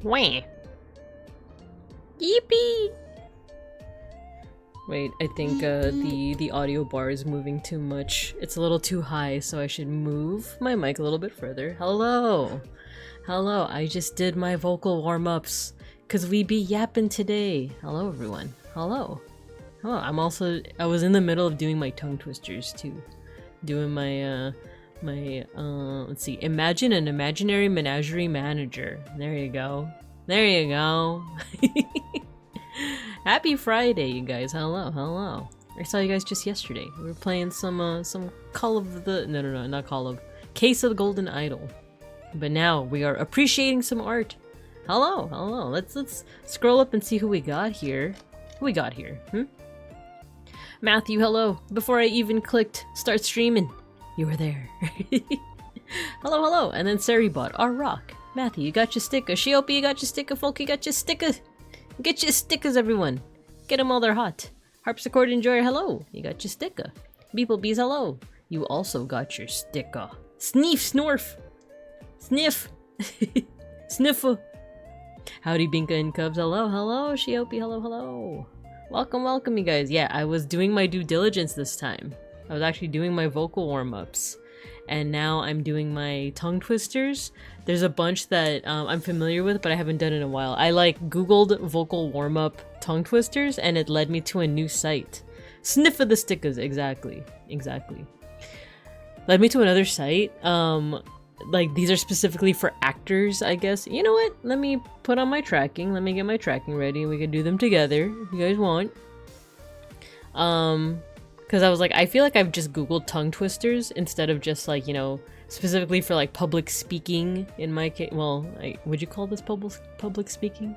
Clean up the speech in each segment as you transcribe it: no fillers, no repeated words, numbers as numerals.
Wah. Yippee! Wait, I think the audio bar is moving too much. It's a little too high, so I should move my mic a little bit further. Hello! Hello, I just did my vocal warm-ups, cause we be yapping today. Hello everyone. Hello. Hello, I was in the middle of doing my tongue twisters too. Doing my, let's see, imagine an imaginary menagerie manager. There you go. There you go. Happy Friday, you guys. Hello, hello. I saw you guys just yesterday. We were playing some Call of the... No, not Call of. Case of the Golden Idol. But now we are appreciating some art. Hello, hello. Let's scroll up and see who we got here. Who we got here, Matthew, hello. Before I even clicked start streaming, you were there. Hello, hello. And then Seribot, our rock. Matthew, you got your sticker. Shiopi, you got your sticker. Folk, you got your sticker. Get your stickers, everyone. Get them while they're hot. Harpsichord Enjoyer, hello. You got your sticker. Beeplebees, hello. You also got your sticker. Sneef, Snorf. Sniff. Sniffer. Howdy, Binka and Cubs. Hello, hello. Shiopi, hello, hello. Welcome, welcome, you guys. Yeah, I was doing my due diligence this time. I was actually doing my vocal warm-ups. And now I'm doing my tongue twisters. There's a bunch that I'm familiar with, but I haven't done in a while. I Googled vocal warm-up tongue twisters, and it led me to a new site. Sniff of the stickers, exactly. led me to another site. Like these are specifically for actors, I guess. You know what? Let me put on my tracking. Let me get my tracking ready and we can do them together if you guys want. Because I was like, I feel like I've just Googled tongue twisters instead of just like, you know, specifically for like public speaking in my case. Well, would you call this public speaking?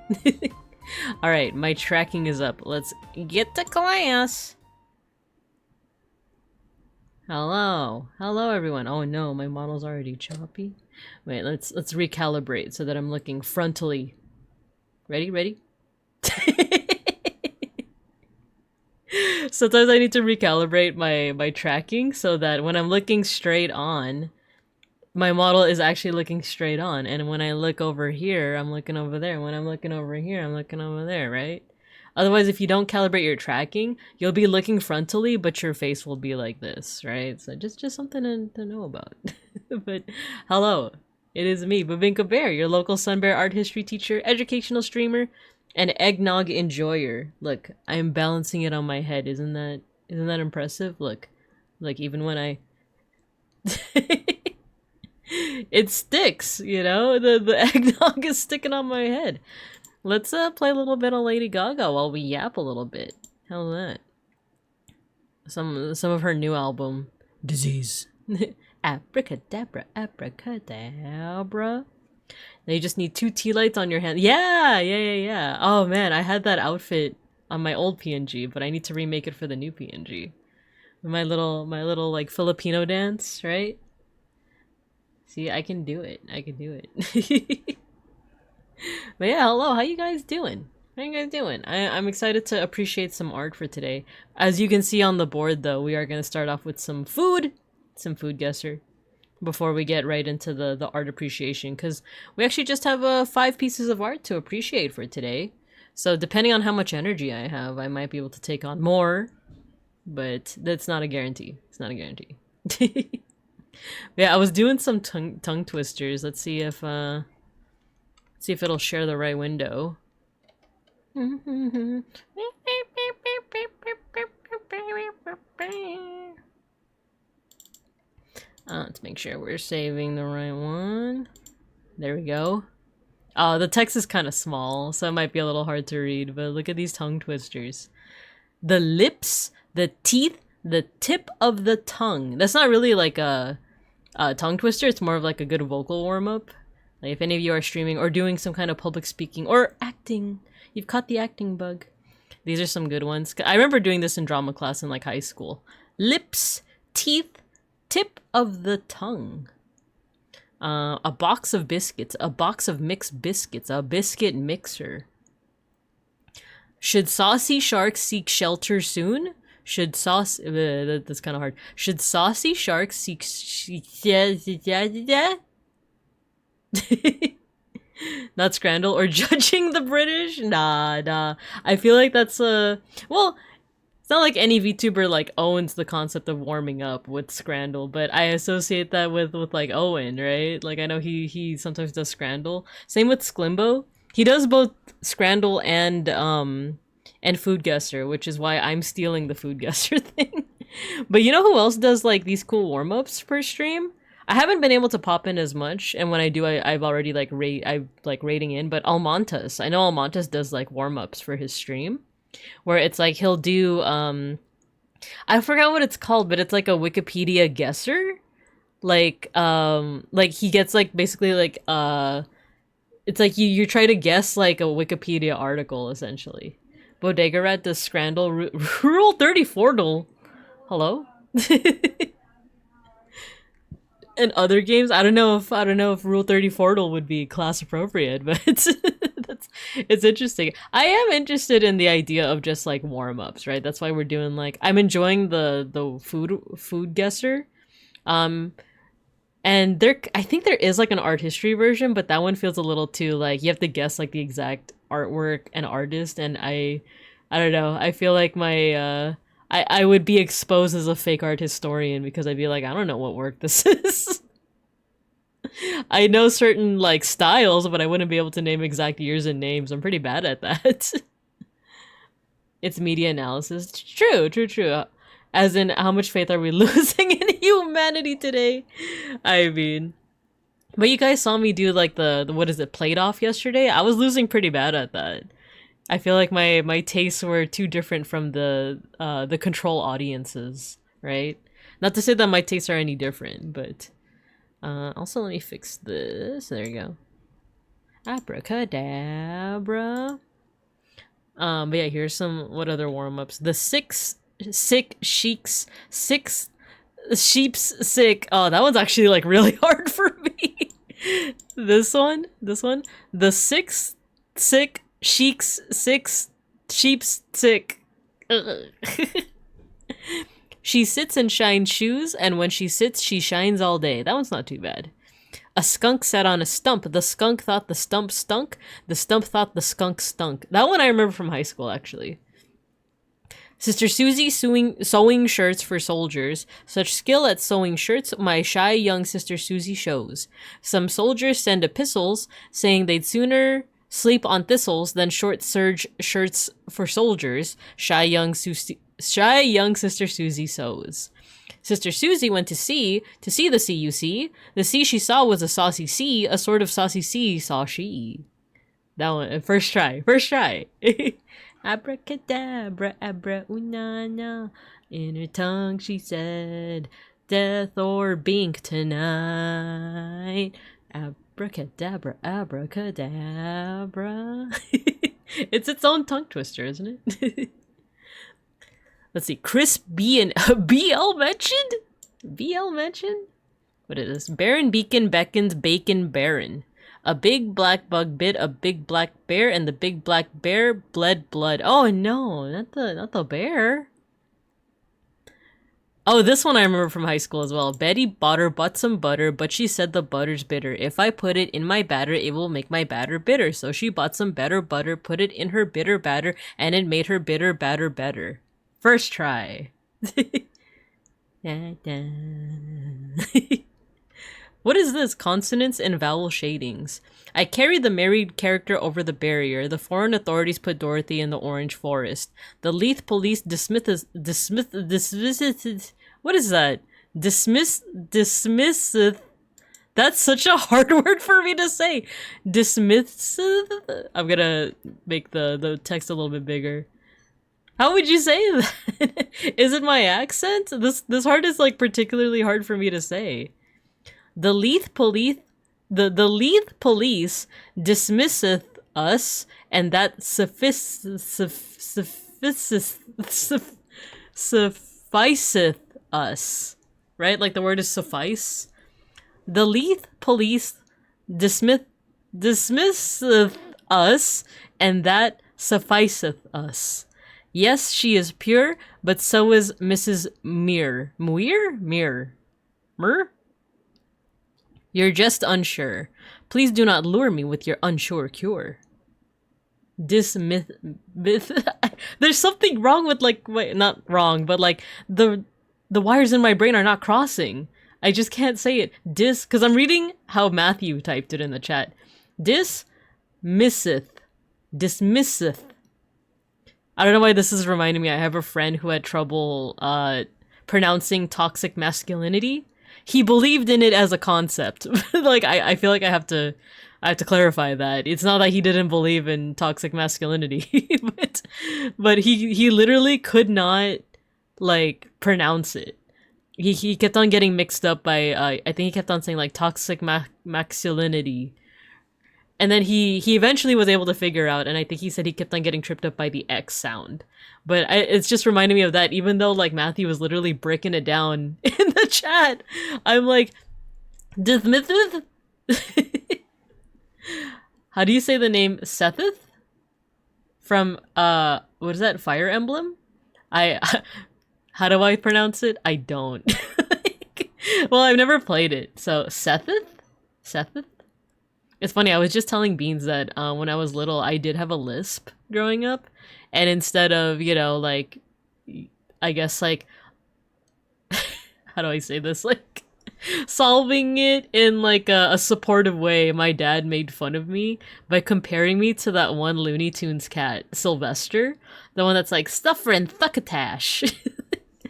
All right, my tracking is up. Let's get to class. Hello everyone. Oh no, my model's already choppy. Wait, let's recalibrate so that I'm looking frontally. Ready? Sometimes I need to recalibrate my tracking so that when I'm looking straight on, my model is actually looking straight on, and when I look over here, I'm looking over there. When I'm looking over here, I'm looking over there, right? Otherwise, if you don't calibrate your tracking, you'll be looking frontally, but your face will be like this, right? So just something to know about. But hello, it is me, Babinka Bear, your local Sun Bear art history teacher, educational streamer, and eggnog enjoyer. Look, I am balancing it on my head. Isn't that impressive? Look, even when I it sticks, you know? The eggnog is sticking on my head. Let's play a little bit of Lady Gaga while we yap a little bit. How's that? Some of her new album, Disease. Abracadabra, abracadabra. Now you just need 2 tea lights on your hand. Yeah. Oh man, I had that outfit on my old PNG, but I need to remake it for the new PNG. My little like Filipino dance, right? See, I can do it. But yeah, hello, how you guys doing? I'm excited to appreciate some art for today. As you can see on the board though, we are going to start off with some food guesser, before we get right into the art appreciation, because we actually just have 5 pieces of art to appreciate for today. So depending on how much energy I have, I might be able to take on more, but that's not a guarantee. It's not a guarantee. Yeah, I was doing some tongue twisters. Let's see if it'll share the right window. Let's make sure we're saving the right one. There we go. Oh, the text is kind of small, so it might be a little hard to read, but look at these tongue twisters. The lips, the teeth, the tip of the tongue. That's not really like a tongue twister, it's more of like a good vocal warm-up. Like if any of you are streaming or doing some kind of public speaking or acting, you've caught the acting bug. These are some good ones. I remember doing this in drama class in like high school. Lips, teeth, tip of the tongue. A box of biscuits, a box of mixed biscuits, a biscuit mixer. Should saucy sharks seek shelter soon? That's kind of hard. Should saucy sharks seek not Scrandal or judging the British? Nah. I feel like that's well, it's not like any VTuber like owns the concept of warming up with Scrandal, but I associate that with like Owen, right? Like I know he sometimes does Scrandal. Same with Sklimbo. He does both Scrandal and Food Guesser, which is why I'm stealing the Food Guesser thing. But you know who else does like these cool warm-ups per stream? I haven't been able to pop in as much, and when I do, I've already like rating in. But Almontas, I know Almontas does like warm-ups for his stream, where it's like he'll do I forgot what it's called, but it's like a Wikipedia guesser. Like he gets like basically like it's like you try to guess like a Wikipedia article essentially. Bodega Rat does Scrandal Rule 34. Hello? And other games, I don't know if Rule 34 would be class appropriate, but it's interesting. I am interested in the idea of just like warm-ups, right? That's why we're doing like I'm enjoying the food guesser. And I think there is like an art history version, but that one feels a little too like you have to guess like the exact artwork and artist, and I don't know. I feel like my I would be exposed as a fake art historian because I'd be like, I don't know what work this is. I know certain like styles, but I wouldn't be able to name exact years and names. I'm pretty bad at that. It's media analysis. True. As in, how much faith are we losing in humanity today? I mean, but you guys saw me do like the what is it, plate off yesterday? I was losing pretty bad at that. I feel like my tastes were too different from the control audiences, right? Not to say that my tastes are any different, but also let me fix this. There you go. Abracadabra. But yeah, here's some what other warm-ups. The six sheep's sick. Oh, that one's actually like really hard for me. This one. The six sick sheep's sick. She sits and shines shoes, and when she sits, she shines all day. That one's not too bad. A skunk sat on a stump. The skunk thought the stump stunk. The stump thought the skunk stunk. That one I remember from high school, actually. Sister Susie sewing shirts for soldiers. Such skill at sewing shirts, my shy young sister Susie shows. Some soldiers send epistles saying they'd sooner sleep on thistles than short serge shirts for soldiers. Shy young sister Susie sews. Sister Susie went to see the sea, you see. The sea she saw was a saucy sea, a sort of saucy sea saw she. That one, first try. Abracadabra, abra unana. In her tongue she said, death or bink tonight. Abracadabra, abracadabra. It's its own tongue twister, isn't it? Let's see. Chris B and BL mentioned? BL mentioned? What is this? Baron Beacon beckons Bacon Baron. A big black bug bit a big black bear, and the big black bear bled blood. Oh no, not the bear. Oh, this one I remember from high school as well. Betty bought some butter, but she said the butter's bitter. If I put it in my batter, it will make my batter bitter. So she bought some better butter, put it in her bitter batter, and it made her bitter batter better. First try. What is this? Consonants and vowel shadings. I carried the married character over the barrier. The foreign authorities put Dorothy in the orange forest. The Leith police dismisses. What is that? Dismisseth. That's such a hard word for me to say. Dismisseth. I'm gonna make the text a little bit bigger. How would you say that? Is it my accent? This part is like particularly hard for me to say. The Leith police dismisseth us, and that sufficeth us. Right? Like the word is suffice. The Leith police dismisseth us, and that sufficeth us. Yes, she is pure, but so is Mrs. Muir. Muir? You're just unsure. Please do not lure me with your unsure cure. There's something wrong with not wrong, but like the wires in my brain are not crossing. I just can't say it. Because I'm reading how Matthew typed it in the chat. Dismisseth. I don't know why this is reminding me. I have a friend who had trouble pronouncing toxic masculinity. He believed in it as a concept. Like I feel like I have to clarify that. It's not that he didn't believe in toxic masculinity, but he literally could not like pronounce it. He kept on getting mixed up by I think he kept on saying like toxic masculinity. And then he eventually was able to figure out, and I think he said he kept on getting tripped up by the X sound. But it's just reminding me of that, even though like Matthew was literally breaking it down in the chat. I'm like, how do you say the name Sethith? From, what is that, Fire Emblem? How do I pronounce it? I don't. Well, I've never played it, so Sethith? It's funny, I was just telling Beans that when I was little, I did have a lisp growing up. And instead of, like, I guess, like, how do I say this? Like, solving it in, like, a supportive way, my dad made fun of me by comparing me to that one Looney Tunes cat, Sylvester. The one that's like, Stuffer and Thuckatash.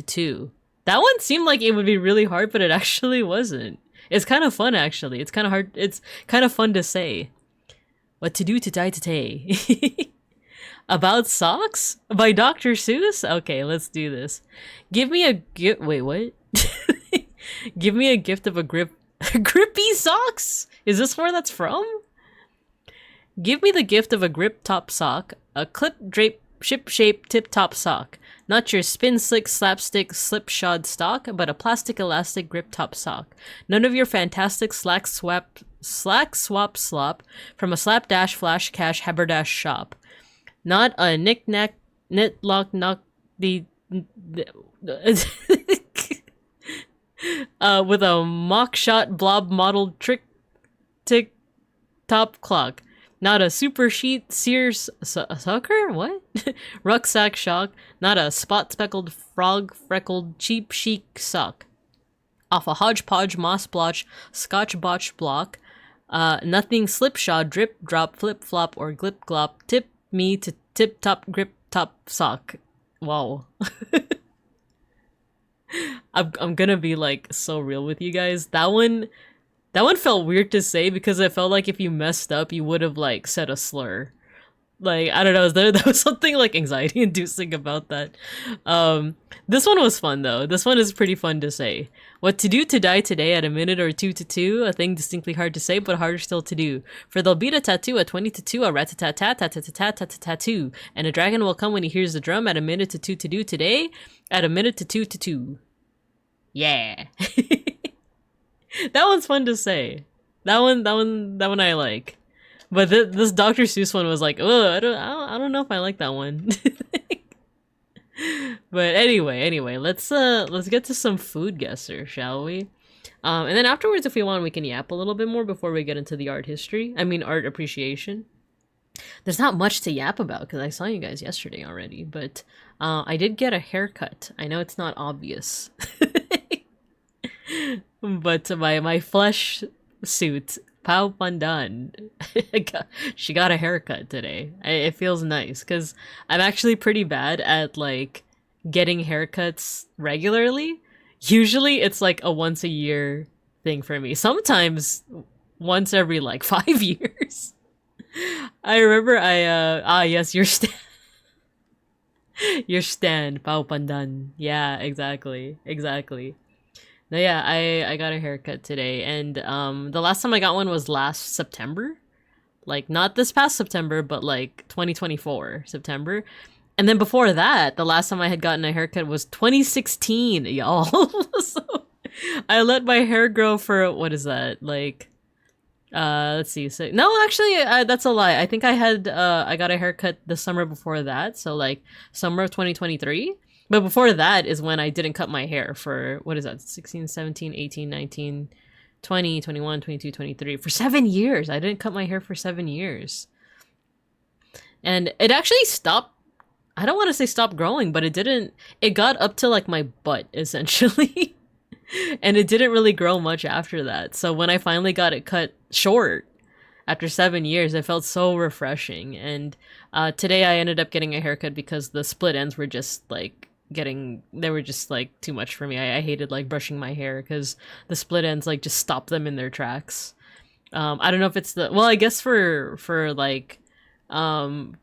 to 2. That one seemed like it would be really hard, but it actually wasn't. It's kind of fun, actually. It's kind of hard. It's kind of fun to say. What to do today? About socks? By Dr. Seuss? Okay, let's do this. Give me a gift. Wait, what? Give me a gift of a grippy socks? Is this where that's from? Give me the gift of a grip top sock, a clip drape ship shape tip top sock. Not your spin slick slapstick slipshod stock, but a plastic elastic grip top sock. None of your fantastic slack swap slop from a slapdash flash cash haberdash shop. Not a knick-knack knit lock knock the with a mock shot blob modeled trick tick top clock. Not a super sheet Sears sucker? What? Rucksack shock. Not a spot speckled frog freckled cheap chic sock. Off a hodgepodge moss blotch scotch botch block. Nothing slipshod drip drop flip flop or glip glop. Tip me to tip top grip top sock. Wow. I'm gonna be like so real with you guys. That one felt weird to say because it felt like if you messed up, you would have like said a slur. Like, I don't know, there was something like anxiety inducing about that. This one was fun though. This one is pretty fun to say. What to do to die today at a minute or 2 to 2, a thing distinctly hard to say but harder still to do. For there'll be a tattoo at 20 to 2, a rat-a-tat-tat-tat-tat-tat-tat-tattoo. And a dragon will come when he hears the drum at a minute to 2 to do today, at a minute to 2 to 2. Yeah. That one's fun to say. That one I like. But this Dr. Seuss one was like, oh, I don't know if I like that one. But anyway, let's get to some food guesser, shall we? And then afterwards, if we want, we can yap a little bit more before we get into the art history. I mean, art appreciation. There's not much to yap about because I saw you guys yesterday already, but I did get a haircut. I know it's not obvious. But my flesh suit, Pao Pandan, she got a haircut today. It feels nice because I'm actually pretty bad at like getting haircuts regularly. Usually it's like a once a year thing for me. Sometimes once every like 5 years. I remember yes, Your stand, Pao Pandan. Yeah, exactly. Exactly. No, yeah, I got a haircut today, and the last time I got one was last September. Like not this past September, but like 2024 September. And then before that, the last time I had gotten a haircut was 2016, y'all. So I let my hair grow for what is that? Like let's see. So no, actually that's a lie. I think I got a haircut the summer before that, so like summer of 2023. But before that is when I didn't cut my hair for what is that? 16, 17, 18, 19, 20, 21, 22, 23 for 7 years. I didn't cut my hair for 7 years. And it actually stopped. I don't want to say stop growing, but it got up to like my butt essentially. And it didn't really grow much after that. So when I finally got it cut short after 7 years, it felt so refreshing. And today I ended up getting a haircut because the split ends were just like they were just like too much for me. I hated like brushing my hair because the split ends like just stop them in their tracks. I don't know if it's I guess for like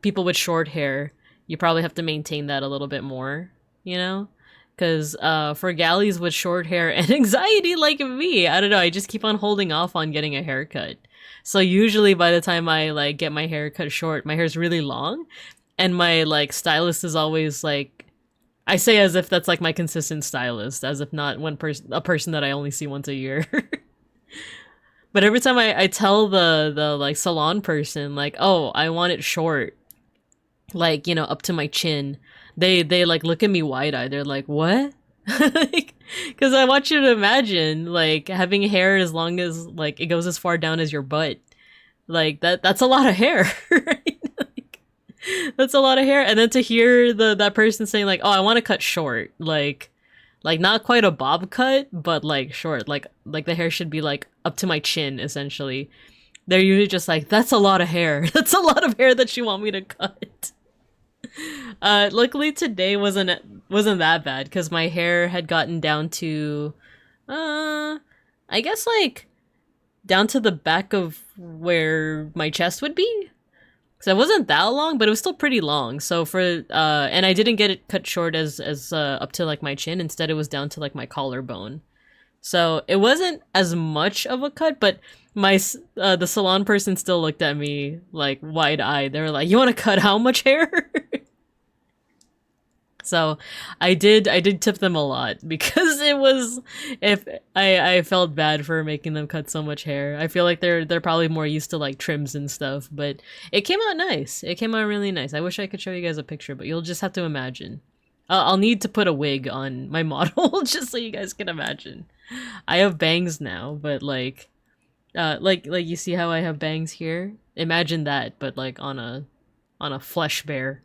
people with short hair, you probably have to maintain that a little bit more, you know? Because for galleys with short hair and anxiety like me, I don't know, I just keep on holding off on getting a haircut. So usually by the time I like get my hair cut short, my hair's really long, and my like stylist is always like, I say as if that's like my consistent stylist, as if not a person that I only see once a year. But every time I tell the like salon person like, oh, I want it short, like, you know, up to my chin, they like look at me wide-eyed. They're like, what? Like, because I want you to imagine like having hair as long as like it goes as far down as your butt. Like that's a lot of hair, right? Like, that's a lot of hair. And then to hear that person saying like, oh, I want to cut short, like not quite a bob cut, but like short, like the hair should be like up to my chin essentially. They're usually just like, that's a lot of hair. That's a lot of hair that you want me to cut. Luckily today wasn't that bad because my hair had gotten down to I guess like down to the back of where my chest would be. So it wasn't that long, but it was still pretty long. So for and I didn't get it cut short as up to like my chin. Instead it was down to like my collarbone. So it wasn't as much of a cut, but the salon person still looked at me like wide-eyed. They were like, "You want to cut how much hair?" So I did tip them a lot because it was, if I felt bad for making them cut so much hair. I feel like they're probably more used to like trims and stuff, but it came out nice. It came out really nice. I wish I could show you guys a picture, but you'll just have to imagine. I'll need to put a wig on my model just so you guys can imagine. I have bangs now, but like you see how I have bangs here? Imagine that, but like on a flesh bear.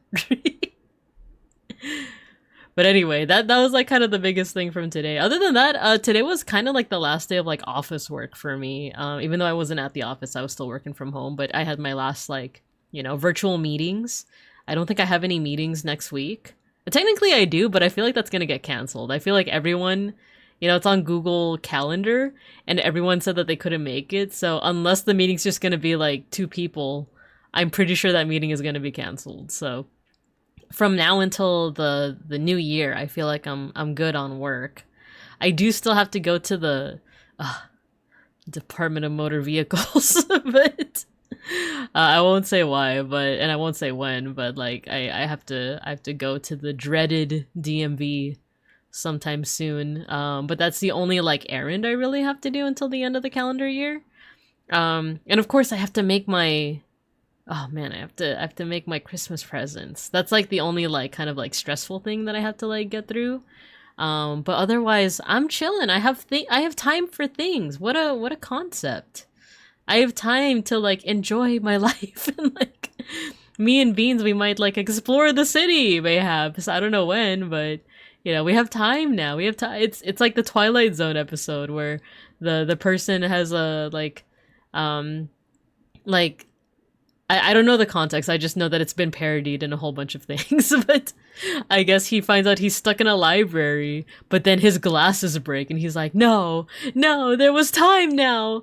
But anyway, that was like kind of the biggest thing from today. Other than that, today was kind of like the last day of like office work for me. Even though I wasn't at the office, I was still working from home, but I had my last like, you know, virtual meetings. I don't think I have any meetings next week. Technically I do, but I feel like that's gonna get canceled. I feel like everyone, you know, it's on Google Calendar and everyone said that they couldn't make it. So unless the meeting's just gonna be like 2 people, I'm pretty sure that meeting is gonna be canceled. So from now until the new year, I feel like I'm good on work. I do still have to go to the Department of Motor Vehicles, but I won't say why, and I won't say when, but like I have to go to the dreaded DMV sometime soon. But that's the only like errand I really have to do until the end of the calendar year. And of course I have to make my I have to make my Christmas presents. That's like the only like kind of like stressful thing that I have to like get through. But otherwise I'm chilling. I have time for things. What a concept. I have time to like enjoy my life and like me and Beans, we might like explore the city mayhaps. I don't know when, but you know, we have time now. We have time. It's like the Twilight Zone episode where the person has a like I don't know the context, I just know that it's been parodied in a whole bunch of things, but I guess he finds out he's stuck in a library, but then his glasses break and he's like, no, there was time now!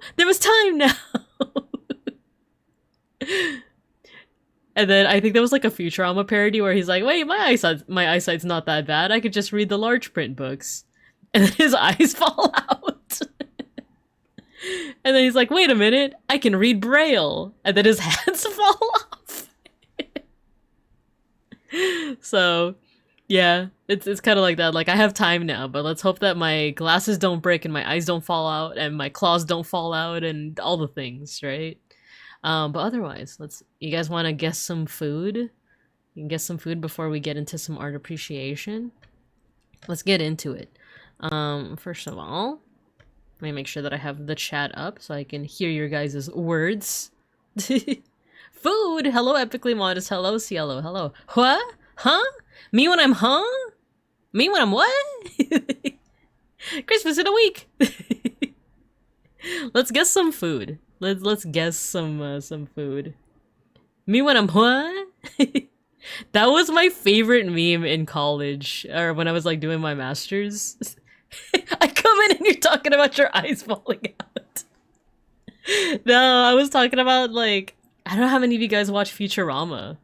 And And then I think there was like a Futurama parody where he's like, wait, my eyesight's not that bad. I could just read the large print books. And then his eyes fall out. And then he's like, wait a minute, I can read Braille. And then his hands fall off. So, yeah, it's kind of like that. Like, I have time now, but let's hope that my glasses don't break and my eyes don't fall out and my claws don't fall out and all the things, right? But otherwise, you guys want to guess some food? You can guess some food before we get into some art appreciation. Let's get into it. First of all, let me make sure that I have the chat up so I can hear your guys' words. Food! Hello, Epically Modest. Hello, Cielo. Hello. What? Huh? Me when I'm huh? Me when I'm what? Christmas in a week! Let's guess some food. Let's guess some food. Me when I'm what? That was my favorite meme in college, or when I was like doing my masters. I come in and you're talking about your eyes falling out. No, I was talking about like, I don't know how many of you guys watch Futurama.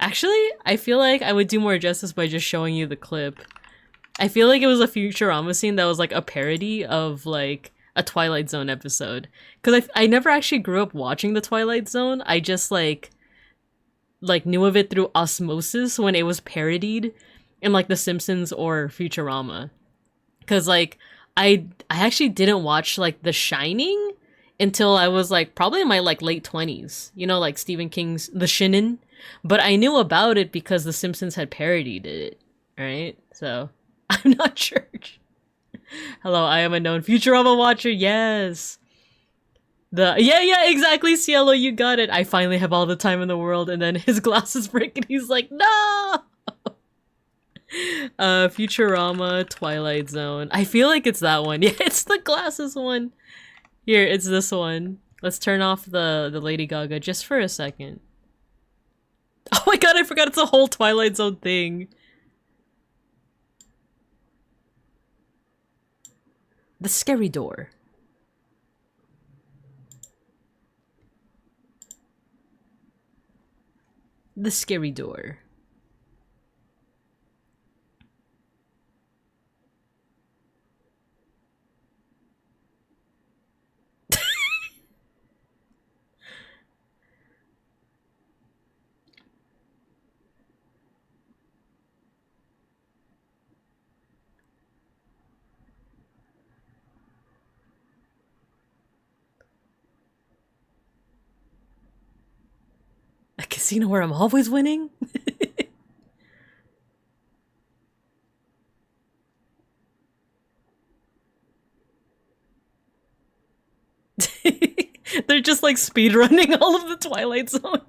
Actually, I feel like I would do more justice by just showing you the clip. I feel like it was a Futurama scene that was like a parody of like a Twilight Zone episode. Because I never actually grew up watching the Twilight Zone. I just like knew of it through osmosis when it was parodied in like The Simpsons or Futurama. Because like I actually didn't watch like The Shining until I was like probably in my like late 20s. You know, like Stephen King's The Shining. But I knew about it because The Simpsons had parodied it, right? So I'm not sure. Hello, I am a known Futurama watcher. Yes. Yeah, exactly, Cielo, you got it. I finally have all the time in the world, and then his glasses break and he's like, no! Futurama, Twilight Zone. I feel like it's that one. Yeah, it's the glasses one. Here, it's this one. Let's turn off the Lady Gaga just for a second. Oh my god, I forgot it's a whole Twilight Zone thing. The scary door. The scary door. A casino where I'm always winning? They're just like speedrunning all of the Twilight Zone.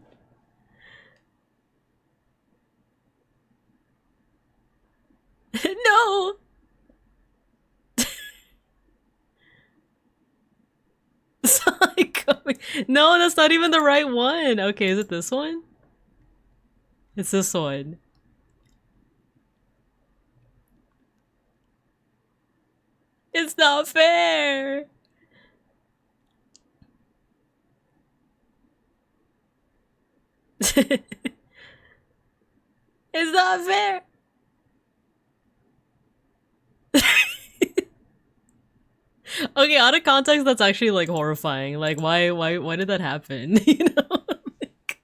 No! Sonic coming. No, that's not even the right one. Okay, is it this one? It's this one. It's not fair. It's not fair. Okay, out of context, that's actually like horrifying. Like, why did that happen? You know, like,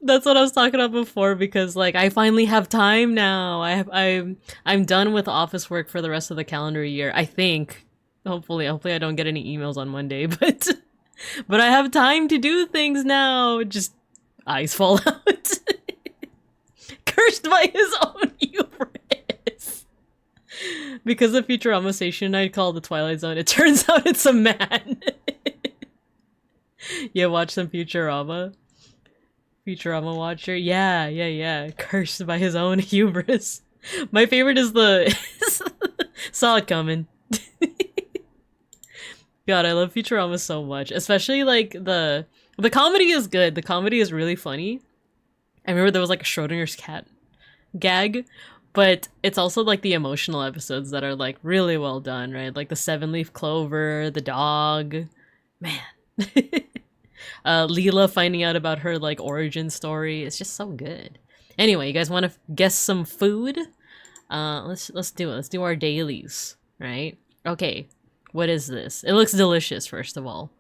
that's what I was talking about before. Because like, I finally have time now. I'm done with office work for the rest of the calendar year. I think. Hopefully I don't get any emails on Monday. But I have time to do things now. Just eyes fall out. Cursed by his own hubris. Because of Futurama Station I'd call the Twilight Zone. It turns out it's a man. Yeah, watch some Futurama. Futurama watcher. Yeah. Cursed by his own hubris. My favorite is the saw it coming. God, I love Futurama so much. Especially like the comedy is good. The comedy is really funny. I remember there was like a Schrodinger's cat gag, but it's also like the emotional episodes that are like really well done, right? Like the 7-leaf clover, the dog. Man. Leela finding out about her like origin story. It's just so good. Anyway, you guys want to guess some food? Let's do it. Let's do our dailies, right? Okay, what is this? It looks delicious. First of all,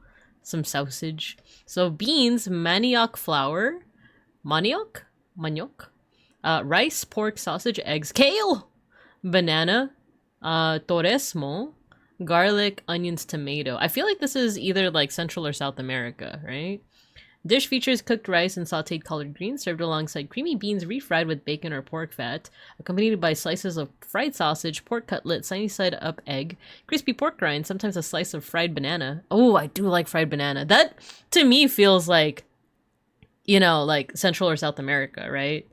some sausage. So beans, manioc flour, manioc, rice, pork, sausage, eggs, kale, banana, torresmo, garlic, onions, tomato. I feel like this is either like Central or South America, right? Dish features cooked rice and sauteed collard greens served alongside creamy beans refried with bacon or pork fat, accompanied by slices of fried sausage, pork cutlet, sunny side up egg, crispy pork rind, sometimes a slice of fried banana. Oh, I do like fried banana. That, to me, feels like, you know, like Central or South America, right?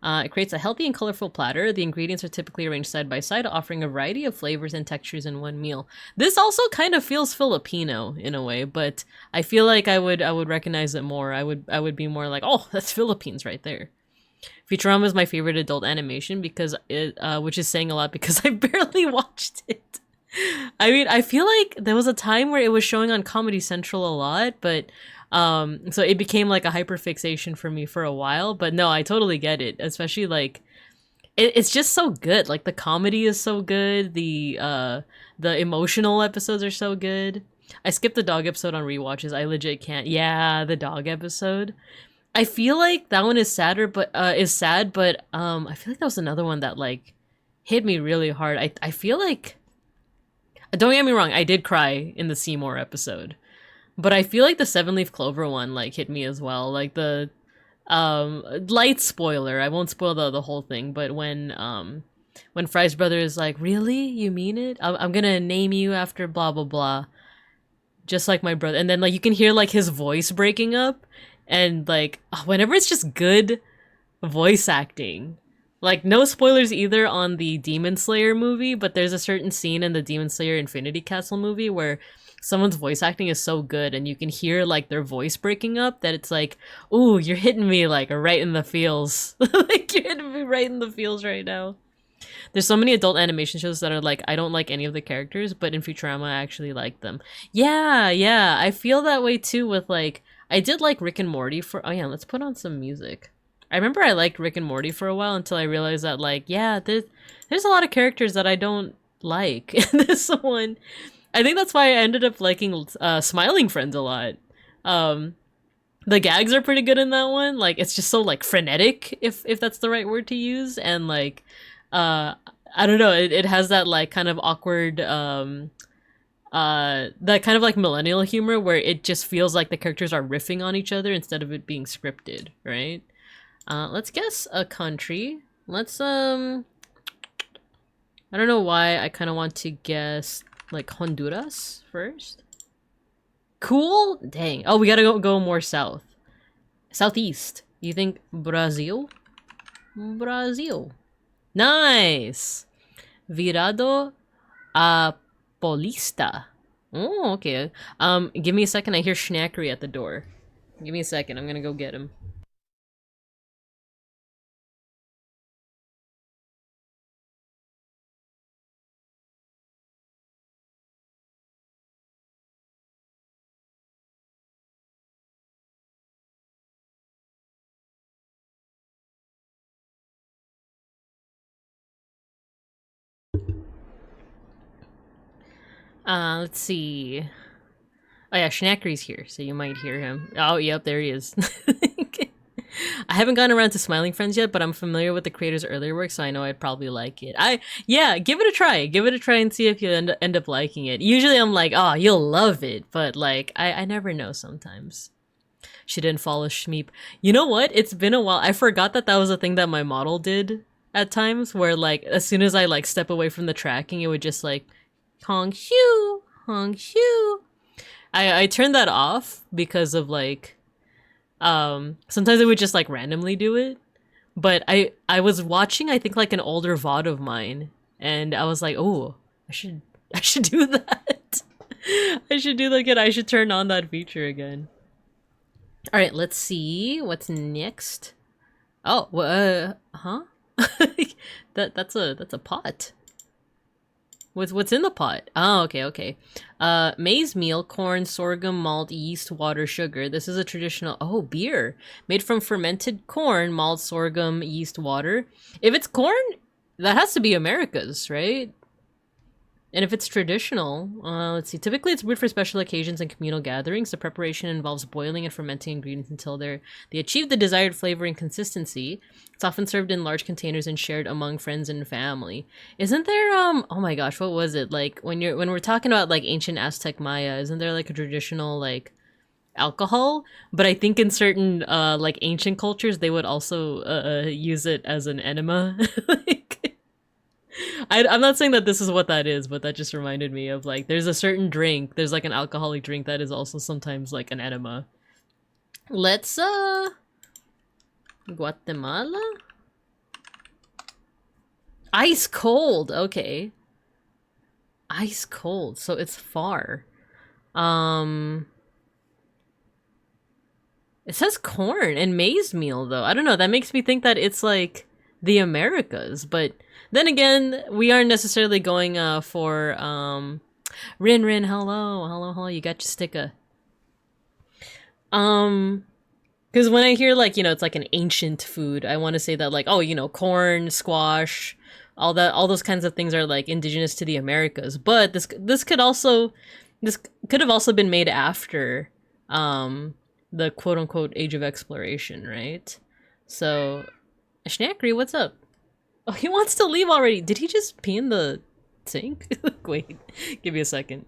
It creates a healthy and colorful platter. The ingredients are typically arranged side by side, offering a variety of flavors and textures in one meal. This also kind of feels Filipino in a way, but I feel like I would recognize it more. I would be more like, oh, that's Philippines right there. Futurama is my favorite adult animation because it, which is saying a lot because I barely watched it. I mean, I feel like there was a time where it was showing on Comedy Central a lot, but so it became like a hyperfixation for me for a while. But no, I totally get it, especially like it's just so good. Like the comedy is so good, the emotional episodes are so good. I skipped the dog episode on rewatches. I legit can't. Yeah, the dog episode. I feel like that one is sadder, but is sad, but I feel like that was another one that like hit me really hard. I feel like, don't get me wrong, I did cry in the Seymour episode. But I feel like the 7-leaf clover one like hit me as well. Like the light spoiler. I won't spoil the whole thing, but when Fry's brother is like, "Really? You mean it? I'm gonna name you after blah blah blah." Just like my brother. And then like you can hear like his voice breaking up, and like whenever it's just good voice acting. Like no spoilers either on the Demon Slayer movie, but there's a certain scene in the Demon Slayer Infinity Castle movie where someone's voice acting is so good and you can hear like their voice breaking up that it's like, ooh, you're hitting me like right in the feels. Like you're hitting me right in the feels right now. There's so many adult animation shows that are like, I don't like any of the characters, but in Futurama I actually like them. Yeah, I feel that way too with like, I did like Rick and Morty for, oh yeah, let's put on some music. I remember I liked Rick and Morty for a while until I realized that like, yeah, there's a lot of characters that I don't like in this one. I think that's why I ended up liking Smiling Friends a lot. The gags are pretty good in that one. Like it's just so like frenetic, if that's the right word to use, and like I don't know, it has that like kind of awkward that kind of like millennial humor where it just feels like the characters are riffing on each other instead of it being scripted, right? Let's guess a country. Let's I don't know why I kind of want to guess like Honduras first. Cool. Dang. Oh, we gotta go more south. Southeast. You think Brazil? Brazil. Nice. Virado Paulista. Oh, okay. Give me a second. I hear Schnackery at the door. Give me a second. I'm gonna go get him. Let's see. Oh yeah, Schnackery's here, so you might hear him. Oh, yep, there he is. I haven't gotten around to Smiling Friends yet, but I'm familiar with the creator's earlier work, so I know I'd probably like it. Yeah, give it a try. Give it a try and see if you end up liking it. Usually I'm like, oh, you'll love it, but like, I never know sometimes. She didn't follow Schmeep. You know what? It's been a while. I forgot that was a thing that my model did at times, where like, as soon as I like step away from the tracking, it would just like, honk shoo, honk shoo. I turned that off because of like, sometimes it would just like randomly do it. But I was watching, I think like an older VOD of mine, and I was like, oh, I should do that. I should do that again. I should turn on that feature again. All right, let's see what's next. Oh, huh? That's a pot. What's in the pot? Oh, okay, okay. Maize meal, corn, sorghum, malt, yeast, water, sugar. This is a traditional beer made from fermented corn, malt, sorghum, yeast, water. If it's corn, that has to be America's, right? And if it's traditional, let's see. Typically, it's brewed for special occasions and communal gatherings. The preparation involves boiling and fermenting ingredients until they achieve the desired flavor and consistency. It's often served in large containers and shared among friends and family. Isn't there oh my gosh, what was it? Like when we're talking about like ancient Aztec Maya, isn't there like a traditional like alcohol? But I think in certain like ancient cultures, they would also use it as an enema. Like, I'm not saying that this is what that is, but that just reminded me of like there's a certain drink, there's like an alcoholic drink that is also sometimes like an enema. Let's Guatemala? Ice cold, okay. Ice cold, so it's far. It says corn and maize meal though. I don't know, that makes me think that it's like the Americas, but then again, we aren't necessarily going for Rin, hello, you got your sticker. Because when I hear like, you know, it's like an ancient food, I want to say that like, oh, you know, corn, squash, all those kinds of things are like indigenous to the Americas. But this could have also been made after the quote unquote age of exploration, right? So Schnackery, what's up? Oh, he wants to leave already. Did he just pee in the sink? Wait, give me a second.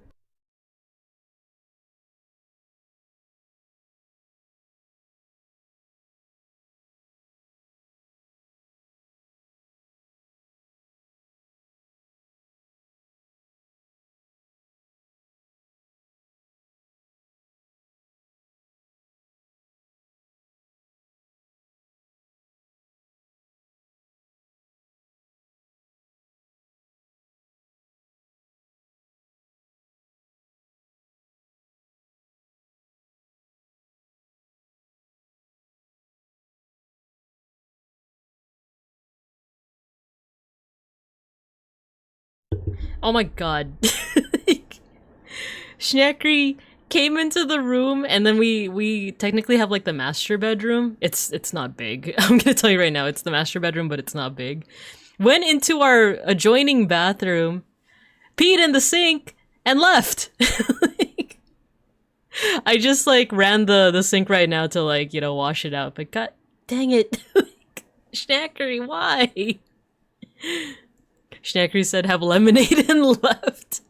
Oh my god. Schnackery came into the room and then we technically have like the master bedroom. It's not big. I'm gonna tell you right now, it's the master bedroom, but it's not big. Went into our adjoining bathroom, peed in the sink, and left. Like, I just like ran the sink right now to like, you know, wash it out, but god dang it. Schnackery, why? Schnackery said have lemonade and left.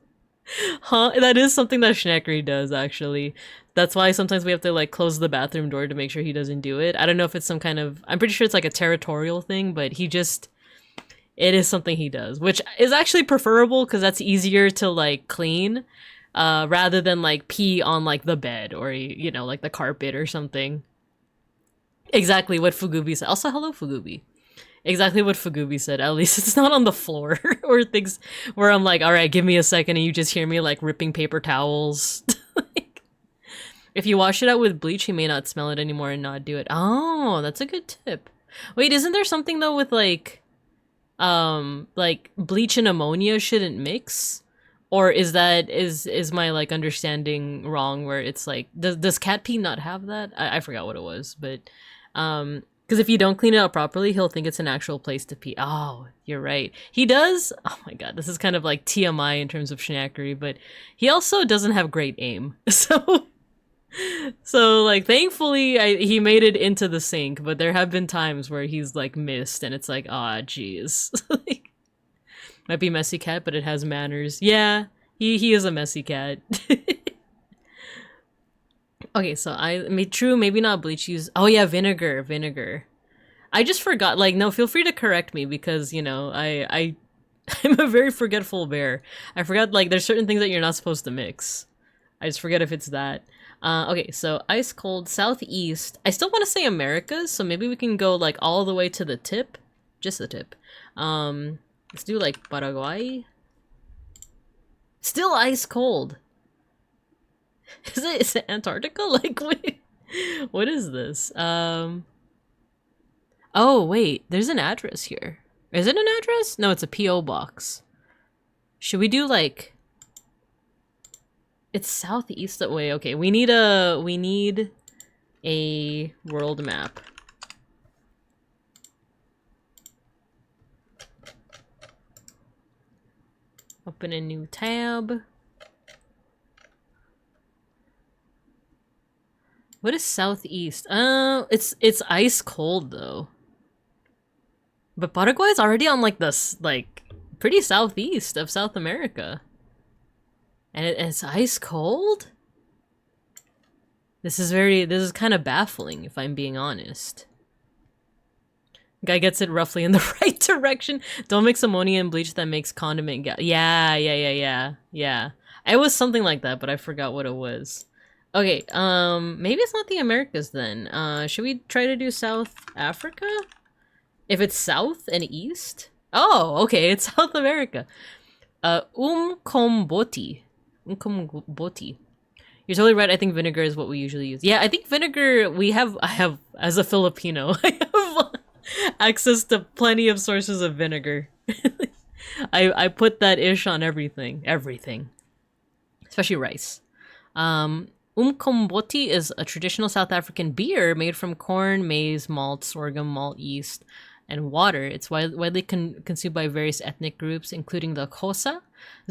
Huh? That is something that Schnackery does, actually. That's why sometimes we have to, like, close the bathroom door to make sure he doesn't do it. I don't know if it's some kind of... I'm pretty sure it's, like, a territorial thing, but he just... It is something he does, which is actually preferable because that's easier to, like, clean, rather than, like, pee on, like, the bed or, you know, like, the carpet or something. Exactly what Fugubi said. Also, hello, Fugubi. Exactly what Fugubi said. At least it's not on the floor or things where I'm like, all right, give me a second, and you just hear me like ripping paper towels. Like, if you wash it out with bleach, you may not smell it anymore and not do it. Oh, that's a good tip. Wait, isn't there something though with like bleach and ammonia shouldn't mix? Or is my like understanding wrong where it's like, does cat pee not have that? I forgot what it was, but because if you don't clean it up properly, he'll think it's an actual place to pee. Oh, you're right. He does. Oh my god, this is kind of like TMI in terms of Schnackery, but he also doesn't have great aim. So like, thankfully, he made it into the sink, but there have been times where he's like missed, and it's like, ah, geez. Like, might be messy cat, but it has manners. Yeah, he is a messy cat. Okay, so true, maybe not bleach use. Oh yeah, vinegar. I just forgot, like, no, feel free to correct me because, you know, I'm a very forgetful bear. I forgot, like, there's certain things that you're not supposed to mix. I just forget if it's that. Okay, so ice cold, southeast. I still want to say Americas, so maybe we can go, like, all the way to the tip. Just the tip. Let's do, like, Paraguay. Still ice cold. Is it Antarctica? Like, wait, what is this? Oh, wait, there's an address here. Is it an address? No, it's a P.O. box. Should we do like... It's southeast that way. Okay, we need a world map. Open a new tab. What is southeast? It's ice cold though. But Paraguay is already on like this pretty southeast of South America. And it's ice cold? This is kind of baffling if I'm being honest. Guy gets it roughly in the right direction. Don't mix ammonia and bleach that makes condiment gas. Yeah. It was something like that, but I forgot what it was. Okay, maybe it's not the Americas then. Should we try to do South Africa? If it's south and east? Oh, okay, it's South America. Umkomboti. Umkomboti. You're totally right. I think vinegar is what we usually use. Yeah, I think vinegar, I have, as a Filipino, I have access to plenty of sources of vinegar. I put that ish on everything. Everything. Especially rice. Umkomboti is a traditional South African beer made from corn, maize, malt, sorghum, malt, yeast, and water. It's widely consumed by various ethnic groups, including the Xhosa,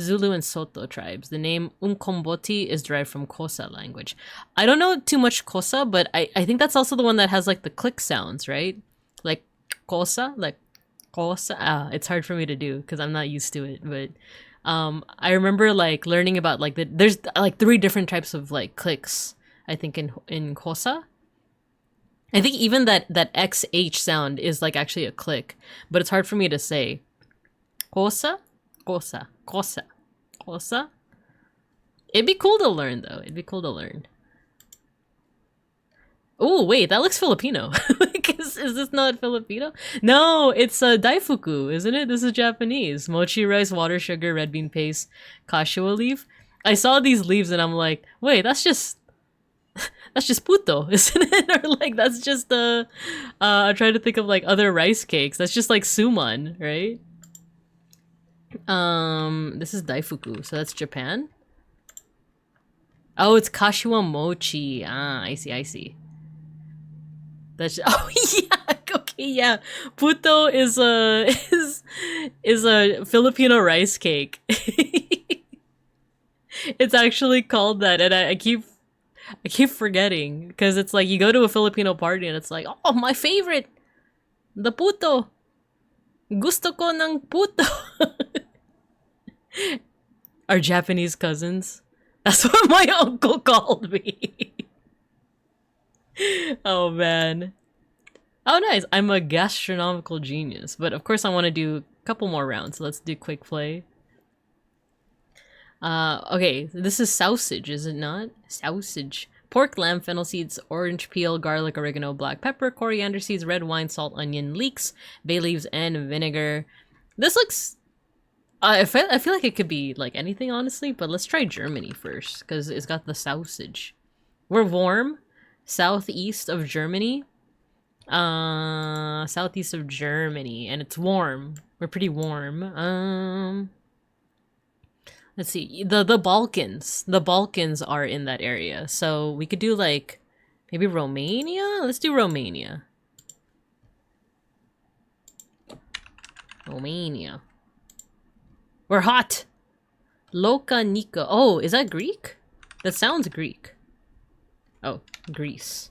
Zulu, and Soto tribes. The name Umkomboti is derived from Xhosa language. I don't know too much Xhosa, but I think that's also the one that has like the click sounds, right? Like Xhosa, like Xhosa. It's hard for me to do because I'm not used to it, but I remember like learning about like there's like 3 different types of like clicks, I think in Xhosa. I think even that XH sound is like actually a click, but it's hard for me to say. Xhosa? Xhosa. Xhosa. Xhosa? It'd be cool to learn though. It'd be cool to learn. Oh, wait, that looks Filipino. Like, is this not Filipino? No, it's daifuku, isn't it? This is Japanese. Mochi rice, water, sugar, red bean paste, kashiwa leaf. I saw these leaves and I'm like, wait, that's just puto, isn't it? Or like, that's just I'm trying to think of like other rice cakes. That's just like suman, right? This is daifuku, so that's Japan. Oh, it's kashiwa mochi. Ah, I see. That's oh yeah, okay, yeah. Puto is a Filipino rice cake. It's actually called that, and I keep forgetting because it's like you go to a Filipino party and it's like, oh, my favorite, the puto. Gusto ko ng puto. Our Japanese cousins. That's what my uncle called me. Oh man. Oh nice. I'm a gastronomical genius. But of course I want to do a couple more rounds. So let's do quick play. Okay, this is sausage, is it not? Sausage. Pork, lamb, fennel seeds, orange peel, garlic, oregano, black pepper, coriander seeds, red wine, salt, onion, leeks, bay leaves, and vinegar. This looks... I feel like it could be like anything, honestly, but let's try Germany first, because it's got the sausage. We're warm. Southeast of Germany. Southeast of Germany, and it's warm. We're pretty warm. Let's see. The Balkans. The Balkans are in that area. So we could do like maybe Romania? Let's do Romania. Romania. We're hot. Loka Nika. Oh, is that Greek? That sounds Greek. Oh, Greece.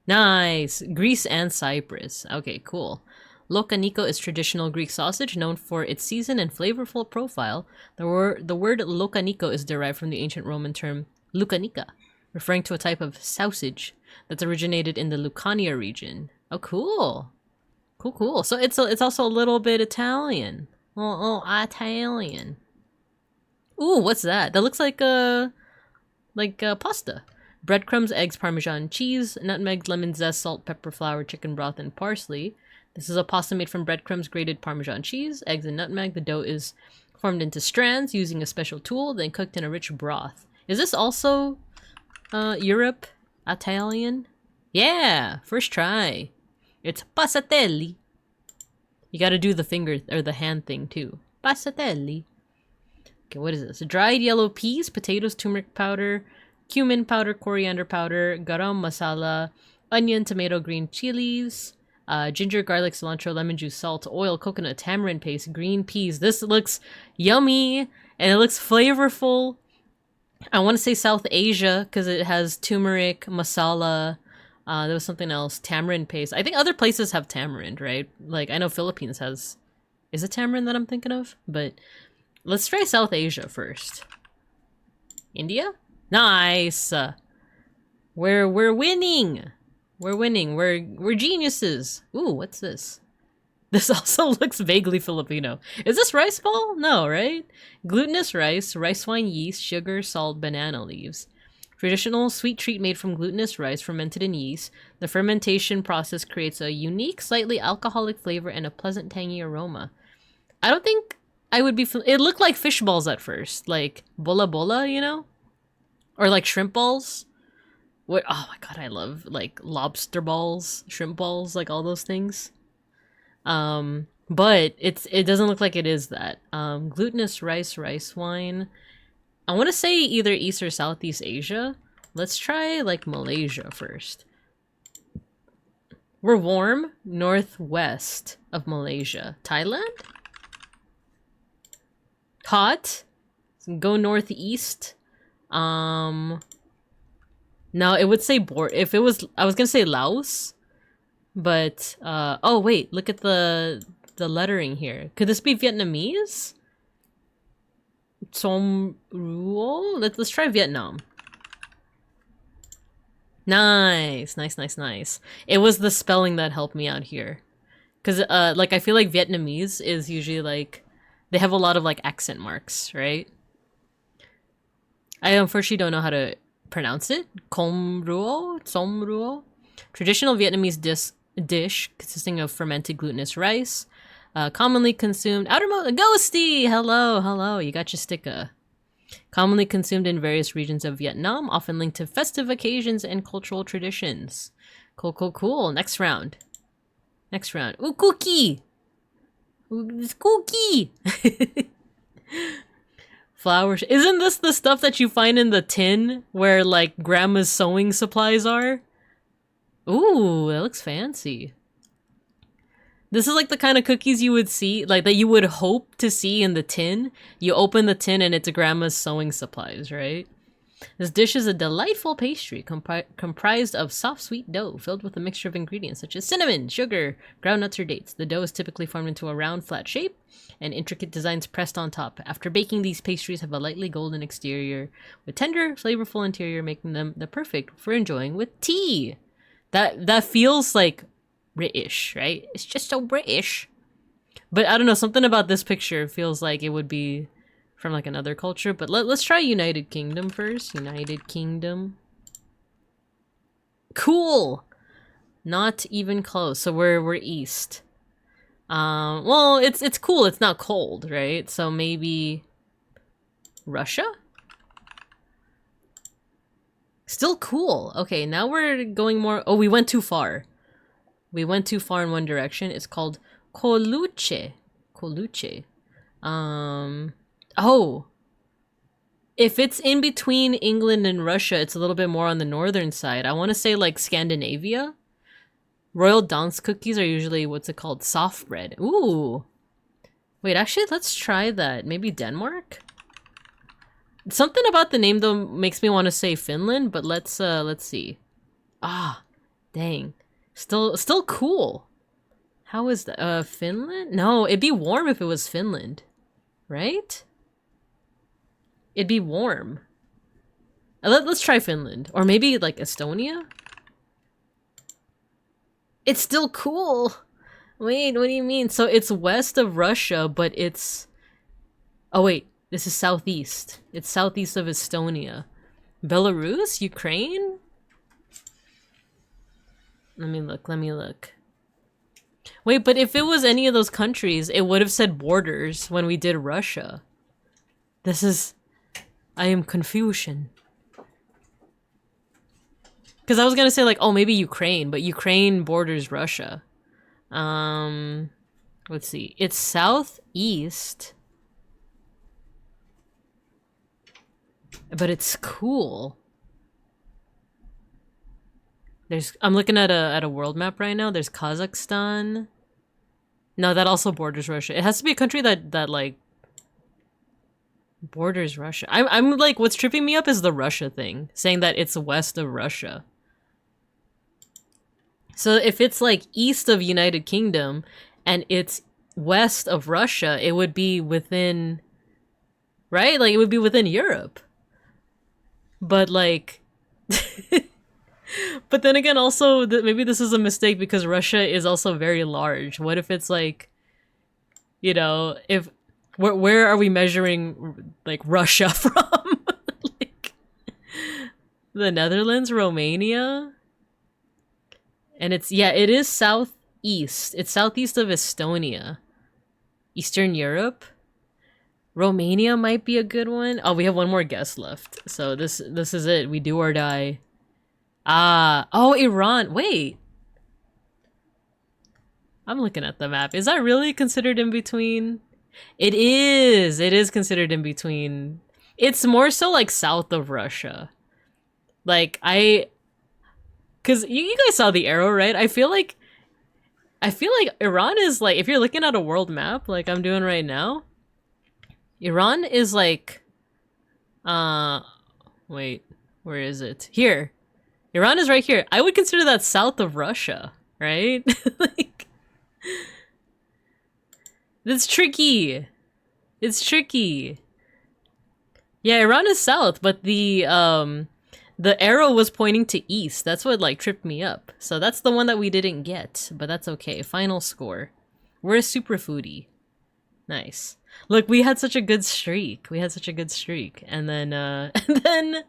Nice. Greece and Cyprus. Okay, cool. Lokaniko is traditional Greek sausage known for its seasoned and flavorful profile. The word lokaniko is derived from the ancient Roman term lucanica, referring to a type of sausage that's originated in the Lucania region. Oh, cool. Cool. So it's also a little bit Italian. Oh, Italian. Ooh, what's that? That looks like pasta. Breadcrumbs, eggs, Parmesan cheese, nutmeg, lemon zest, salt, pepper, flour, chicken broth, and parsley. This is a pasta made from breadcrumbs, grated Parmesan cheese, eggs, and nutmeg. The dough is formed into strands using a special tool, then cooked in a rich broth. Is this also Europe? Italian? Yeah! First try. It's passatelli. You gotta do the finger or the hand thing too. Passatelli. Okay, what is this? Dried yellow peas, potatoes, turmeric powder, cumin powder, coriander powder, garam masala, onion, tomato, green chilies, ginger, garlic, cilantro, lemon juice, salt, oil, coconut, tamarind paste, green peas. This looks yummy and it looks flavorful. I want to say South Asia because it has turmeric, masala. There was something else, tamarind paste. I think other places have tamarind, right? Like I know Philippines has. Is it tamarind that I'm thinking of? But let's try South Asia first. India? Nice. We're winning. We're winning. We're geniuses. Ooh, what's this? This also looks vaguely Filipino. Is this rice ball? No, right? Glutinous rice, rice wine yeast, sugar, salt, banana leaves. Traditional sweet treat made from glutinous rice fermented in yeast. The fermentation process creates a unique, slightly alcoholic flavor and a pleasant tangy aroma. I don't think I would be... It looked like fish balls at first. Like bola bola, you know? Or like shrimp balls. What? Oh my god, I love like lobster balls, shrimp balls, like all those things. But it doesn't look like it is that. Glutinous rice, rice wine. I want to say either East or Southeast Asia. Let's try like Malaysia first. We're warm, northwest of Malaysia. Thailand? Hot. Go northeast. No, it would say if it was, I was gonna say Laos, but oh wait, look at the lettering here. Could this be Vietnamese? Som Ruo? Let's try Vietnam. Nice, nice, nice, nice. It was the spelling that helped me out here, because like I feel like Vietnamese is usually like they have a lot of like accent marks, right? I unfortunately don't know how to pronounce it. Com Ruo? Som Ruo? Traditional Vietnamese dish consisting of fermented glutinous rice. Commonly consumed... Outermost... Ghosty! Hello, hello. You got your sticker. Commonly consumed in various regions of Vietnam, often linked to festive occasions and cultural traditions. Cool, cool, cool. Next round. Next round. Ooh, cookie! Ooh, it's cookie! Flowers. Isn't this the stuff that you find in the tin where like grandma's sewing supplies are? Ooh, that looks fancy. This is like the kind of cookies you would see, like that you would hope to see in the tin. You open the tin and it's grandma's sewing supplies, right? This dish is a delightful pastry comprised of soft sweet dough filled with a mixture of ingredients such as cinnamon, sugar, ground nuts, or dates. The dough is typically formed into a round, flat shape and intricate designs pressed on top. After baking, these pastries have a lightly golden exterior with tender, flavorful interior, making them the perfect for enjoying with tea. That feels like British, right? It's just so British. But I don't know, something about this picture feels like it would be from like another culture. But let's try United Kingdom first. United Kingdom. Cool. Not even close. So we're east. Well, it's cool. It's not cold, right? So maybe Russia? Still cool. Okay, now we're going more... Oh, we went too far. We went too far in one direction. It's called Coluche. Coluche. Oh. If it's in between England and Russia, it's a little bit more on the northern side. I want to say like Scandinavia. Royal Dansk cookies are usually, what's it called? Soft bread. Ooh. Wait, actually, let's try that. Maybe Denmark? Something about the name though makes me want to say Finland, but let's see. Ah, dang. Still cool. How is that? Finland? No, it'd be warm if it was Finland. Right? It'd be warm. Let's try Finland. Or maybe like Estonia? It's still cool. Wait, what do you mean? So it's west of Russia, but it's... Oh wait, this is southeast. It's southeast of Estonia. Belarus? Ukraine? Let me look. Wait, but if it was any of those countries, it would have said borders when we did Russia. This is... I am confusion. Because I was gonna say like, oh, maybe Ukraine, but Ukraine borders Russia. Let's see. It's southeast. but it's cool. I'm looking at a world map right now. There's Kazakhstan. No, that also borders Russia. It has to be a country that like borders Russia. I'm like, what's tripping me up is the Russia thing, saying that it's west of Russia. So if it's like east of United Kingdom and it's west of Russia, it would be within, right? Like it would be within Europe. But like, but then again, also maybe this is a mistake because Russia is also very large. What if it's like, you know, if where are we measuring like Russia from? Like the Netherlands, Romania? And it's, yeah, it is southeast. It's southeast of Estonia. Eastern Europe. Romania might be a good one. Oh, we have one more guess left. So this is it. We do or die. Oh, Iran. Wait. I'm looking at the map. Is that really considered in between? It is. It is considered in between. It's more so like south of Russia. Like because you guys saw the arrow, right? I feel like Iran is like, if you're looking at a world map like I'm doing right now, Iran is like, wait, where is it? Here. Iran is right here. I would consider that south of Russia, right? Like, it's tricky. It's tricky. Yeah, Iran is south, but the arrow was pointing to east. That's what like tripped me up. So that's the one that we didn't get, but that's okay. Final score. We're a super foodie. Nice. Look, we had such a good streak. And then and then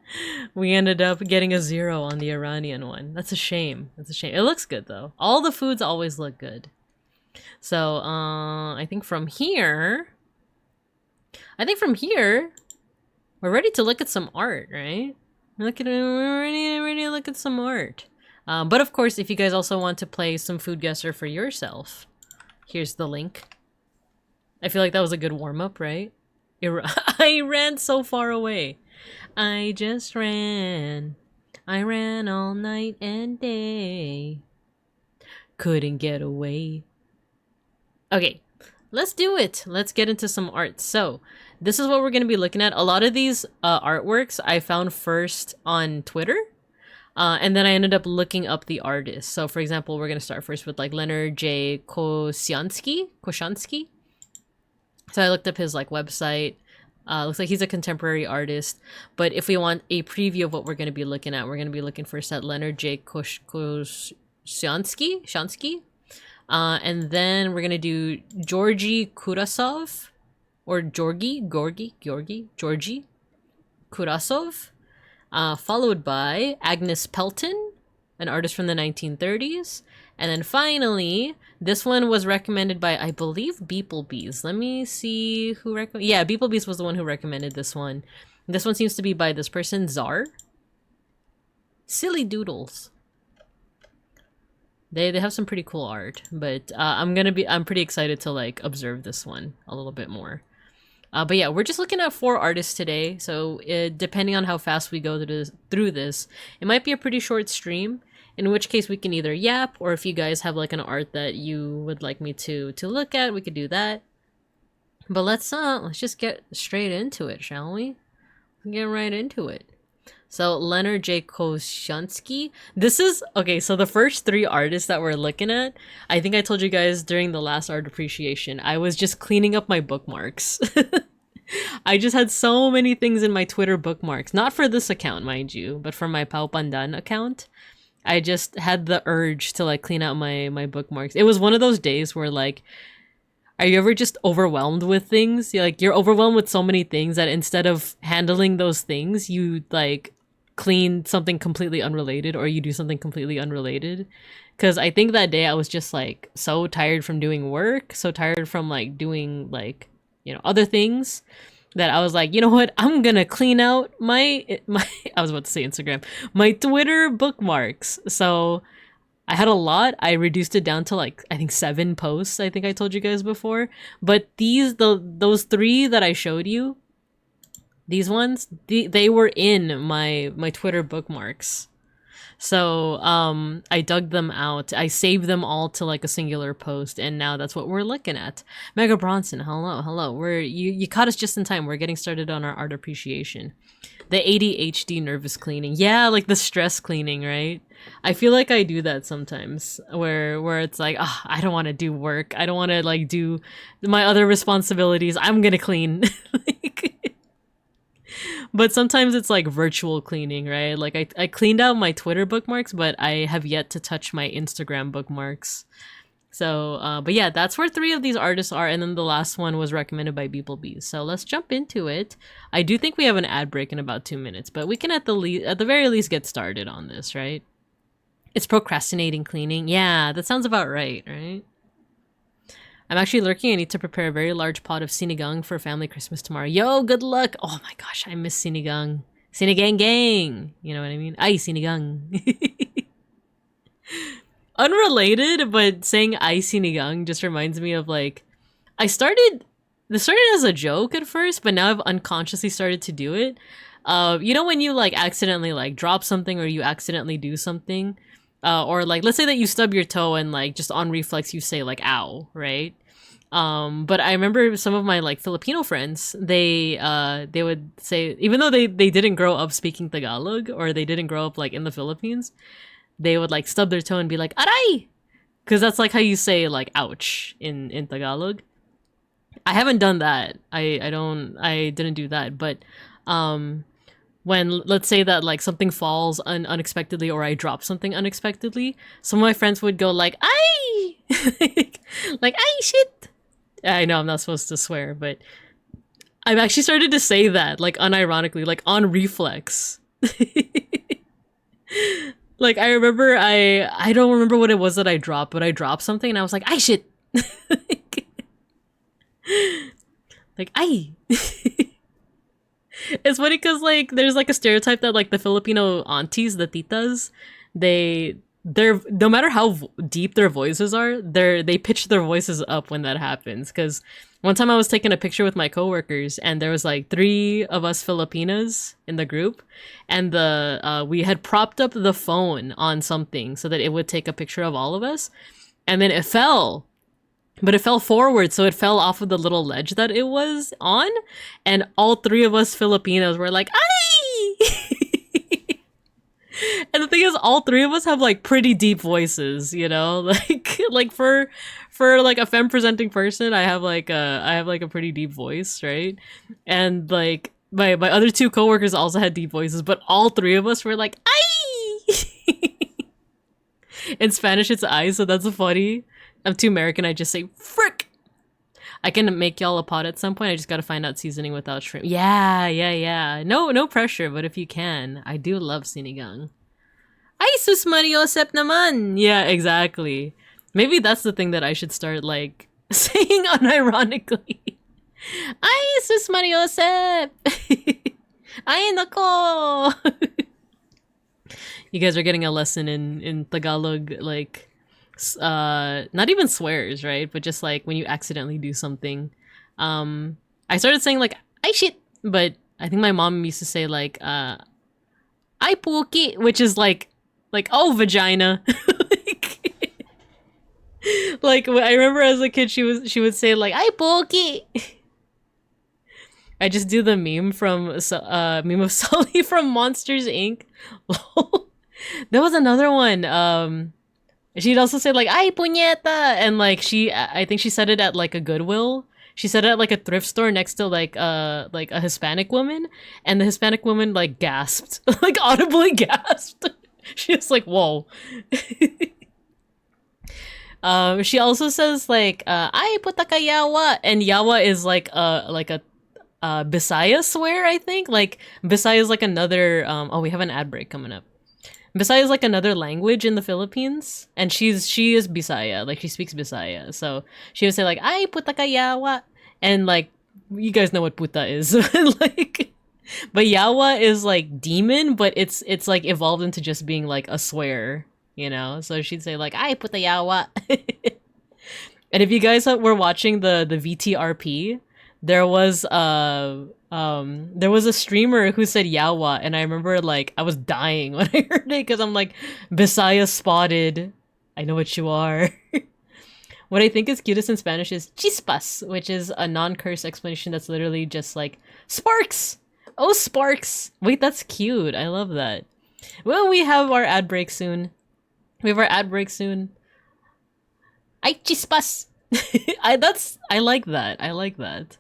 we ended up getting a 0 on the Iranian one. That's a shame. It looks good though. All the foods always look good. So I think from here we're ready to look at some art, right? We're ready to look at some art. But of course, if you guys also want to play some food guesser for yourself, here's the link. I feel like that was a good warm-up, right? I ran so far away. I just ran. I ran all night and day. Couldn't get away. Okay, let's do it. Let's get into some art. So, this is what we're going to be looking at. A lot of these artworks I found first on Twitter. And then I ended up looking up the artist. So, for example, we're going to start first with like Leonard J. Kosciuszki. So I looked up his like website. Looks like he's a contemporary artist. But if we want a preview of what we're going to be looking at, we're going to be looking first at Leonard J. Kosciuszki. And then we're going to do Georgy Kurasov. Or Georgy Kurasov. Followed by Agnes Pelton, an artist from the 1930s. And then finally, this one was recommended by, I believe, beeplebees. Let me see who recommended. Yeah, beeplebees was the one who recommended this one. This one seems to be by this person, Czar. Silly doodles. They have some pretty cool art, but I'm pretty excited to like observe this one a little bit more. But yeah, we're just looking at 4 artists today, so depending on how fast we go through this, it might be a pretty short stream. In which case we can either yap, or if you guys have like an art that you would like me to look at, we could do that. But let's just get straight into it, shall we? Get right into it. So Leonard J. Kosciuszki. This is okay. So the first 3 artists that we're looking at, I think I told you guys during the last art appreciation, I was just cleaning up my bookmarks. I just had so many things in my Twitter bookmarks, not for this account, mind you, but for my Pao Pandan account. I just had the urge to like clean out my bookmarks. It was one of those days where like, are you ever just overwhelmed with things? You're overwhelmed with so many things that instead of handling those things, you like clean something completely unrelated, or you do something completely unrelated. Because I think that day I was just like so tired from doing work, so tired from like doing like, you know, other things, that I was like, you know what, I'm gonna clean out my I was about to say Instagram, my Twitter bookmarks. So I had a lot. I reduced it down to like, I think 7 posts, I think I told you guys before. But those 3 that I showed you, These ones, they were in my Twitter bookmarks. So I dug them out. I saved them all to like a singular post, and now that's what we're looking at. Mega Bronson, hello. You caught us just in time. We're getting started on our art appreciation. The ADHD nervous cleaning. Yeah, like the stress cleaning, right? I feel like I do that sometimes where it's like, oh, I don't want to do work. I don't want to like do my other responsibilities. I'm going to clean. Like, but sometimes it's like virtual cleaning, right? Like I cleaned out my Twitter bookmarks, but I have yet to touch my Instagram bookmarks. So, but yeah, that's where 3 of these artists are, and then the last one was recommended by beeplebees. So let's jump into it. I do think we have an ad break in about 2 minutes, but we can at the very least get started on this, right? It's procrastinating cleaning. Yeah, that sounds about right, right? I'm actually lurking. I need to prepare a very large pot of sinigang for family Christmas tomorrow. Yo, good luck. Oh my gosh, I miss sinigang. Sinigang gang. You know what I mean? Ay, sinigang. Unrelated, but saying ay sinigang just reminds me of like, this started as a joke at first, but now I've unconsciously started to do it. You know when you like accidentally like drop something or you accidentally do something, or like let's say that you stub your toe and like just on reflex you say like ow, right? But I remember some of my like Filipino friends, they would say, even though they didn't grow up speaking Tagalog or they didn't grow up like in the Philippines, they would like stub their toe and be like aray, because that's like how you say like ouch in Tagalog. I haven't done that. I didn't do that, but when let's say that like something falls unexpectedly or I drop something unexpectedly, some of my friends would go like ay, like ay shit. I know I'm not supposed to swear, but I've actually started to say that like unironically, like on reflex. Like I remember I don't remember what it was that I dropped, but I dropped something and I was like ay shit. Like ay. It's funny because like there's like a stereotype that like the Filipino aunties, the titas, they're no matter how deep their voices are, they pitch their voices up when that happens. Because one time I was taking a picture with my coworkers and there was like 3 of us Filipinas in the group, and we had propped up the phone on something so that it would take a picture of all of us, and then it fell. But it fell forward, so it fell off of the little ledge that it was on, and all 3 of us Filipinos were like, ay! And the thing is, all 3 of us have like pretty deep voices, you know, like for like a femme presenting person, I have like a pretty deep voice, right? And like my other 2 coworkers also had deep voices, but all 3 of us were like, ay! In Spanish, it's ay, so that's funny. I'm too American, I just say frick. I can make y'all a pot at some point. I just gotta find out seasoning without shrimp. Yeah. No pressure, but if you can, I do love sinigang. Ay, sus Mariosep naman! Yeah, exactly. Maybe that's the thing that I should start, like, saying unironically. Ay, sus Mariosep! Ay, nako! You guys are getting a lesson in Tagalog, like, not even swears, right? But just like when you accidentally do something. I started saying like ay shit, but I think my mom used to say like ay puki, which is like oh vagina. Like I remember as a kid she would say like ay puki. I just do the meme of Sully from Monsters Inc. There was another one. She'd also say like "ay puñeta," and like I think she said it at like a Goodwill. She said it at like a thrift store next to like a Hispanic woman, and the Hispanic woman like gasped, like audibly gasped. She was like, "Whoa." She also says like "ay puta ka yawa," and yawa is like a Bisaya swear, I think. Like Bisaya is like another. Oh, we have an ad break coming up. Bisaya is like another language in the Philippines, and she is Bisaya, like she speaks Bisaya. So she would say like "ay puta ka yawa," and like you guys know what puta is, like. But yawa is like demon, but it's like evolved into just being like a swear, you know. So she'd say like "ay puta yawa," and if you guys were watching the VTRP, there was a streamer who said Yawa, and I remember like I was dying when I heard it because I'm like, Bisaya spotted. I know what you are. What I think is cutest in Spanish is chispas, which is a non-curse explanation that's literally just like sparks. Oh, sparks! Wait, that's cute. I love that. Well, we have our ad break soon. We have our ad break soon. Ay chispas. I like that. I like that.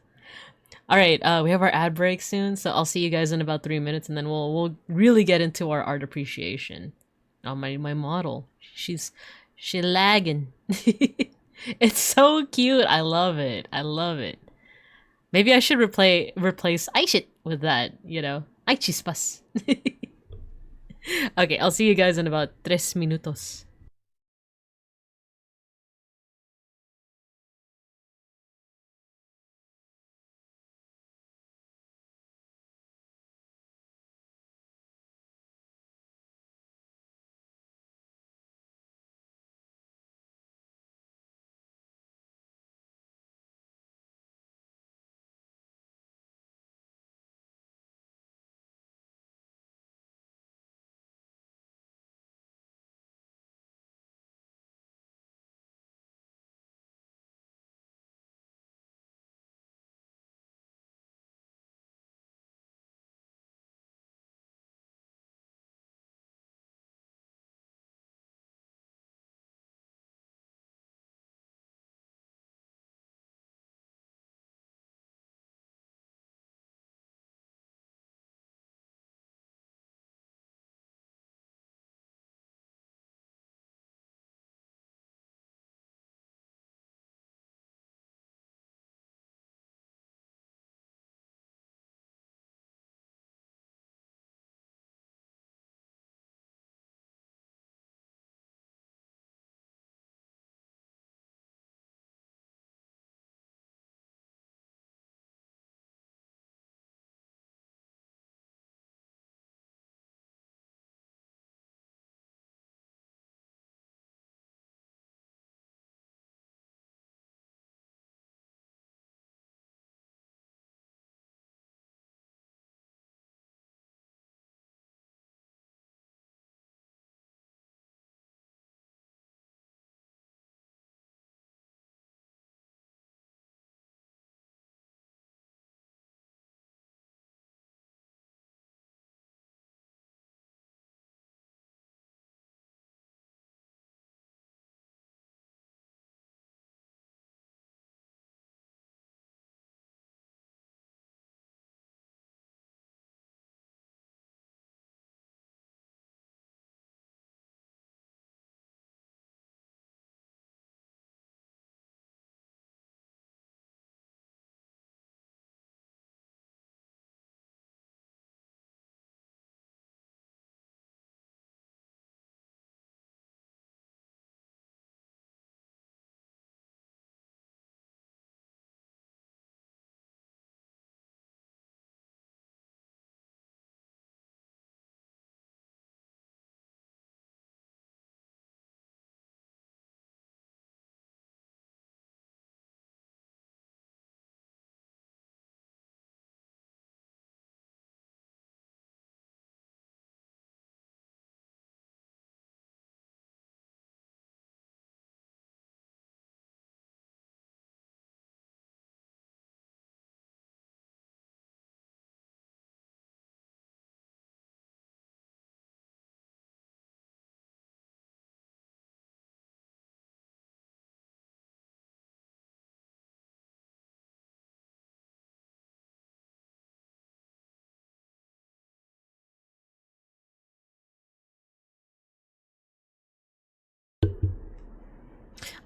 All right, we have our ad break soon, so I'll see you guys in about 3 minutes, and then we'll really get into our art appreciation. Oh, my model, she lagging. It's so cute. I love it. I love it. Maybe I should replace Aishit with that. You know, ay chispas. Okay, I'll see you guys in about 3 minutos.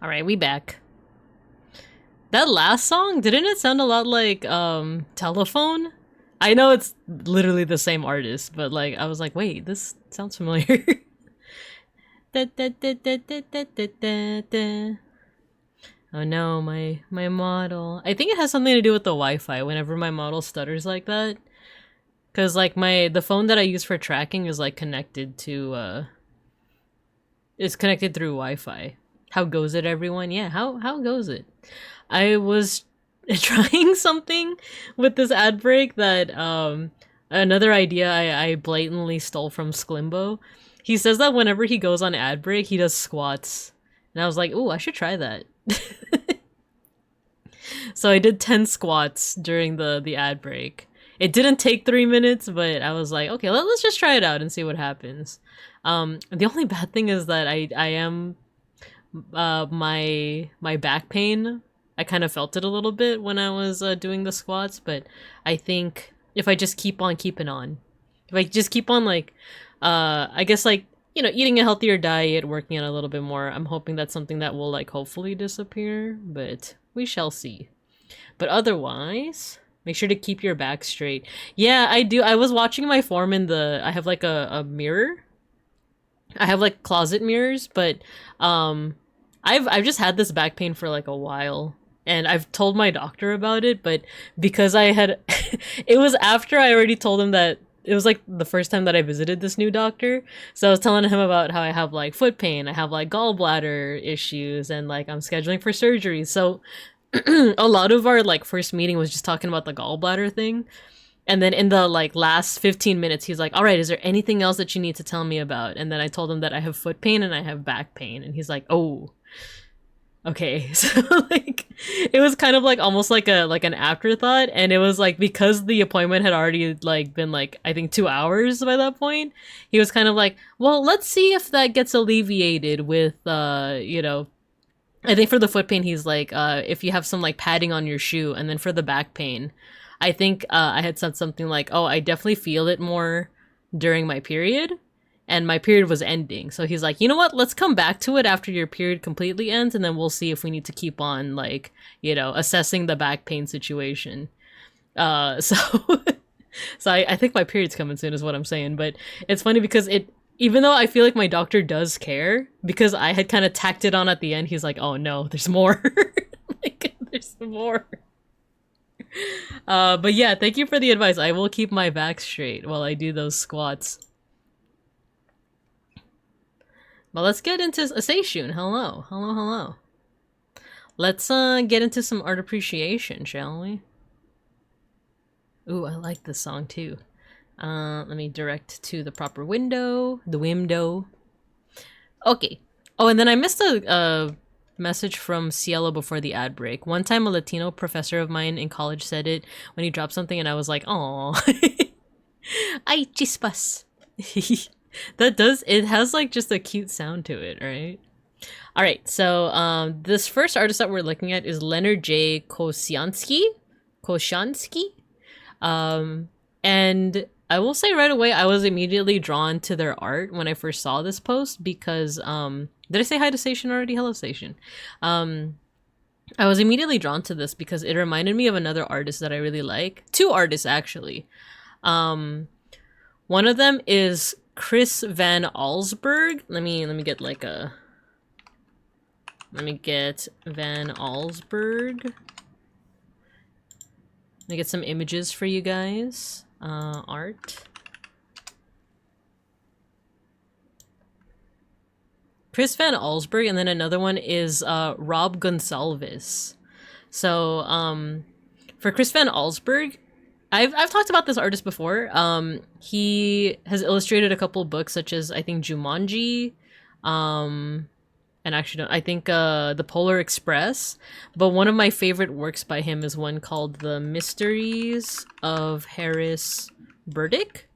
All right, we back. That last song, didn't it sound a lot like Telephone? I know it's literally the same artist, but like I was like, wait, this sounds familiar. Oh no, my model. I think it has something to do with the Wi-Fi whenever my model stutters like that. Cause like the phone that I use for tracking is like connected to it's connected through Wi-Fi. How goes it, everyone? Yeah, how goes it? I was trying something with this ad break that another idea I blatantly stole from Sklimbo. He says that whenever he goes on ad break, he does squats. And I was like, ooh, I should try that. So I did 10 squats during the ad break. It didn't take 3 minutes, but I was like, okay, let's just try it out and see what happens. The only bad thing is that I am my back pain. I kind of felt it a little bit when I was doing the squats, but I think if I just keep on keeping on, if I just keep on like, I guess like, you know, eating a healthier diet, working out a little bit more, I'm hoping that's something that will like hopefully disappear, but we shall see. But otherwise, make sure to keep your back straight. Yeah, I do. I was watching my form in I have like a mirror. I have like closet mirrors, but I've just had this back pain for like a while. And I've told my doctor about it, but because I had it was after I already told him that it was like the first time that I visited this new doctor. So I was telling him about how I have like foot pain, I have like gallbladder issues, and like I'm scheduling for surgery. So a lot of our like first meeting was just talking about the gallbladder thing. And then in the like last 15 minutes, he's like, all right, is there anything else that you need to tell me about? And then I told him that I have foot pain and I have back pain. And he's like, oh, okay. So like, it was kind of like almost like an afterthought. And it was like, because the appointment had already like been like, I think 2 hours by that point, he was kind of like, well, let's see if that gets alleviated with, you know, I think for the foot pain, he's like, if you have some like padding on your shoe. And then for the back pain, I think I had said something like, oh, I definitely feel it more during my period. And my period was ending. So he's like, you know what? Let's come back to it after your period completely ends. And then we'll see if we need to keep on like, you know, assessing the back pain situation. So so I think my period's coming soon is what I'm saying. But it's funny because even though I feel like my doctor does care, because I had kind of tacked it on at the end, he's like, oh no, there's more. Like, there's more. But yeah, thank you for the advice. I will keep my back straight while I do those squats. But let's get into Seishun. Hello, hello, hello. Let's get into some art appreciation, shall we? Ooh, I like this song too. Let me direct to the proper window. The window. Okay. Oh, and then I missed a message from Cielo before the ad break. One time a Latino professor of mine in college said it when he dropped something and I was like, "Aw." Ay, chispas. It has like just a cute sound to it, right? All right, so this first artist that we're looking at is Leonard J. Kosiansky. And I will say right away, I was immediately drawn to their art when I first saw this post because, did I say hi to Station already? Hello, Station. I was immediately drawn to this because it reminded me of another artist that I really like. Two artists, actually. One of them is Chris Van Allsburg. Let me get like a... Let me get Van Allsburg. Let me get some images for you guys. Art. Chris Van Allsburg, and then another one is Rob Gonsalves. So for Chris Van Allsburg, I've talked about this artist before. He has illustrated a couple books such as I think Jumanji, and actually I think The Polar Express. But one of my favorite works by him is one called The Mysteries of Harris Burdick.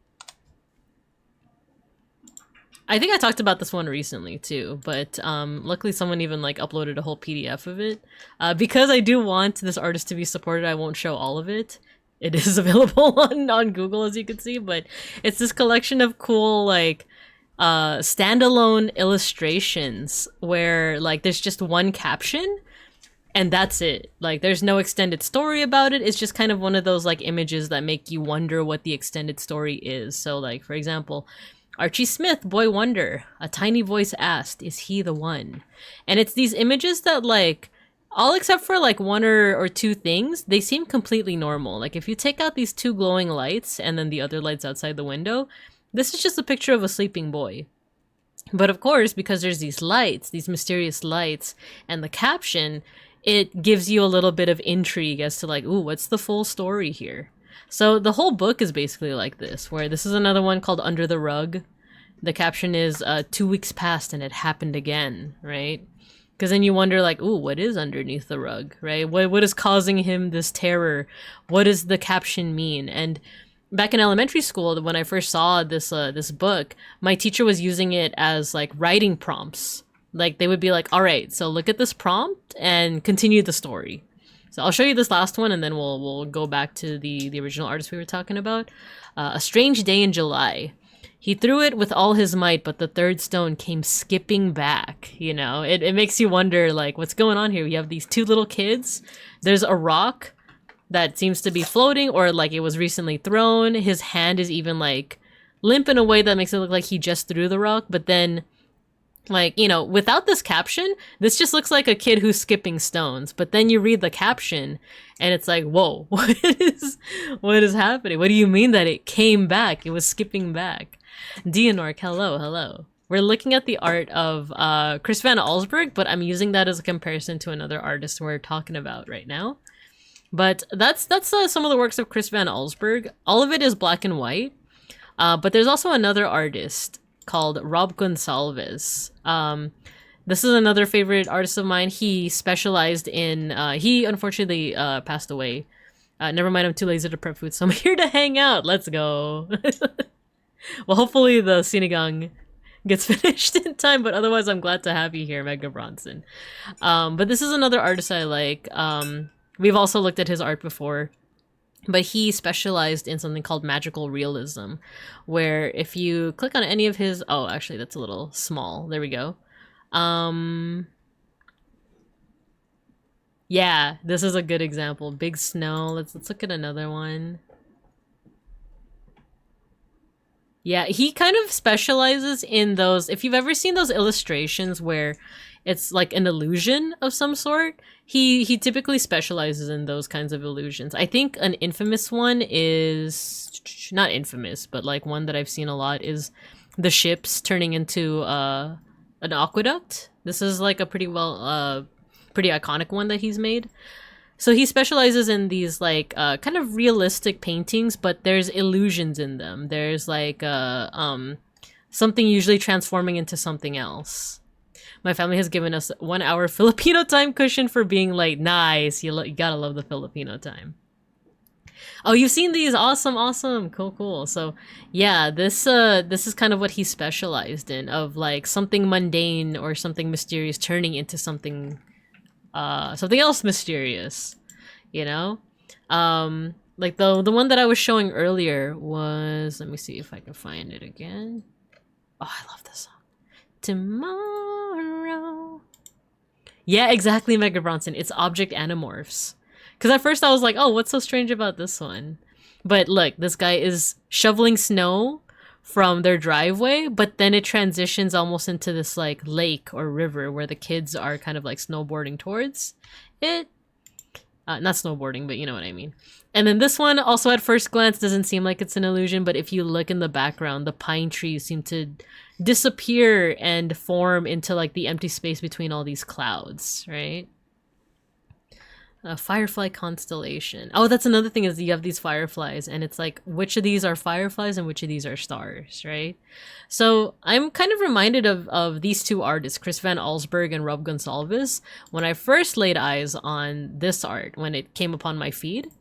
I think I talked about this one recently too, but luckily someone even like uploaded a whole PDF of it. Because I do want this artist to be supported, I won't show all of it. It is available on Google, as you can see, but it's this collection of cool like standalone illustrations where like there's just one caption and that's it. Like there's no extended story about it. It's just kind of one of those like images that make you wonder what the extended story is. So like, for example, Archie Smith, Boy Wonder, a tiny voice asked, is he the one? And it's these images that like, all except for like one or two things, they seem completely normal. Like if you take out these two glowing lights and then the other lights outside the window, this is just a picture of a sleeping boy. But of course, because there's these lights, these mysterious lights, and the caption, it gives you a little bit of intrigue as to like, ooh, what's the full story here? So the whole book is basically like this, where this is another one called Under the Rug. The caption is 2 weeks passed and it happened again, right? Because then you wonder like, ooh, what is underneath the rug, right? What is causing him this terror? What does the caption mean? And back in elementary school, when I first saw this this book, my teacher was using it as like writing prompts. Like they would be like, all right, so look at this prompt and continue the story. So I'll show you this last one and then we'll go back to the original artist we were talking about. A strange day in July. He threw it with all his might, but the third stone came skipping back. You know, it makes you wonder, like, what's going on here? We have these two little kids. There's a rock that seems to be floating, or like it was recently thrown. His hand is even like limp in a way that makes it look like he just threw the rock. But then, like, you know, without this caption, this just looks like a kid who's skipping stones. But then you read the caption and it's like, whoa, what is happening? What do you mean that it came back? It was skipping back. Dianork, hello. We're looking at the art of Chris Van Allsburg, but I'm using that as a comparison to another artist we're talking about right now. But that's some of the works of Chris Van Allsburg. All of it is black and white. But there's also another artist called Rob Gonsalves. This is another favorite artist of mine. He specialized in... he unfortunately passed away. Never mind, I'm too lazy to prep food, so I'm here to hang out. Let's go. Well, hopefully the sinigang gets finished in time, but otherwise I'm glad to have you here, Mega Bronson. But this is another artist I like. We've also looked at his art before, but he specialized in something called magical realism, where if you click on any of his... Oh, actually, that's a little small. There we go. Yeah, this is a good example. Big snow. Let's look at another one. Yeah, he kind of specializes in those... If you've ever seen those illustrations where it's like an illusion of some sort, he typically specializes in those kinds of illusions. I think an infamous one is... Not infamous, but like one that I've seen a lot is the ships turning into an aqueduct. This is like a pretty iconic one that he's made. So he specializes in these like kind of realistic paintings, but there's illusions in them. There's like something usually transforming into something else. My family has given us 1 hour Filipino time cushion for being late. Nice. You gotta love the Filipino time. Oh, you've seen these? Awesome. Cool. So yeah, this is kind of what he specialized in, of like something mundane or something mysterious turning into something else mysterious, you know? Like the one that I was showing earlier was, let me see if I can find it again. Oh, I love this song. Tomorrow. Yeah, exactly, Mega Bronson. It's object animorphs. Because at first I was like, oh, what's so strange about this one? But look, this guy is shoveling snow from their driveway, but then it transitions almost into this like lake or river where the kids are kind of like snowboarding towards it. Not snowboarding, but you know what I mean. And then this one also at first glance doesn't seem like it's an illusion, but if you look in the background, the pine trees seem to disappear and form into like the empty space between all these clouds, right? Firefly constellation. Oh, that's another thing, is you have these fireflies and it's like, which of these are fireflies and which of these are stars, right? So I'm kind of reminded of these two artists, Chris Van Allsburg and Rob Gonsalves, when I first laid eyes on this art when it came upon my feed.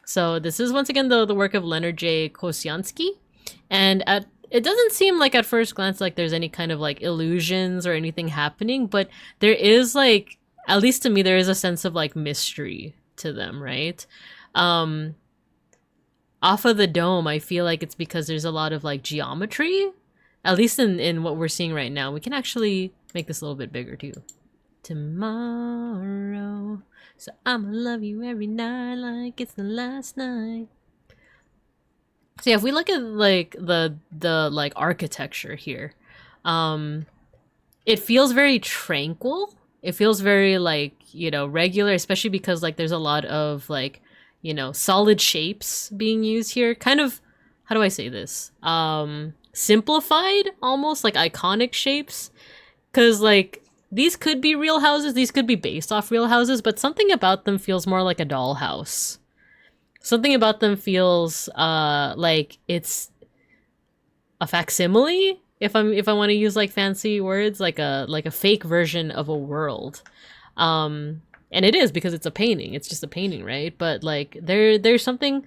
So this is once again the work of Leonard J. Kosiansky, and it doesn't seem like at first glance like there's any kind of like illusions or anything happening, but there is like, at least to me, there is a sense of like mystery to them, right? Off of the dome, I feel like it's because there's a lot of like geometry, at least in what we're seeing right now. We can actually make this a little bit bigger too. Tomorrow, so I'ma love you every night like it's the last night. So yeah, if we look at like the like architecture here, it feels very tranquil. It feels very like, you know, regular, especially because like there's a lot of like, you know, solid shapes being used here. Kind of, how do I say this? Simplified, almost like iconic shapes. Cause like these could be real houses, these could be based off real houses, but something about them feels more like a dollhouse. Something about them feels like it's a facsimile, if I want to use like fancy words, like a fake version of a world. And it is, because it's a painting. It's just a painting, right? But like there's something,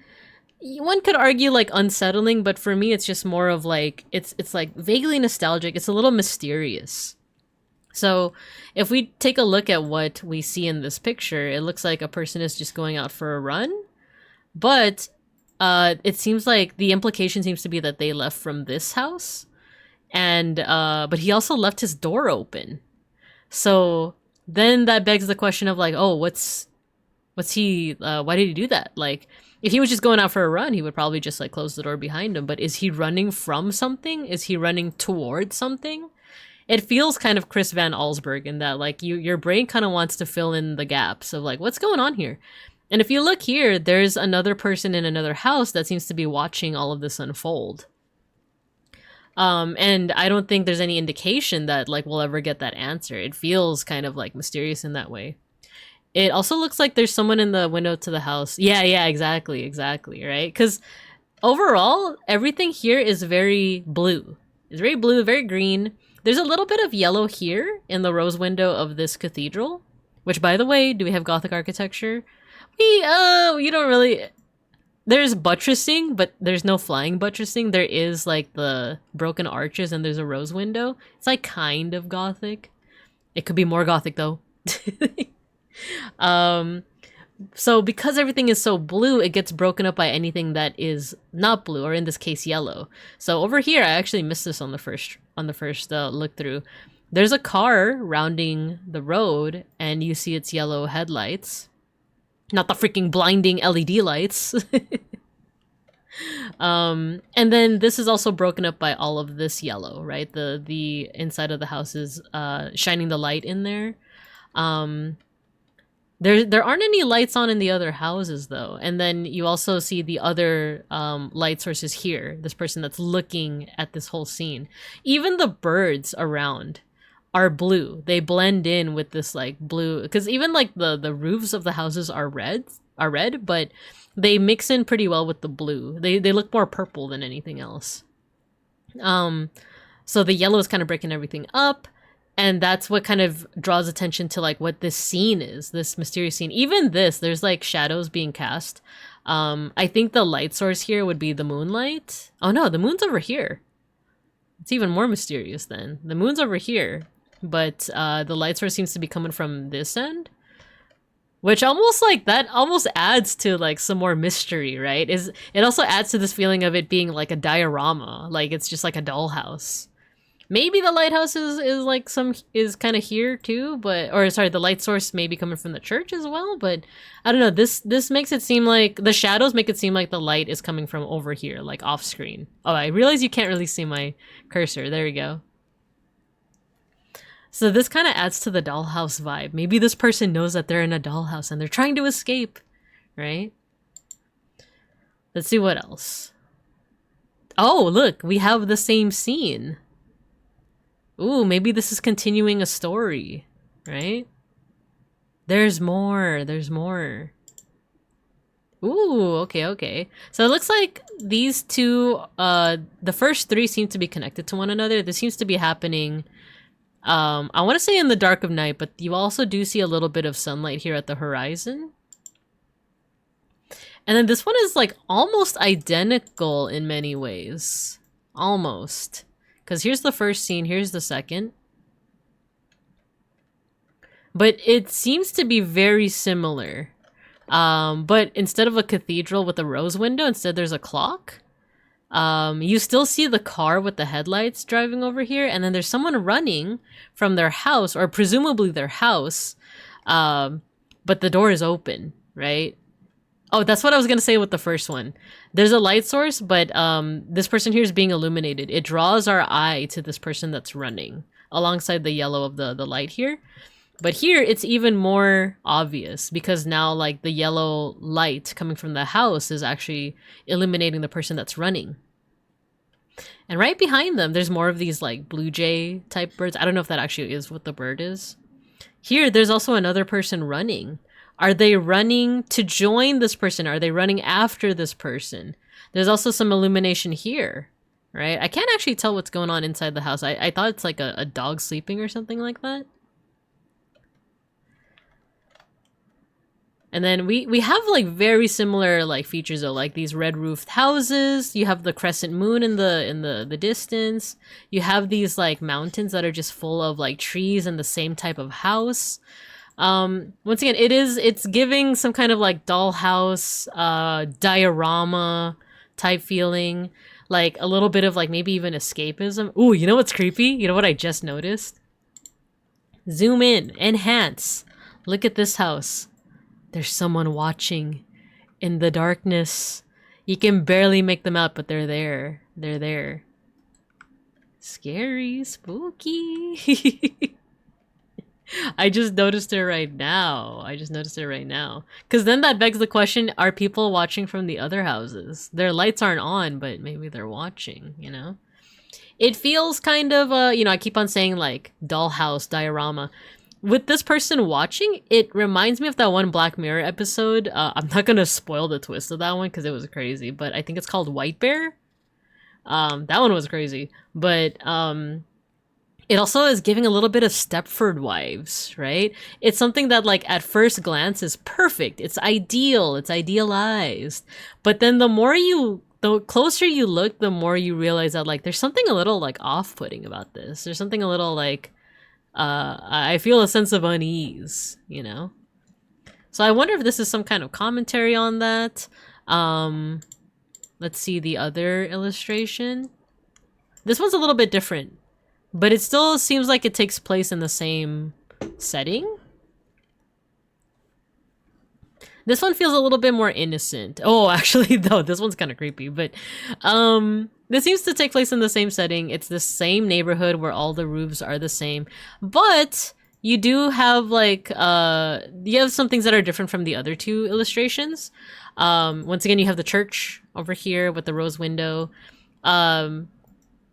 one could argue, like unsettling, but for me it's just more of like it's like vaguely nostalgic. It's a little mysterious. So if we take a look at what we see in this picture, it looks like a person is just going out for a run. But it seems like the implication seems to be that they left from this house, and but he also left his door open. So then that begs the question of like, oh, what's he? Why did he do that? Like, if he was just going out for a run, he would probably just like close the door behind him. But is he running from something? Is he running towards something? It feels kind of Chris Van Allsburg in that like your brain kind of wants to fill in the gaps of like, what's going on here? And if you look here, there's another person in another house that seems to be watching all of this unfold. And I don't think there's any indication that like we'll ever get that answer. It feels kind of like mysterious in that way. It also looks like there's someone in the window to the house. Yeah, exactly, right? Because overall, everything here is very blue. It's very blue, very green. There's a little bit of yellow here in the rose window of this cathedral, which, by the way, do we have Gothic architecture? You don't really. There's buttressing, but there's no flying buttressing. There is like the broken arches and there's a rose window. It's like kind of Gothic. It could be more Gothic though. So because everything is so blue, it gets broken up by anything that is not blue, or in this case, yellow. So over here, I actually missed this on the first look through. There's a car rounding the road, and you see its yellow headlights. Not the freaking blinding LED lights. And then this is also broken up by all of this yellow, right? The inside of the house is shining the light in there. There aren't any lights on in the other houses though. And then you also see the other light sources here. This person that's looking at this whole scene. Even the birds around are blue. They blend in with this like blue, because even like the roofs of the houses are red, but they mix in pretty well with the blue. They look more purple than anything else. So the yellow is kind of breaking everything up, and that's what kind of draws attention to like what this scene is, this mysterious scene. Even there's like shadows being cast. I think the light source here would be the moonlight. Oh no, the moon's over here. It's even more mysterious then. The moon's over here. But the light source seems to be coming from this end, which almost adds to like some more mystery, right? It also adds to this feeling of it being like a diorama, like it's just like a dollhouse. Maybe the lighthouse is kind of here too, the light source may be coming from the church as well, but I don't know. This makes it seem like the shadows make it seem like the light is coming from over here, like off screen. Oh, I realize you can't really see my cursor. There we go. So this kind of adds to the dollhouse vibe. Maybe this person knows that they're in a dollhouse and they're trying to escape, right? Let's see what else. Oh, look, we have the same scene. Ooh, maybe this is continuing a story, right? There's more. Ooh, okay. So it looks like these two, the first three seem to be connected to one another. This seems to be happening... I want to say in the dark of night, but you also do see a little bit of sunlight here at the horizon. And then this one is like almost identical in many ways. Almost. Because here's the first scene, here's the second. But it seems to be very similar. But instead of a cathedral with a rose window, instead there's a clock. You still see the car with the headlights driving over here, and then there's someone running from their house, or presumably their house, but the door is open, right? Oh, that's what I was gonna say with the first one. There's a light source, but this person here is being illuminated. It draws our eye to this person that's running, alongside the yellow of the light here. But here, it's even more obvious, because now, like, the yellow light coming from the house is actually illuminating the person that's running. And right behind them, there's more of these like blue jay type birds. I don't know if that actually is what the bird is. Here, there's also another person running. Are they running to join this person? Are they running after this person? There's also some illumination here, right? I can't actually tell what's going on inside the house. I thought it's like a dog sleeping or something like that. And then we have like very similar like features though, like these red roofed houses. You have the crescent moon in the distance. You have these like mountains that are just full of like trees and the same type of house. Once again, it's giving some kind of like dollhouse, diorama type feeling, like a little bit of like maybe even escapism. Ooh, you know what's creepy? You know what I just noticed? Zoom in, enhance. Look at this house. There's someone watching in the darkness. You can barely make them out, but they're there. They're there. Scary, spooky. I just noticed it right now. Because then that begs the question, are people watching from the other houses? Their lights aren't on, but maybe they're watching, you know? It feels kind of, I keep on saying like dollhouse, diorama. With this person watching, it reminds me of that one Black Mirror episode. I'm not gonna spoil the twist of that one because it was crazy, but I think it's called White Bear. That one was crazy, but it also is giving a little bit of Stepford Wives, right? It's something that like at first glance is perfect. It's ideal. It's idealized. But then the closer you look, the more you realize that like there's something a little like off-putting about this. There's something a little like I feel a sense of unease, you know? So I wonder if this is some kind of commentary on that. Let's see the other illustration. This one's a little bit different, but it still seems like it takes place in the same setting. This one feels a little bit more innocent. Oh, actually, though, this one's kind of creepy, but this seems to take place in the same setting. It's the same neighborhood where all the roofs are the same, but you do have like you have some things that are different from the other two illustrations. Once again, you have the church over here with the rose window. In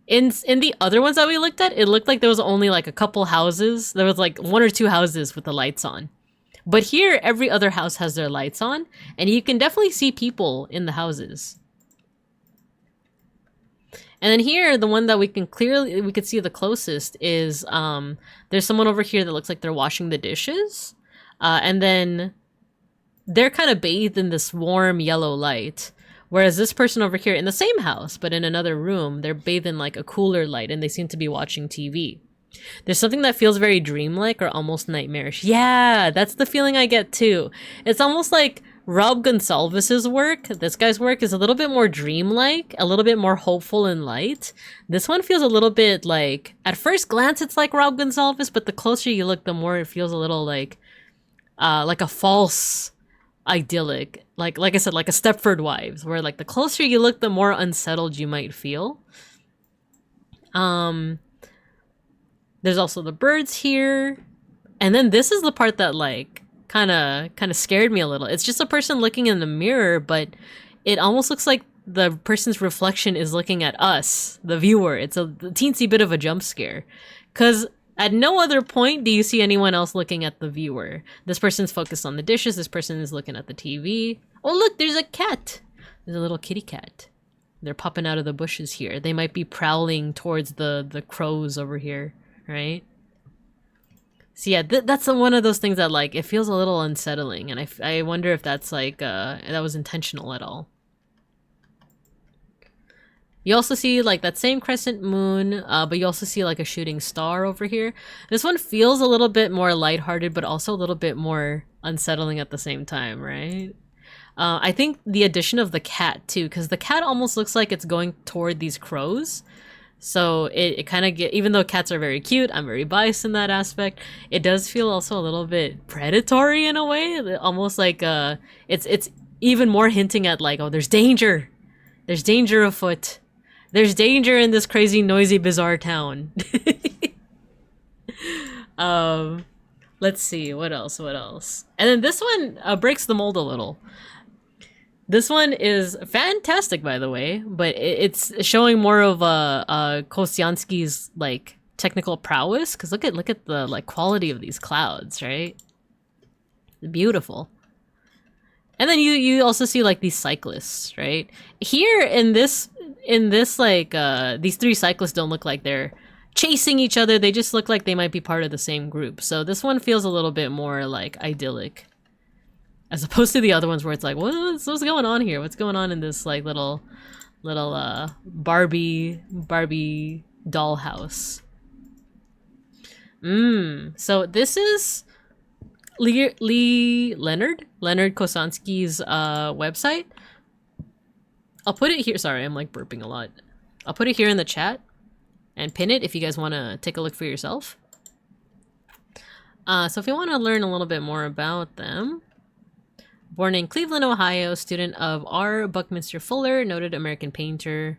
the other ones that we looked at, it looked like there was only like a couple houses. There was like one or two houses with the lights on. But here, every other house has their lights on, and you can definitely see people in the houses. And then here, the one that we could see the closest is, there's someone over here that looks like they're washing the dishes. And then they're kind of bathed in this warm yellow light. Whereas this person over here in the same house, but in another room, they're bathed in like a cooler light and they seem to be watching TV. There's something that feels very dreamlike or almost nightmarish. Yeah, that's the feeling I get too. It's almost like Rob Gonsalves's work, this guy's work, is a little bit more dreamlike, a little bit more hopeful and light. This one feels a little bit like, at first glance it's like Rob Gonsalves, but the closer you look, the more it feels a little like a false idyllic. Like I said, like a Stepford Wives, where like the closer you look, the more unsettled you might feel. There's also the birds here. And then this is the part that like kind of scared me a little. It's just a person looking in the mirror, but it almost looks like the person's reflection is looking at us, the viewer. It's a teensy bit of a jump scare. Because at no other point do you see anyone else looking at the viewer. This person's focused on the dishes. This person is looking at the TV. Oh, look, there's a cat. There's a little kitty cat. They're popping out of the bushes here. They might be prowling towards the crows over here. Right? So yeah, that's one of those things that like it feels a little unsettling, and I wonder if that's like that was intentional at all. You also see like that same crescent moon, but you also see like a shooting star over here. This one feels a little bit more lighthearted, but also a little bit more unsettling at the same time, right? I think the addition of the cat too, because the cat almost looks like it's going toward these crows. So it kind of even though cats are very cute, I'm very biased in that aspect, it does feel also a little bit predatory in a way, almost like it's even more hinting at like, oh, there's danger afoot, there's danger in this crazy, noisy, bizarre town. Let's see, what else? And then this one breaks the mold a little. This one is fantastic, by the way, but it's showing more of Kosiansky's like technical prowess. Because look at the like quality of these clouds, right? Beautiful. And then you also see like these cyclists, right? Here in this like these three cyclists don't look like they're chasing each other. They just look like they might be part of the same group. So this one feels a little bit more like idyllic, as opposed to the other ones where it's like, what's going on here? What's going on in this like little Barbie dollhouse? So this is Leonard Kosansky's website. I'll put it here. Sorry, I'm like burping a lot. I'll put it here in the chat and pin it if you guys want to take a look for yourself. So if you want to learn a little bit more about them. Born in Cleveland, Ohio, student of R. Buckminster Fuller, noted American painter.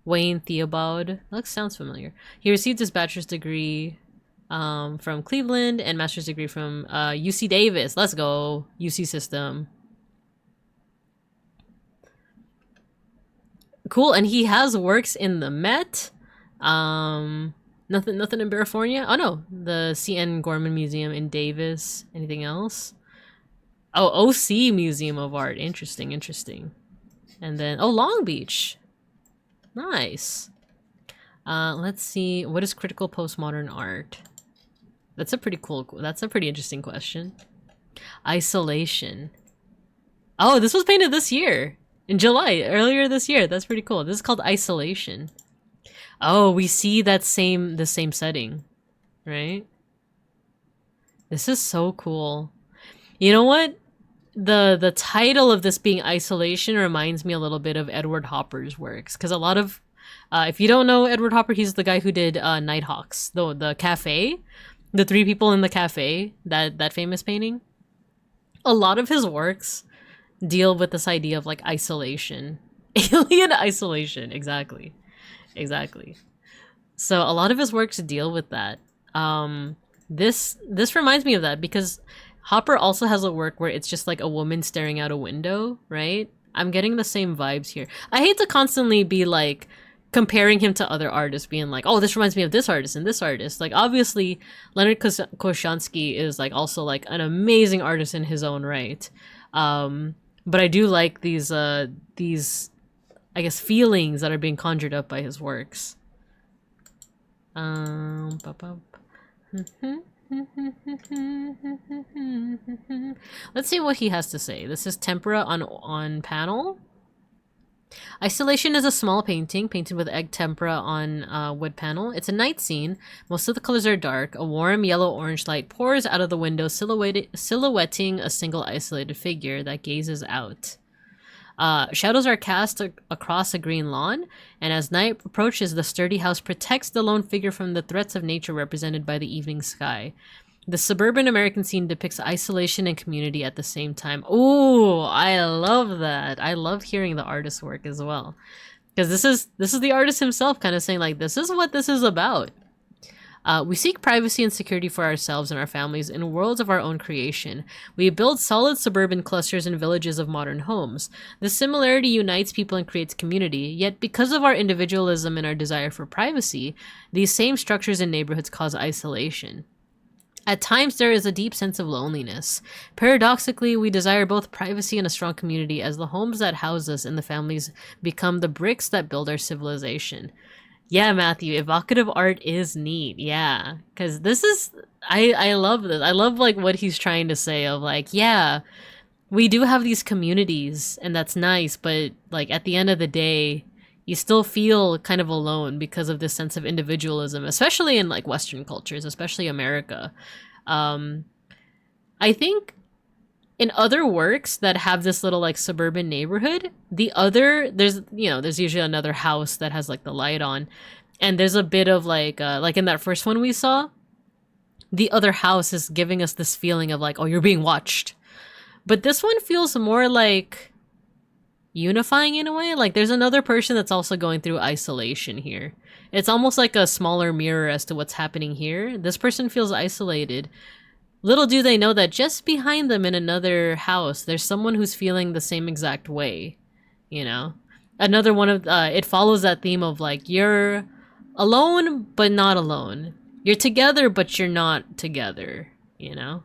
Wayne Theobald. That sounds familiar. He received his bachelor's degree from Cleveland and master's degree from UC Davis. Let's go, UC system. Cool, and he has works in the Met. Nothing in California. Oh no, the C.N. Gorman Museum in Davis. Anything else? Oh, OC Museum of Art. Interesting. And then, oh, Long Beach. Nice. Let's see. What is critical postmodern art? That's a pretty interesting question. Isolation. Oh, this was painted this year. In July, earlier this year. That's pretty cool. This is called Isolation. Oh, we see the same setting, right? This is so cool. You know what? The title of this being Isolation reminds me a little bit of Edward Hopper's works, because a lot of if you don't know Edward Hopper, he's the guy who did Nighthawks, the cafe, the three people in the cafe, that famous painting. A lot of his works deal with this idea of like isolation, alien isolation. Exactly. So a lot of his works deal with that. This reminds me of that because Hopper also has a work where it's just like a woman staring out a window, right? I'm getting the same vibes here. I hate to constantly be like comparing him to other artists, being like, oh, this reminds me of this artist and this artist. Like, obviously, Leonard Koshansky is like also like an amazing artist in his own right. But I do like these I guess feelings that are being conjured up by his works. Let's see what he has to say. This is Tempera on panel. Isolation is a small painting painted with egg tempera on wood panel. It's a night scene. Most of the colors are dark. A warm yellow-orange light pours out of the window, silhouetting a single isolated figure that gazes out. Shadows are cast across a green lawn, and as night approaches, the sturdy house protects the lone figure from the threats of nature represented by the evening sky. The suburban American scene depicts isolation and community at the same time. Ooh, I love that. I love hearing the artist's work as well. Because this is the artist himself kind of saying like, this is what this is about. We seek privacy and security for ourselves and our families in worlds of our own creation. We build solid suburban clusters and villages of modern homes. This similarity unites people and creates community, yet because of our individualism and our desire for privacy, these same structures and neighborhoods cause isolation. At times, there is a deep sense of loneliness. Paradoxically, we desire both privacy and a strong community as the homes that house us and the families become the bricks that build our civilization. Yeah, Matthew, evocative art is neat. Yeah, because this is... I love this. I love, like, what he's trying to say of, like, yeah, we do have these communities, and that's nice, but, like, at the end of the day, you still feel kind of alone because of this sense of individualism, especially in like Western cultures, especially America. I think in other works that have this little like suburban neighborhood, there's usually another house that has like the light on, and there's a bit of like in that first one we saw, the other house is giving us this feeling of like, oh, you're being watched. But this one feels more like unifying in a way. Like there's another person that's also going through isolation here. It's almost like a smaller mirror as to what's happening here. This person feels isolated, Little do they know that just behind them in another house, there's someone who's feeling the same exact way, you know? Another one of, it follows that theme of like, you're alone, but not alone. You're together, but you're not together, you know?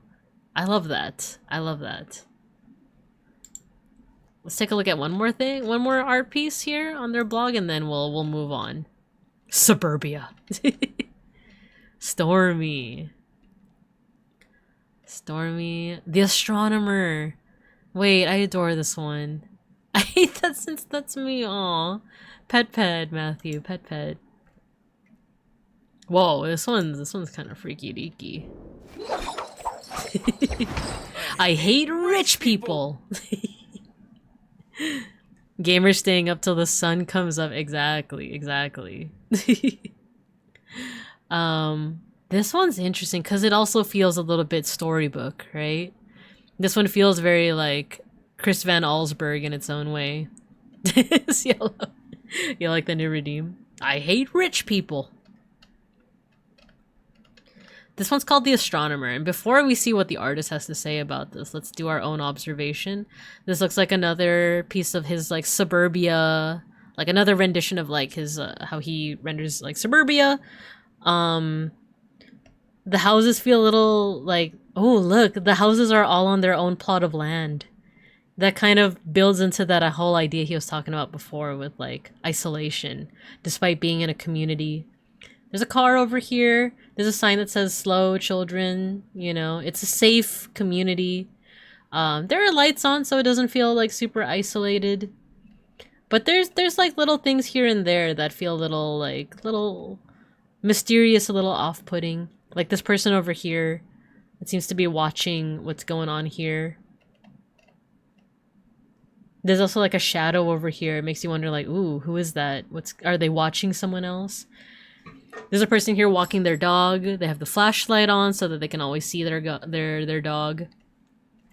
I love that. I love that. Let's take a look at one more thing, one more art piece here on their blog, and then we'll move on. Suburbia. Stormy. Stormy. The Astronomer. Wait, I adore this one. I hate that since that's me. Aw. Pet, Matthew. Pet. Whoa, this one's kind of freaky deaky. I hate rich people. Gamers staying up till the sun comes up. Exactly. This one's interesting because it also feels a little bit storybook, right? This one feels very like Chris Van Allsburg in its own way. It's yellow. You like the new redeem? I hate rich people. This one's called The Astronomer, and before we see what the artist has to say about this, let's do our own observation. This looks like another piece of his, like, suburbia, like another rendition of, like, his, how he renders, like, suburbia. The houses feel a little, like, oh, look, the houses are all on their own plot of land. That kind of builds into that whole idea he was talking about before with, like, isolation, despite being in a community. There's a car over here. There's a sign that says slow children, you know, it's a safe community. There are lights on so it doesn't feel like super isolated. But there's like little things here and there that feel a little mysterious, a little off-putting. Like this person over here, it seems to be watching what's going on here. There's also like a shadow over here. It makes you wonder like, ooh, who is that? Are they watching someone else? There's a person here walking their dog. They have the flashlight on so that they can always see their dog.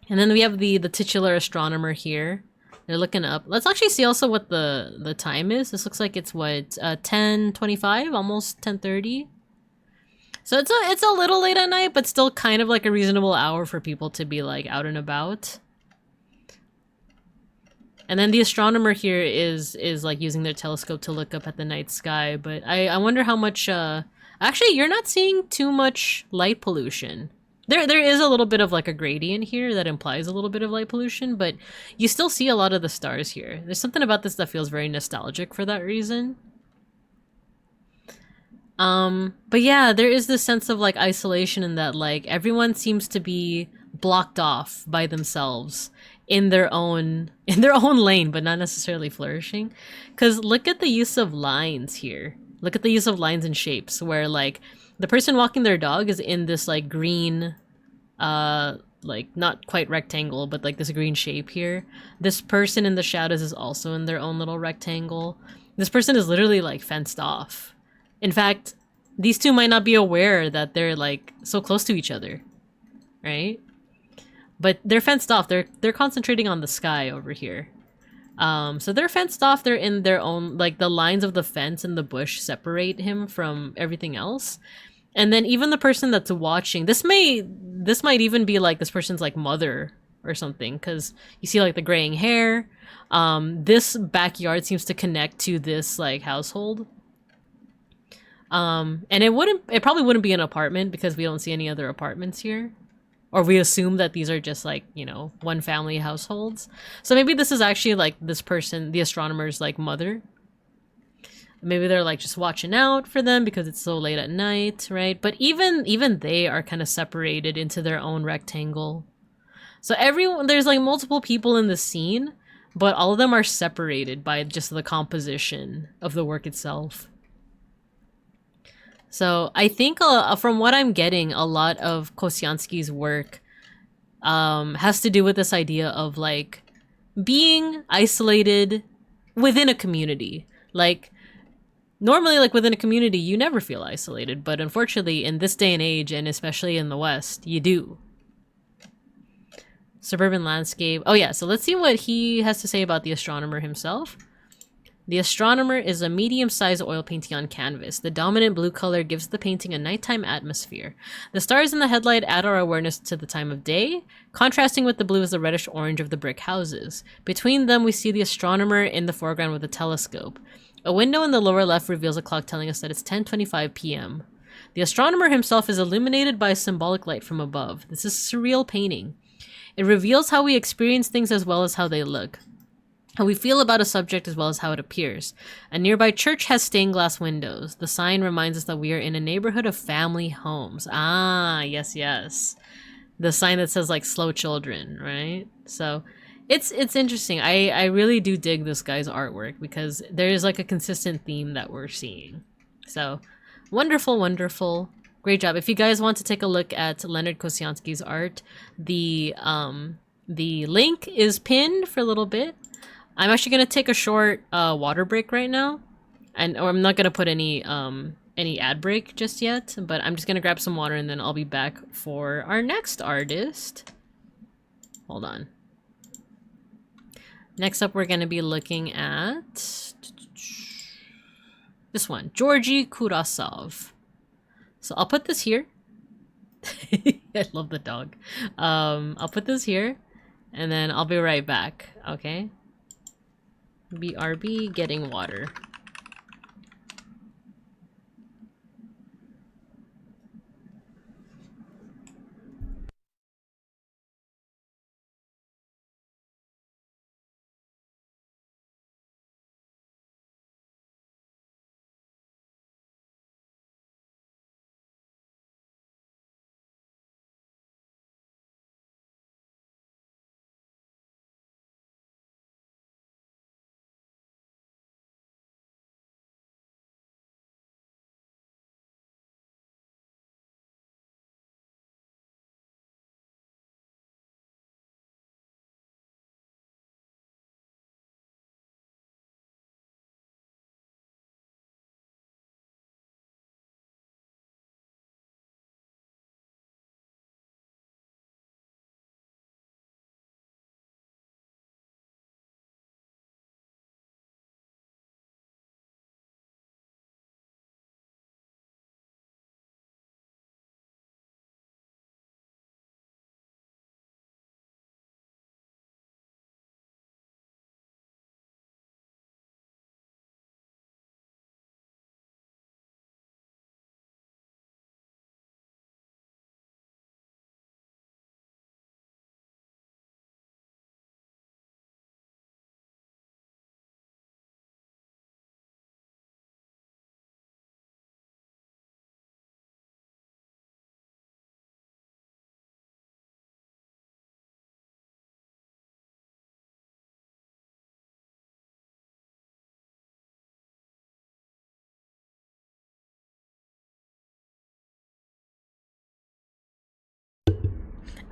And then we have the titular astronomer here. They're looking up. Let's actually see also what the time is. This looks like it's what 10:25, almost 10:30. So it's a little late at night, but still kind of like a reasonable hour for people to be like out and about. And then the astronomer here is like using their telescope to look up at the night sky, but I wonder how much actually you're not seeing too much light pollution. There is a little bit of like a gradient here that implies a little bit of light pollution, but you still see a lot of the stars here. There's something about this that feels very nostalgic for that reason. But yeah, there is this sense of like isolation in that like everyone seems to be blocked off by themselves in their own lane, but not necessarily flourishing. Because look at the use of lines here. Look at the use of lines and shapes where like the person walking their dog is in this like green, like not quite rectangle, but like this green shape here. This person in the shadows is also in their own little rectangle. This person is literally like fenced off. In fact, these two might not be aware that they're like so close to each other, right? But they're fenced off. They're concentrating on the sky over here. So they're fenced off. They're in their own, like the lines of the fence and the bush separate him from everything else. And then even the person that's watching, this might even be like this person's like mother or something, because you see like the graying hair. This backyard seems to connect to this like household. And it probably wouldn't be an apartment because we don't see any other apartments here. Or we assume that these are just like, you know, one family households. So maybe this is actually like this person, the astronomer's like mother. Maybe they're like just watching out for them because it's so late at night, right? But even they are kind of separated into their own rectangle. So there's like multiple people in the scene, but all of them are separated by just the composition of the work itself. So I think from what I'm getting, a lot of Kosiansky's work has to do with this idea of like being isolated within a community. Like normally like within a community, you never feel isolated, but unfortunately in this day and age, and especially in the West, you do. Suburban landscape. Oh yeah, so let's see what he has to say about the astronomer himself. The Astronomer is a medium-sized oil painting on canvas. The dominant blue color gives the painting a nighttime atmosphere. The stars in the headlight add our awareness to the time of day. Contrasting with the blue is the reddish-orange of the brick houses. Between them, we see the Astronomer in the foreground with a telescope. A window in the lower left reveals a clock telling us that it's 10:25 p.m. The Astronomer himself is illuminated by a symbolic light from above. This is a surreal painting. It reveals how we experience things as well as how they look. How we feel about a subject as well as how it appears. A nearby church has stained glass windows. The sign reminds us that we are in a neighborhood of family homes. Ah, yes, yes. The sign that says like slow children, right? So it's interesting. I really do dig this guy's artwork because there is like a consistent theme that we're seeing. So wonderful, wonderful. Great job. If you guys want to take a look at Leonard Kosiansky's art, the link is pinned for a little bit. I'm actually gonna take a short water break right now, or I'm not gonna put any ad break just yet. But I'm just gonna grab some water and then I'll be back for our next artist. Hold on. Next up, we're gonna be looking at this one, Georgy Kurasov. So I'll put this here. I love the dog. I'll put this here, and then I'll be right back. Okay. BRB getting water.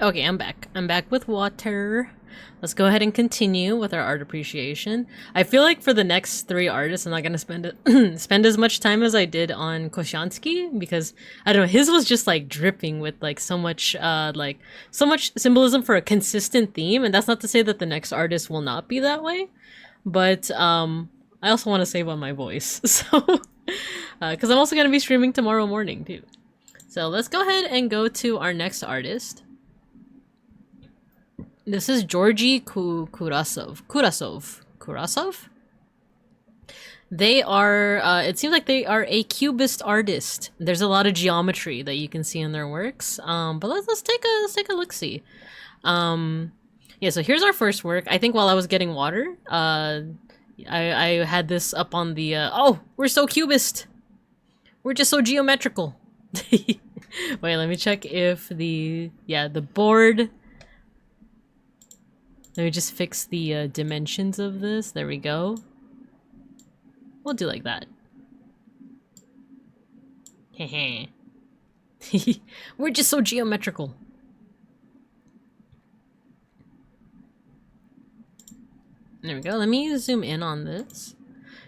Okay, I'm back. I'm back with water. Let's go ahead and continue with our art appreciation. I feel like for the next three artists, I'm not gonna spend as much time as I did on Kosiansky because I don't know, his was just like dripping with like so much symbolism for a consistent theme, and that's not to say that the next artist will not be that way, but I also want to save on my voice, so because I'm also gonna be streaming tomorrow morning too. So let's go ahead and go to our next artist. This is Georgy Kurasov. They are, it seems like they are a cubist artist. There's a lot of geometry that you can see in their works. But let's take a look-see. Yeah, so here's our first work. I think while I was getting water, I had this up on the, oh, we're so cubist. We're just so geometrical. Wait, let me check if the board. Let me just fix the dimensions of this. There we go. We'll do like that. Hehe. We're just so geometrical. There we go. Let me zoom in on this.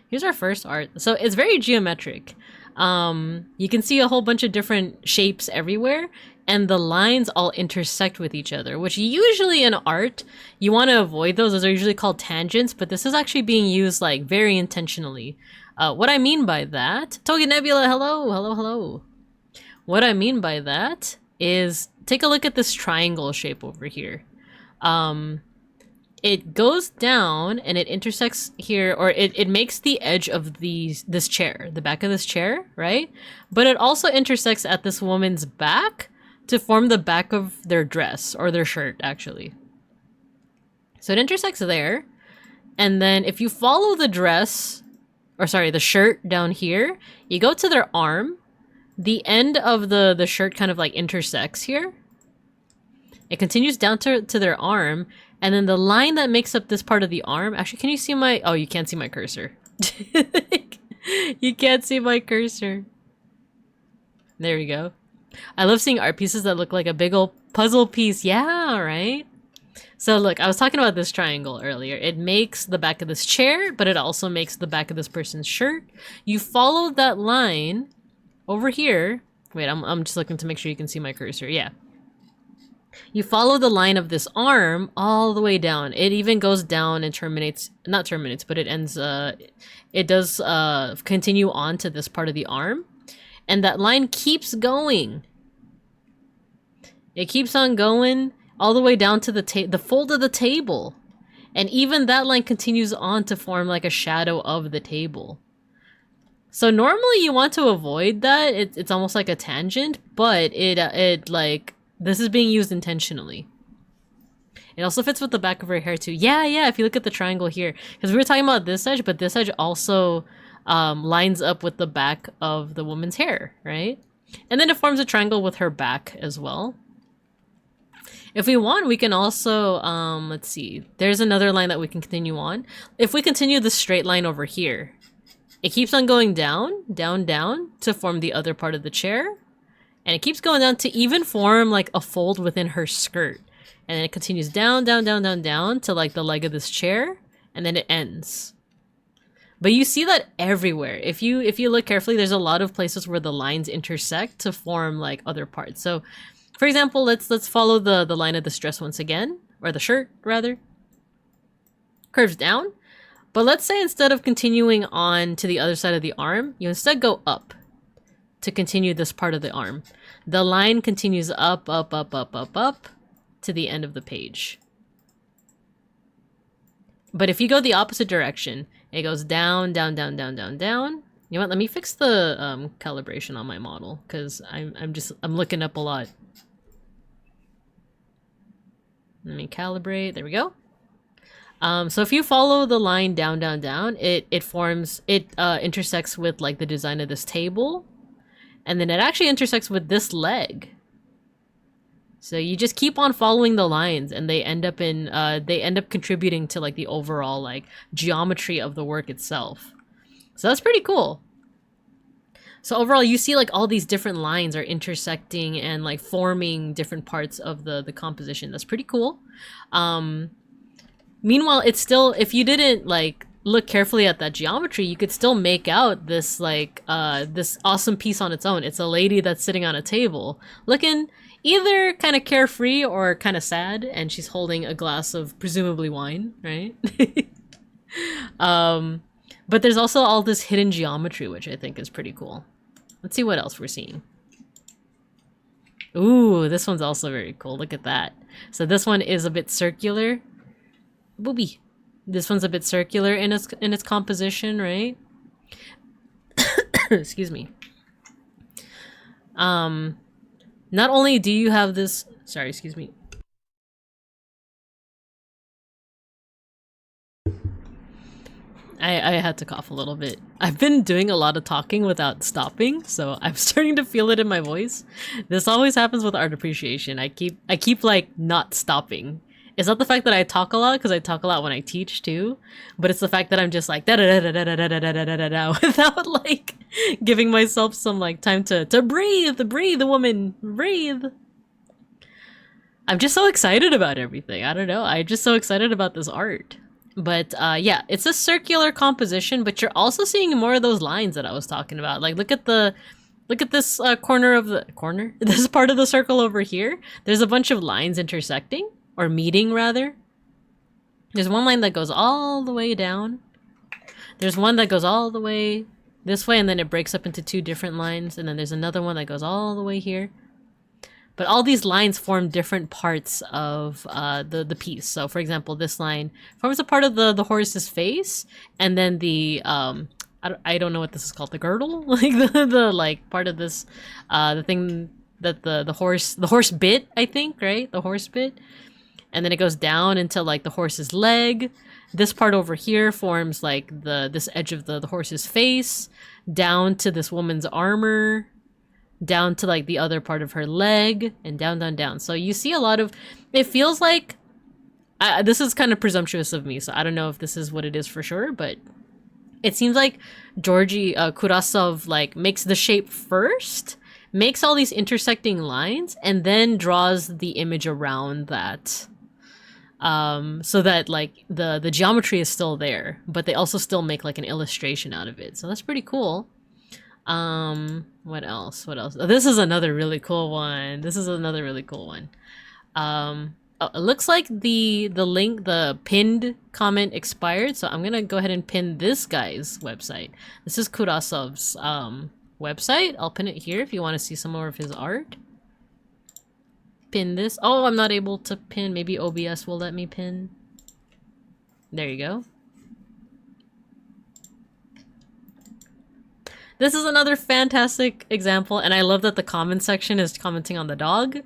Here's our first art. So it's very geometric. You can see a whole bunch of different shapes everywhere. and the lines all intersect with each other, which usually in art, you want to avoid those. Those are usually called tangents, but this is actually being used like very intentionally. What I mean by that, Togi Nebula, hello, hello, hello. What I mean by that is, take a look at this triangle shape over here. It goes down and it intersects here, or it makes the edge of this chair, the back of this chair, right? But it also intersects at this woman's back to form the back of their dress, or their shirt, actually. So it intersects there, and then if you follow the dress, or sorry, the shirt down here, you go to their arm, the end of the shirt kind of like intersects here. It continues down to their arm, and then the line that makes up this part of the arm, actually, can you see my, oh, you can't see my cursor. You can't see my cursor. There we go. I love seeing art pieces that look like a big old puzzle piece. Yeah, right? So look, I was talking about this triangle earlier. It makes the back of this chair, but it also makes the back of this person's shirt. You follow that line over here. Wait, I'm just looking to make sure you can see my cursor. Yeah. You follow the line of this arm all the way down. It even goes down and terminates, not terminates, but it ends, it does continue on to this part of the arm. And that line keeps going. It keeps on going all the way down to the fold of the table. And even that line continues on to form like a shadow of the table. So normally you want to avoid that. It's almost like a tangent, but it like, this is being used intentionally. It also fits with the back of her hair too. Yeah, if you look at the triangle here. Because we were talking about this edge, but this edge also lines up with the back of the woman's hair, right? And then it forms a triangle with her back as well. If we want, we can also, let's see. There's another line that we can continue on. If we continue the straight line over here, it keeps on going down, down, down to form the other part of the chair. And it keeps going down to even form like a fold within her skirt. And then it continues down, down, down, down, down to like the leg of this chair. And then it ends. But you see that everywhere. If you look carefully, there's a lot of places where the lines intersect to form like other parts. So for example, let's follow the line of this dress once again. Or the shirt, rather. Curves down. But let's say instead of continuing on to the other side of the arm, you instead go up to continue this part of the arm. The line continues up, up, up, up, up, up to the end of the page. But if you go the opposite direction, it goes down, down, down, down, down, down. You know what? Let me fix the calibration on my model because I'm looking up a lot. Let me calibrate. There we go. So if you follow the line down, down, down, it intersects with like the design of this table. And then it actually intersects with this leg. So you just keep on following the lines and they end up contributing to like the overall like geometry of the work itself. So that's pretty cool. So overall you see like all these different lines are intersecting and like forming different parts of the composition. That's pretty cool. Meanwhile, it's still, if you didn't like look carefully at that geometry, you could still make out this like this awesome piece on its own. It's a lady that's sitting on a table looking either kind of carefree or kind of sad, and she's holding a glass of presumably wine, right? But there's also all this hidden geometry, which I think is pretty cool. Let's see what else we're seeing. Ooh, this one's also very cool. Look at that. So this one is a bit circular. Booby. This one's a bit circular in its composition, right? Excuse me. Not only do you have this, sorry, excuse me. I had to cough a little bit. I've been doing a lot of talking without stopping, so I'm starting to feel it in my voice. This always happens with art appreciation. I keep like not stopping. It's not the fact that I talk a lot, because I talk a lot when I teach too, but it's the fact that I'm just like da da da da da da da da da da da without like giving myself some like time to breathe, woman, breathe. I'm just so excited about everything. I don't know. I'm just so excited about this art. But yeah, it's a circular composition, but you're also seeing more of those lines that I was talking about. Like look at the Look at this corner of the corner. This part of the circle over here. There's a bunch of lines intersecting or meeting rather. There's one line that goes all the way down. There's one that goes all the way this way, and then it breaks up into two different lines, and then there's another one that goes all the way here. But all these lines form different parts of the piece. So for example, this line forms a part of the horse's face, and then the I don't know what this is called, the girdle, like the like part of this the thing that the horse bit, I think, right? The horse bit. And then it goes down into like the horse's leg. This part over here forms like this edge of the horse's face, down to this woman's armor, down to like the other part of her leg, and down, down, down. So you see a lot of, it feels like, this is kind of presumptuous of me, so I don't know if this is what it is for sure, but it seems like Georgi Kurasov like makes the shape first, makes all these intersecting lines, and then draws the image around that. So that like the geometry is still there, but they also still make like an illustration out of it. So that's pretty cool. What else? What else? Oh, this is another really cool one. This is another really cool one. Oh, it looks like the link, the pinned comment expired, so I'm gonna go ahead and pin this guy's website. This is Kurasov's website. I'll pin it here if you want to see some more of his art. Pin this. Oh, I'm not able to pin. Maybe OBS will let me pin. There you go. This is another fantastic example, and I love that the comment section is commenting on the dog.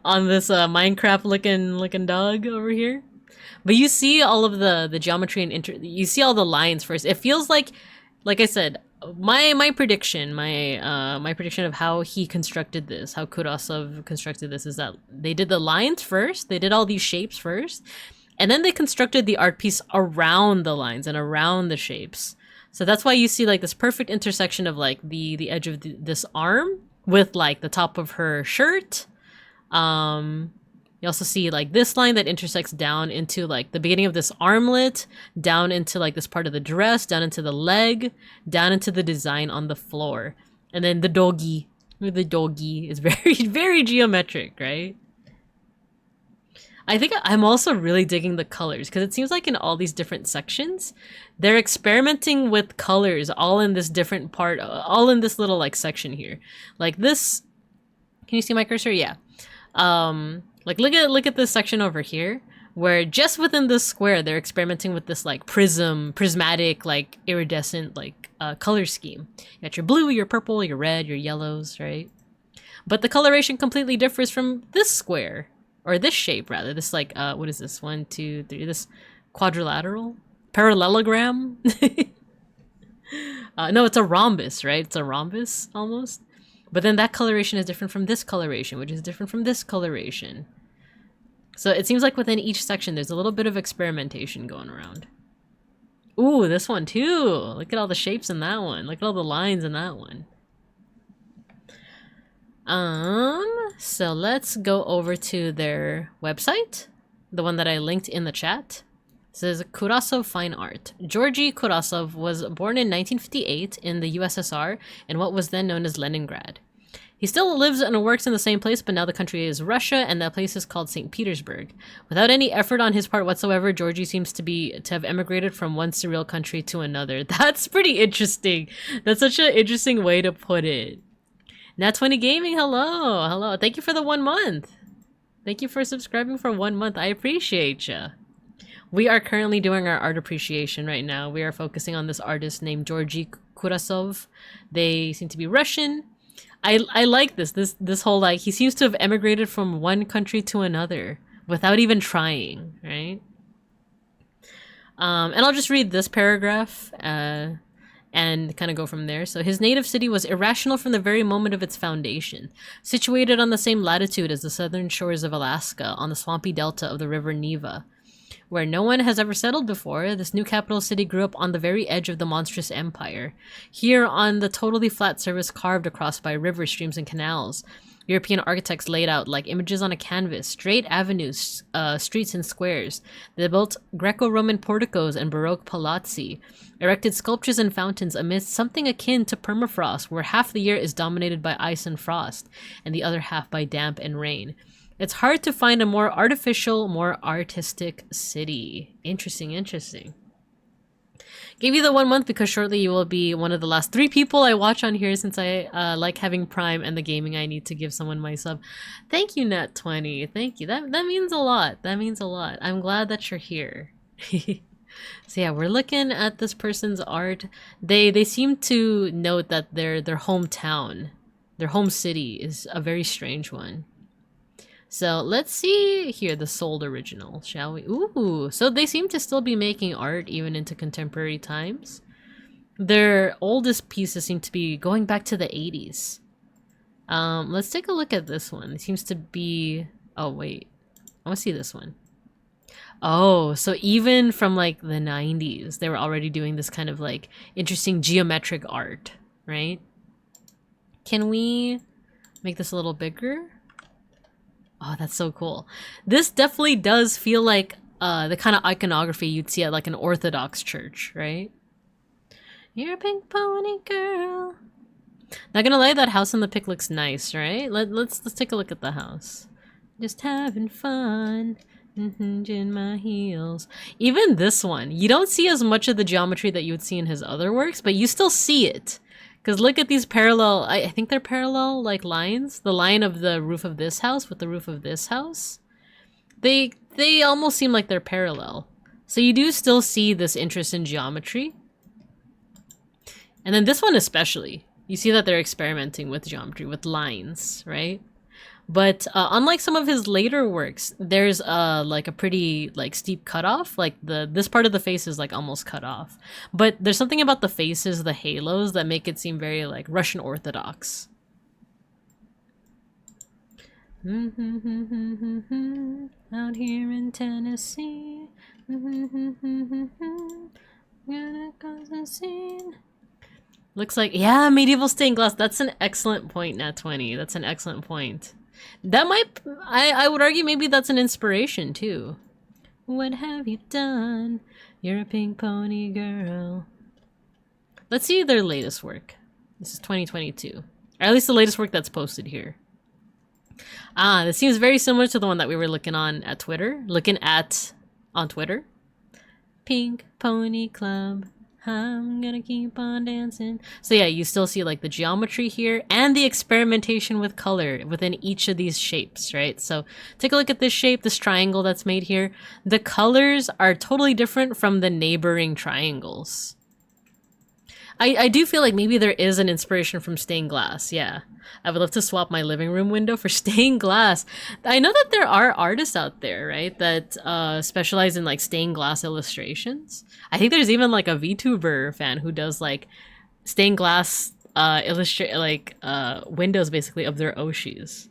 On this Minecraft looking dog over here. But you see all of the geometry and you see all the lines first. It feels like I said, my prediction, my prediction of how he constructed this, how Kurasov constructed this, is that they did the lines first, they did all these shapes first, and then they constructed the art piece around the lines and around the shapes. So that's why you see like this perfect intersection of like the edge of this arm with like the top of her shirt. You also see like this line that intersects down into like the beginning of this armlet, down into like this part of the dress, down into the leg, down into the design on the floor. And then the doggy is very, very geometric, right? I think I'm also really digging the colors because it seems like in all these different sections, they're experimenting with colors all in this different part, all in this little like section here. Like this, can you see my cursor? Yeah. Like look at this section over here where just within this square they're experimenting with this like prismatic like iridescent like color scheme. You got your blue, your purple, your red, your yellows, right? But the coloration completely differs from this square, or this shape rather. This like what is this? 1, 2, 3. This quadrilateral parallelogram. No, it's a rhombus, right? It's a rhombus almost. But then that coloration is different from this coloration, which is different from this coloration. So it seems like within each section, there's a little bit of experimentation going around. Ooh, this one too. Look at all the shapes in that one. Look at all the lines in that one. So let's go over to their website, the one that I linked in the chat. It says Kurasov Fine Art. Georgi Kurasov was born in 1958 in the USSR in what was then known as Leningrad. He still lives and works in the same place, but now the country is Russia, and that place is called St. Petersburg. Without any effort on his part whatsoever, Georgi seems to have emigrated from one surreal country to another. That's pretty interesting. That's such an interesting way to put it. Nat20 Gaming, hello, hello. Thank you for the 1 month. Thank you for subscribing for 1 month. I appreciate ya. We are currently doing our art appreciation right now. We are focusing on this artist named Georgi Kurasov. They seem to be Russian. I like this whole like he seems to have emigrated from one country to another without even trying, right? And I'll just read this paragraph and kind of go from there. So his native city was irrational from the very moment of its foundation. Situated on the same latitude as the southern shores of Alaska, on the swampy delta of the river Neva, where no one has ever settled before, this new capital city grew up on the very edge of the monstrous empire. Here, on the totally flat surface carved across by rivers, streams, and canals, European architects laid out like images on a canvas, straight avenues, streets and squares. They built Greco-Roman porticos and Baroque palazzi, erected sculptures and fountains amidst something akin to permafrost, where half the year is dominated by ice and frost, and the other half by damp and rain. It's hard to find a more artificial, more artistic city. Interesting, interesting. Gave you the 1 month because shortly you will be one of the last 3 people I watch on here, since I like having Prime and the gaming I need to give someone my sub. Thank you, Nat20. Thank you. That means a lot. That means a lot. I'm glad that you're here. So yeah, we're looking at this person's art. They seem to note that their hometown, their home city, is a very strange one. So let's see here the sold original, shall we? Ooh, so they seem to still be making art even into contemporary times. Their oldest pieces seem to be going back to the 80s. Let's take a look at this one. It seems to be... Oh, wait. I want to see this one. Oh, so even from like the 90s, they were already doing this kind of like interesting geometric art, right? Can we make this a little bigger? Oh, that's so cool. This definitely does feel like the kind of iconography you'd see at like an Orthodox church, right? You're a pink pony girl. Not gonna lie, that house in the pic looks nice, right? Let's take a look at the house. Just having fun. In my heels. Even this one, you don't see as much of the geometry that you would see in his other works, but you still see it. Because look at these parallel, I think they're parallel like lines. The line of the roof of this house with the roof of this house. They almost seem like they're parallel. So you do still see this interest in geometry. And then this one especially. You see that they're experimenting with geometry, with lines, right? But unlike some of his later works, there's like a pretty like steep cutoff. Like this part of the face is like almost cut off. But there's something about the faces, the halos, that make it seem very like Russian Orthodox. Out here in Tennessee. Gonna cause a scene. Looks like, yeah, medieval stained glass. That's an excellent point, Nat20. That's an excellent point. That might, I would argue maybe that's an inspiration too. What have you done? You're a pink pony girl. Let's see their latest work. This is 2022. Or at least the latest work that's posted here. Ah, this seems very similar to the one that we were looking on at Twitter. On Twitter. Pink Pony Club. I'm gonna keep on dancing. So yeah, you still see like the geometry here and the experimentation with color within each of these shapes, right? So take a look at this shape, this triangle that's made here. The colors are totally different from the neighboring triangles. I do feel like maybe there is an inspiration from stained glass, yeah. I would love to swap my living room window for stained glass. I know that there are artists out there, right, that specialize in like stained glass illustrations. I think there's even like a VTuber fan who does like stained glass windows basically of their Oshis.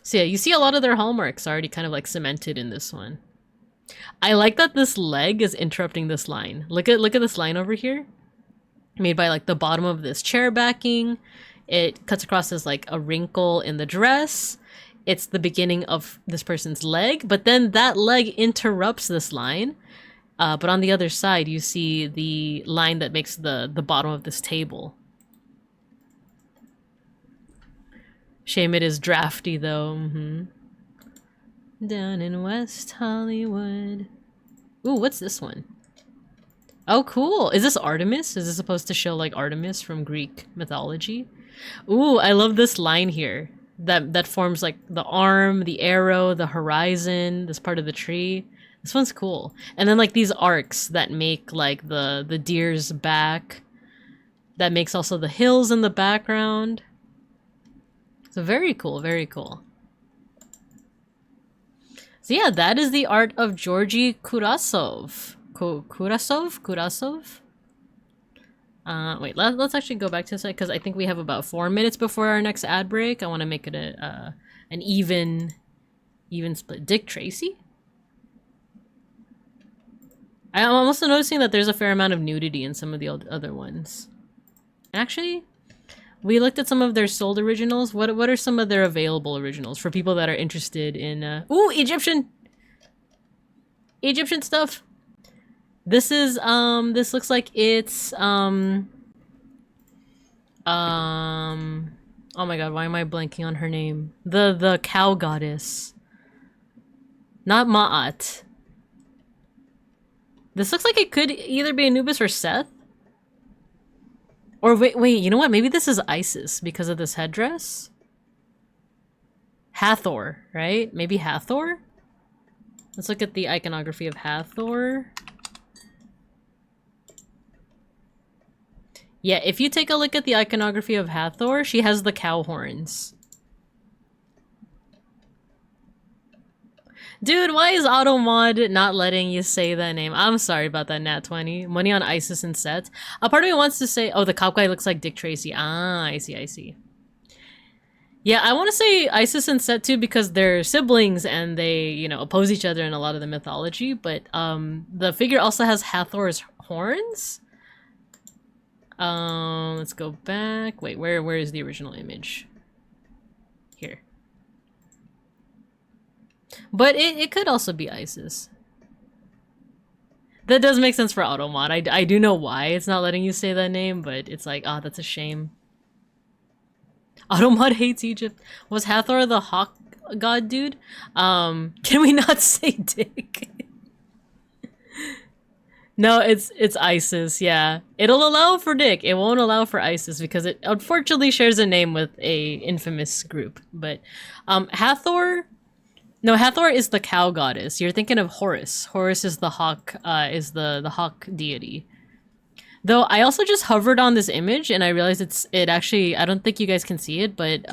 So yeah, you see a lot of their hallmarks already kind of like cemented in this one. I like that this leg is interrupting this line. Look at this line over here. Made by like the bottom of this chair backing. It cuts across as like a wrinkle in the dress. It's the beginning of this person's leg, but then that leg interrupts this line. But on the other side, you see the line that makes the bottom of this table. Shame it is drafty though. Down in West Hollywood. Ooh, what's this one? Oh, cool. Is this Artemis? Is this supposed to show like Artemis from Greek mythology? Ooh, I love this line here. That forms like the arm, the arrow, the horizon, this part of the tree. This one's cool. And then like these arcs that make like the deer's back. That makes also the hills in the background. So very cool, very cool. So yeah, that is the art of Georgy Kurasov. Kurasov? Wait, let's actually go back to this because I think we have about 4 minutes before our next ad break. I want to make it an even split. Dick Tracy? I'm also noticing that there's a fair amount of nudity in some of the other ones. Actually, We looked at some of their sold originals. What are some of their available originals for people that are interested in ooh, Egyptian stuff. This is this looks like it's oh my god, why am I blanking on her name? The cow goddess. Not Ma'at. This looks like it could either be Anubis or Seth. Or wait, you know what? Maybe this is Isis because of this headdress? Hathor, right? Maybe Hathor? Let's look at the iconography of Hathor. Yeah, if you take a look at the iconography of Hathor, she has the cow horns. Dude, why is AutoMod not letting you say that name? I'm sorry about that, Nat20. Money on Isis and Set. A part of me wants to say, oh, the cop guy looks like Dick Tracy. Ah, I see. Yeah, I want to say Isis and Set too because they're siblings and they, you know, oppose each other in a lot of the mythology. But the figure also has Hathor's horns. Let's go back. Wait, where is the original image? Here. But it could also be Isis. That does make sense for AutoMod. I do know why it's not letting you say that name, but it's like, ah, oh, that's a shame. AutoMod hates Egypt. Was Hathor the hawk god dude? Can we not say Dick? No, it's Isis, yeah. It'll allow for Dick. It won't allow for Isis because it unfortunately shares a name with a infamous group. But Hathor... No, Hathor is the cow goddess. You're thinking of Horus. Horus is the hawk, is the hawk deity. Though I also just hovered on this image and I realized it actually, I don't think you guys can see it, but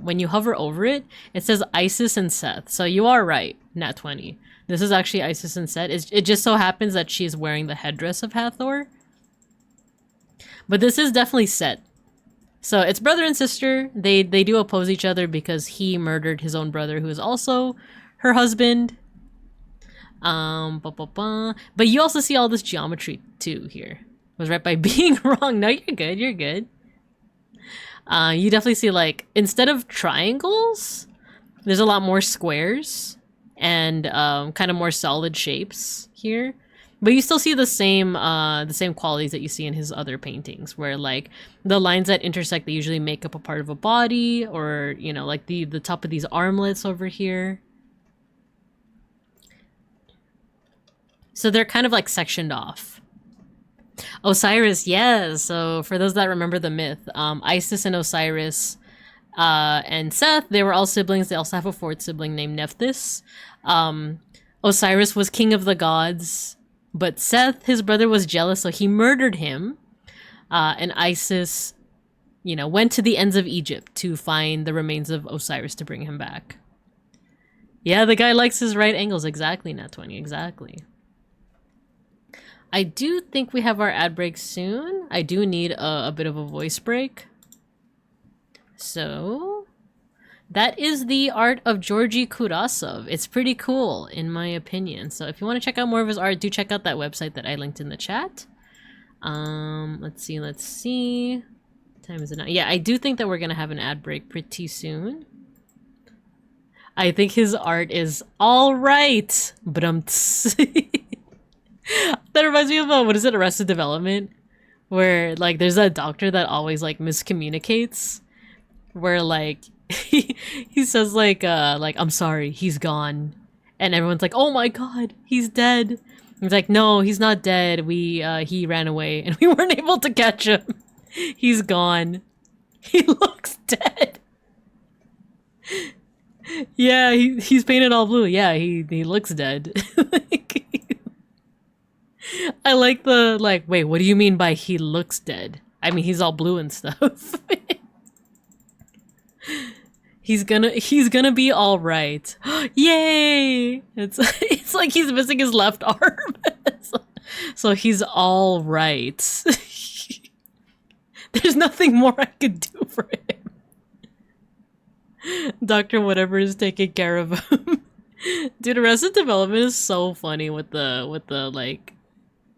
when you hover over it, it says Isis and Seth. So you are right, Nat20. This is actually Isis and Seth. It just so happens that she's wearing the headdress of Hathor. But this is definitely Seth. So it's brother and sister. They do oppose each other because he murdered his own brother who is also her husband. But you also see all this geometry too here. Was right by being wrong. No, you're good. You're good. You definitely see like instead of triangles, there's a lot more squares and kind of more solid shapes here. But you still see the same qualities that you see in his other paintings, where like the lines that intersect, they usually make up a part of a body, or you know, like the top of these armlets over here. So they're kind of like sectioned off. Osiris, yes. So for those that remember the myth, Isis and Osiris and Seth, they were all siblings. They also have a fourth sibling named Nephthys. Osiris was king of the gods. But Seth, his brother, was jealous, so he murdered him. And Isis, you know, went to the ends of Egypt to find the remains of Osiris to bring him back. Yeah, the guy likes his right angles. Exactly, Nat20, exactly. I do think we have our ad break soon. I do need a bit of a voice break. So... that is the art of Georgy Kurasov. It's pretty cool, in my opinion. So if you want to check out more of his art, do check out that website that I linked in the chat. Let's see. What time is it now? Yeah, I do think that we're going to have an ad break pretty soon. I think his art is all right. But that reminds me of, what is it, Arrested Development? Where, like, there's that doctor that always, like, miscommunicates. Where, like... he says like I'm sorry, he's gone, and everyone's like, oh my god, he's dead. He's like, no, he's not dead, he ran away and we weren't able to catch him. He's gone. He looks dead. Yeah, he's painted all blue. Yeah, he looks dead. I like the like, wait, what do you mean by he looks dead? I mean, he's all blue and stuff. He's gonna be all right. Yay! It's like he's missing his left arm. So he's all right. There's nothing more I could do for him. Dr. Whatever is taking care of him. Dude, Arrested Development is so funny with the like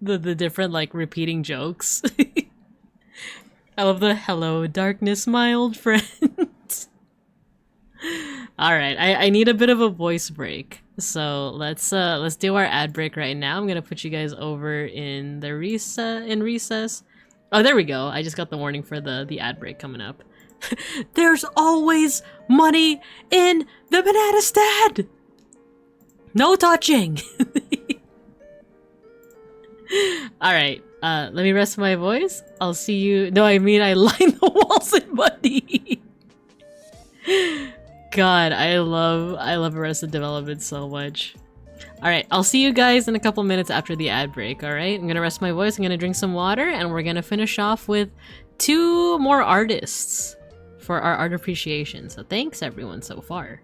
the different like repeating jokes. I love the hello darkness, my old friend. All right, I need a bit of a voice break, so let's do our ad break right now. I'm gonna put you guys over in the recess. Oh, there we go. I just got the warning for the ad break coming up. There's always money in the banana stand. No touching. All right. Let me rest my voice. I'll see you. No, I mean I line the walls in money. God, I love Arrested Development so much. Alright, I'll see you guys in a couple minutes after the ad break, alright? I'm gonna rest my voice, I'm gonna drink some water, and we're gonna finish off with 2 more artists for our art appreciation. So thanks everyone so far.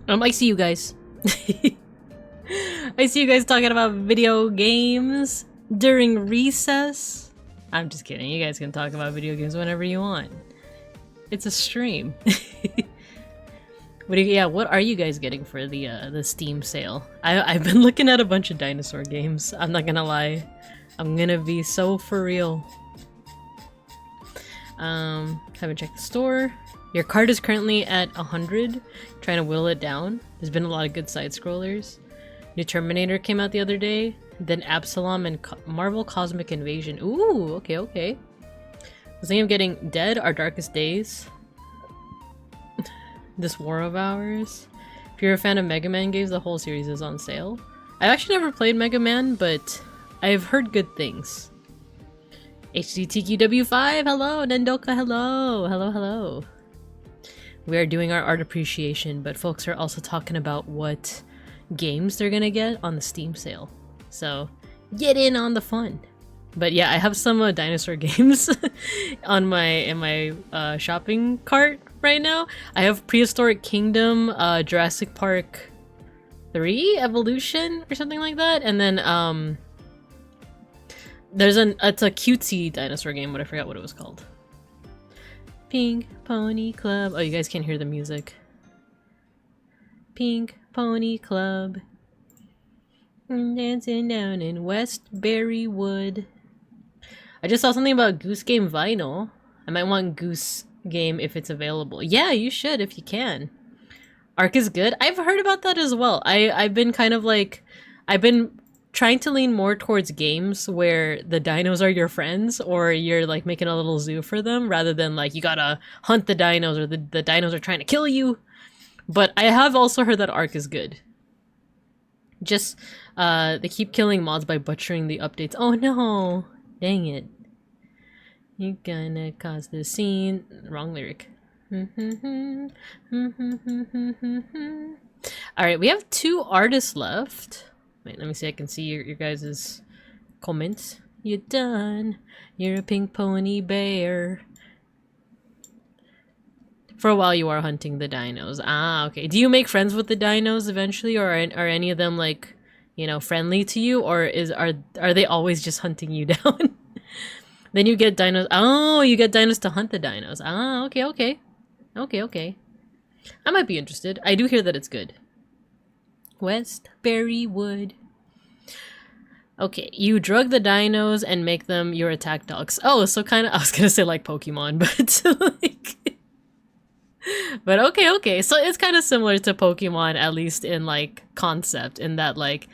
I see you guys. I see you guys talking about video games during recess. I'm just kidding. You guys can talk about video games whenever you want. It's a stream. What are you guys getting for the Steam sale? I've been looking at a bunch of dinosaur games. I'm not gonna lie. I'm gonna be so for real. Haven't checked the store. Your cart is currently at 100. Trying to whittle it down. There's been a lot of good side scrollers. New Terminator came out the other day. Then Absalom and Marvel Cosmic Invasion. Ooh, okay, okay. I was thinking of getting Dead, Our Darkest Days. This War of Ours. If you're a fan of Mega Man games, the whole series is on sale. I've actually never played Mega Man, but I've heard good things. HDTQW5, hello! Nendoka, hello! Hello, hello. We are doing our art appreciation, but folks are also talking about what games they're gonna get on the Steam sale. So, get in on the fun. But yeah, I have some dinosaur games on in my shopping cart right now. I have Prehistoric Kingdom, Jurassic Park 3 Evolution or something like that, and then it's a cutesy dinosaur game, but I forgot what it was called. Pink Pony Club. Oh, you guys can't hear the music. Pink Pony Club. Dancing down in Westbury Wood. I just saw something about Goose Game Vinyl. I might want Goose Game if it's available. Yeah, you should if you can. Ark is good. I've heard about that as well. I've been kind of like... I've been trying to lean more towards games where the dinos are your friends, or you're like making a little zoo for them, rather than like you gotta hunt the dinos or the dinos are trying to kill you. But I have also heard that Ark is good. Just, they keep killing mods by butchering the updates. Oh no! Dang it. You're gonna cause the scene. Wrong lyric. Alright, we have 2 artists left. Wait, let me see. I can see your guys' comments. You're done. You're a pink pony bear. For a while you are hunting the dinos. Ah, okay. Do you make friends with the dinos eventually, or are any of them like, you know, friendly to you, or are they always just hunting you down? Then you get dinos. Oh, you get dinos to hunt the dinos. Ah, okay, okay. Okay, okay. I might be interested. I do hear that it's good. Westbury Wood. Okay, you drug the dinos and make them your attack dogs. Oh, so kind of, I was gonna say like Pokemon, but like... But okay, okay. So it's kind of similar to Pokemon, at least in like concept, in that like,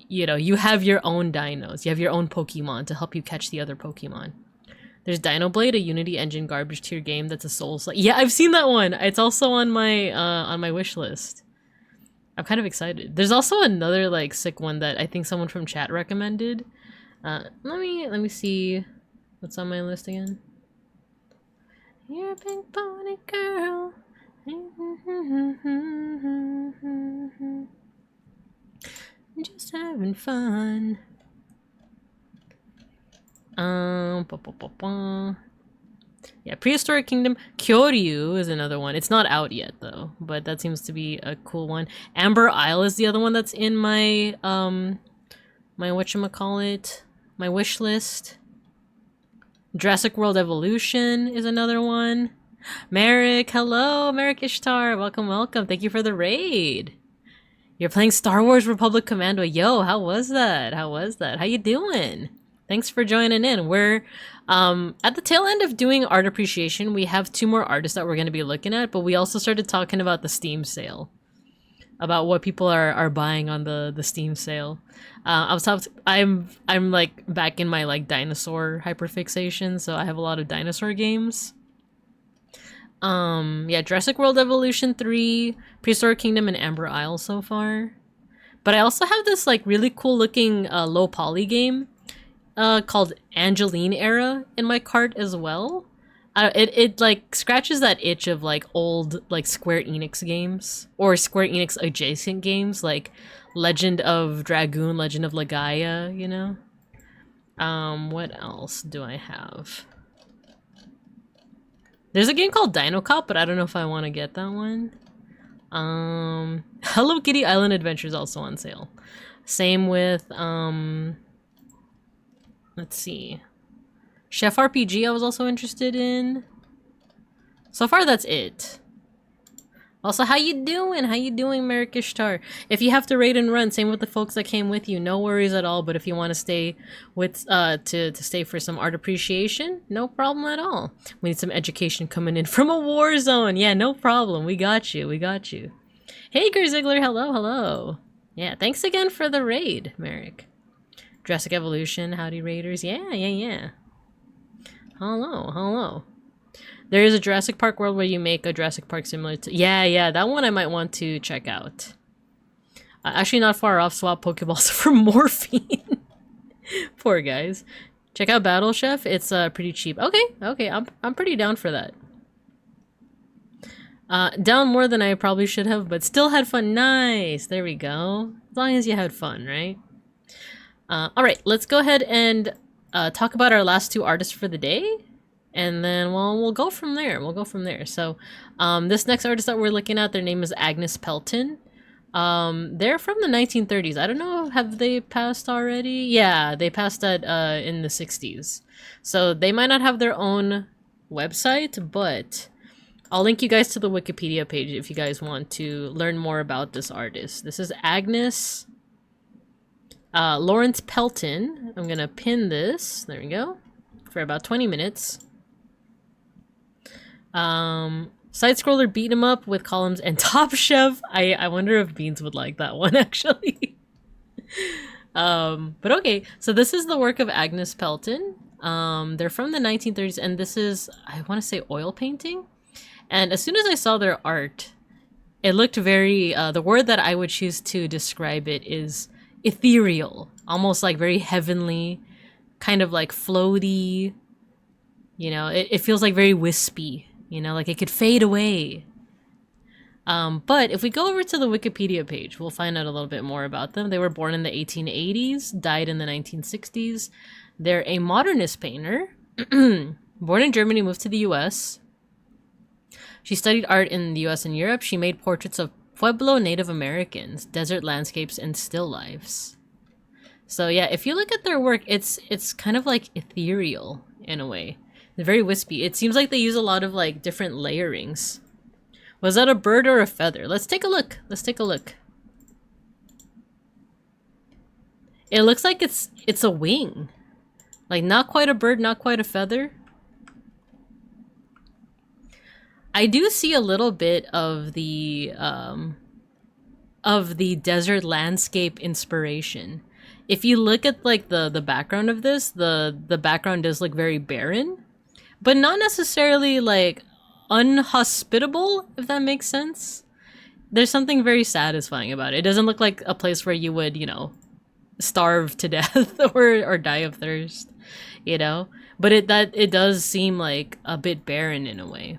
you know, you have your own dinos. You have your own Pokemon to help you catch the other Pokemon. There's Dino Blade, a Unity Engine garbage tier game that's a Souls. Yeah, I've seen that one. It's also on my wish list. I'm kind of excited. There's also another like sick one that I think someone from chat recommended. Let me see what's on my list again. You're a pink pony girl. Just having fun. Yeah, Prehistoric Kingdom. Kyoryu is another one. It's not out yet though, but that seems to be a cool one. Amber Isle is the other one that's in my my whatchamacallit, my wish list. Jurassic World Evolution is another one. Merrick, hello, Merrick Ishtar, welcome, welcome. Thank you for the raid. You're playing Star Wars Republic Commando. Yo, how was that? How was that? How you doing? Thanks for joining in. We're at the tail end of doing art appreciation. We have 2 more artists that we're going to be looking at, but we also started talking about the Steam sale, about what people are buying on the Steam sale. I'm like back in my like dinosaur hyperfixation, so I have a lot of dinosaur games. Yeah, Jurassic World Evolution 3, Prehistoric Kingdom, and Amber Isle so far. But I also have this like really cool looking low poly game called Angeline Era in my cart as well. It like scratches that itch of like old like Square Enix games or Square Enix adjacent games like Legend of Dragoon, Legend of Legaia, you know? What else do I have? There's a game called Dino Cop, but I don't know if I want to get that one. Hello Kitty Island Adventure is also on sale. Same with let's see. Chef RPG I was also interested in. So far that's it. Also, how you doing? How you doing, Marikishtar? If you have to raid and run, same with the folks that came with you, no worries at all. But if you want to stay with to stay for some art appreciation, no problem at all. We need some education coming in from a war zone. Yeah, no problem. We got you. We got you. Hey, Gerziggler. Hello, hello. Yeah, thanks again for the raid, Merrick. Jurassic Evolution. Howdy, raiders. Yeah. Hello, hello. There is a Jurassic Park world where you make a Jurassic Park similar to... Yeah, that one I might want to check out. Actually, not far off. Swap Pokeballs for morphine. Poor guys. Check out Battle Chef. It's pretty cheap. Okay, I'm pretty down for that. Down more than I probably should have, but still had fun. Nice. There we go. As long as you had fun, right? Alright, let's go ahead and talk about our last two artists for the day. And then, well, we'll go from there. So, this next artist that we're looking at, their name is Agnes Pelton. They're from the 1930s. I don't know, have they passed already? Yeah, they passed that in the 60s. So they might not have their own website, but I'll link you guys to the Wikipedia page if you guys want to learn more about this artist. This is Agnes Lawrence Pelton. I'm gonna pin this. There we go. For about 20 minutes. Side-scroller beat 'em up with columns and Top Chef. I wonder if Beans would like that one, actually. But okay, so this is the work of Agnes Pelton. They're from the 1930s, and this is, I want to say, oil painting. And as soon as I saw their art, it looked very, the word that I would choose to describe it is ethereal. Almost like very heavenly, kind of like floaty. You know, it feels like very wispy. You know, like it could fade away. But if we go over to the Wikipedia page, we'll find out a little bit more about them. They were born in the 1880s, died in the 1960s. They're a modernist painter. Born in Germany, moved to the US. She studied art in the US and Europe. She made portraits of Pueblo Native Americans, desert landscapes, and still lifes. So yeah, if you look at their work, it's kind of like ethereal in a way. They're very wispy. It seems like they use a lot of like different layerings. Was that a bird or a feather? Let's take a look. It looks like it's a wing. Like not quite a bird, not quite a feather. I do see a little bit of the desert landscape inspiration. If you look at like the background of this, the background does look very barren. But not necessarily, like, unhospitable, if that makes sense. There's something very satisfying about it. It doesn't look like a place where you would, you know, starve to death or die of thirst, you know? But it does seem like a bit barren in a way.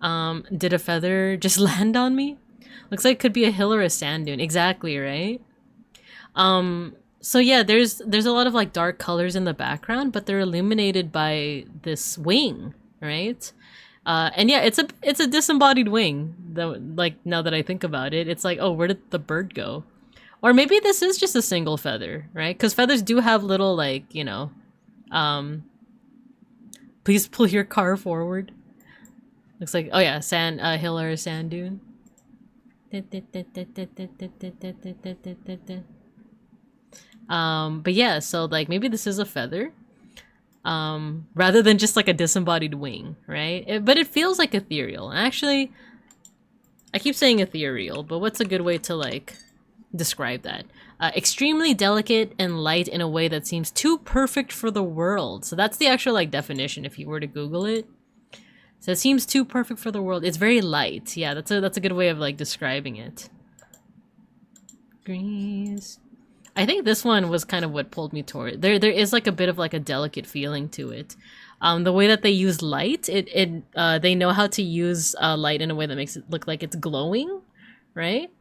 Did a feather just land on me? Looks like it could be a hill or a sand dune. Exactly, right? So yeah, there's a lot of like dark colors in the background, but they're illuminated by this wing, right? And yeah, it's a disembodied wing. Like now that I think about it, it's like, oh, where did the bird go? Or maybe this is just a single feather, right? Because feathers do have little like, you know, please pull your car forward. Looks like, oh yeah, sand, hill or a sand dune. But yeah, so like maybe this is a feather, rather than just like a disembodied wing, right? But it feels like ethereal. Actually, I keep saying ethereal, but what's a good way to like describe that? Extremely delicate and light in a way that seems too perfect for the world. So that's the actual like definition if you were to Google it. So it seems too perfect for the world. It's very light. Yeah, that's a good way of like describing it. Grease. I think this one was kind of what pulled me toward it. There is like a bit of like a delicate feeling to it. The way that they use light, they know how to use light in a way that makes it look like it's glowing, right?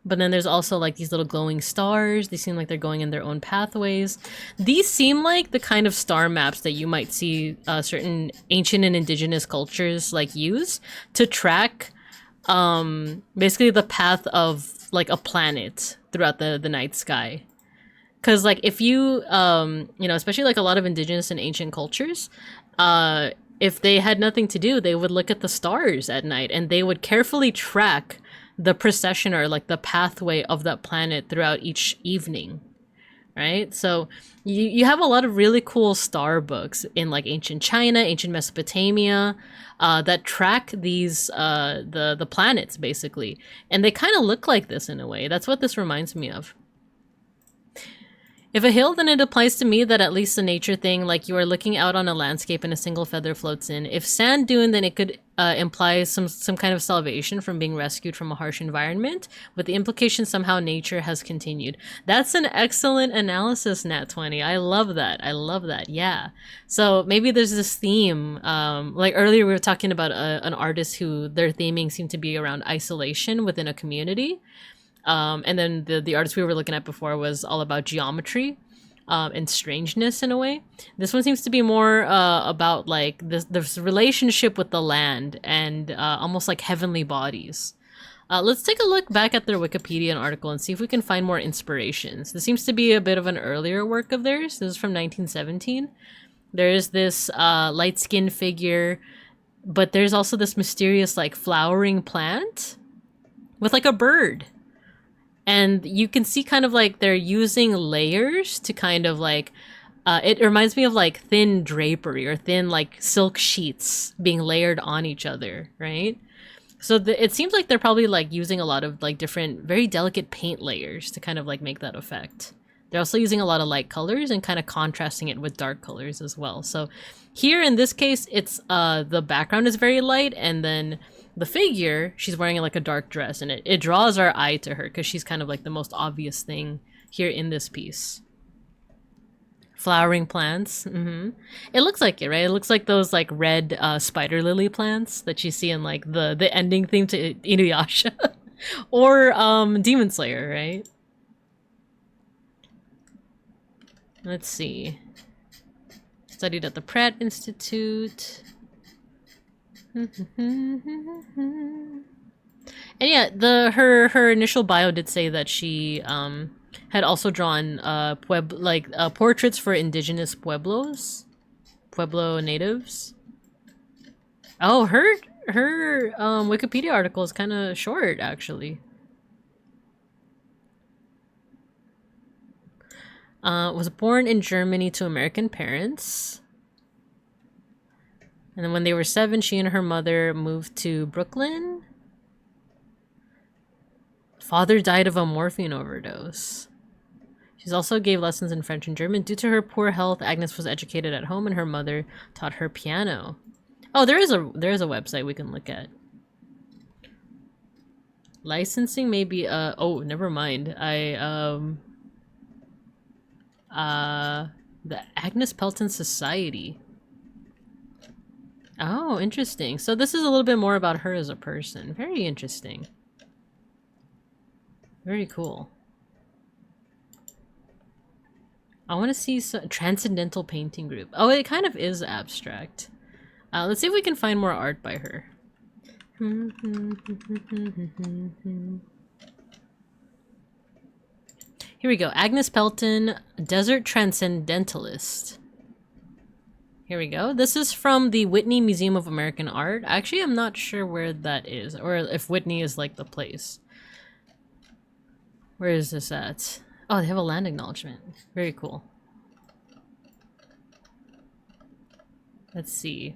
But then there's also like these little glowing stars. They seem like they're going in their own pathways. These seem like the kind of star maps that you might see certain ancient and indigenous cultures like use to track basically the path of like a planet throughout the night sky. Because like if you you know, especially like a lot of indigenous and ancient cultures, if they had nothing to do, they would look at the stars at night and they would carefully track the precession or like the pathway of that planet throughout each evening, right? So you have a lot of really cool star books in like ancient China, ancient Mesopotamia, that track these the planets basically, and they kind of look like this in a way. That's what this reminds me of. If a hill, then it applies to me that at least the nature thing, like you are looking out on a landscape and a single feather floats in. If sand dune, then it could imply some kind of salvation from being rescued from a harsh environment, with the implication somehow nature has continued. That's an excellent analysis, Nat20. I love that. I love that. Yeah. So maybe there's this theme. Like earlier we were talking about an artist who their theming seemed to be around isolation within a community. And then the artist we were looking at before was all about geometry and strangeness in a way. This one seems to be more about like this relationship with the land and almost like heavenly bodies. Let's take a look back at their Wikipedia article and see if we can find more inspirations. This seems to be a bit of an earlier work of theirs. This is from 1917. There's this light-skinned figure, but there's also this mysterious like flowering plant with like a bird. And you can see kind of like they're using layers to kind of like, it reminds me of like thin drapery or thin like silk sheets being layered on each other, right? So it seems like they're probably like using a lot of like different, very delicate paint layers to kind of like make that effect. They're also using a lot of light colors and kind of contrasting it with dark colors as well. So here in this case, it's the background is very light, and then the figure, she's wearing like a dark dress, and it draws our eye to her because she's kind of like the most obvious thing here in this piece. Flowering plants. It looks like it, right? It looks like those like red spider lily plants that you see in like the ending theme to Inuyasha or Demon Slayer, right? Let's see. Studied at the Pratt Institute. And yeah, her initial bio did say that she had also drawn portraits for indigenous pueblo natives. Oh, her Wikipedia article is kind of short actually. Was born in Germany to American parents. And then when they were 7, she and her mother moved to Brooklyn. Father died of a morphine overdose. She also gave lessons in French and German. Due to her poor health, Agnes was educated at home and her mother taught her piano. Oh, there is a website we can look at. Licensing maybe oh, never mind. The Agnes Pelton Society. Oh, interesting. So this is a little bit more about her as a person. Very interesting. Very cool. I want to see some transcendental painting group. Oh, it kind of is abstract. Let's see if we can find more art by her. Here we go. Agnes Pelton, Desert Transcendentalist. Here we go. This is from the Whitney Museum of American Art. Actually, I'm not sure where that is, or if Whitney is like the place. Where is this at? Oh, they have a land acknowledgement. Very cool. Let's see.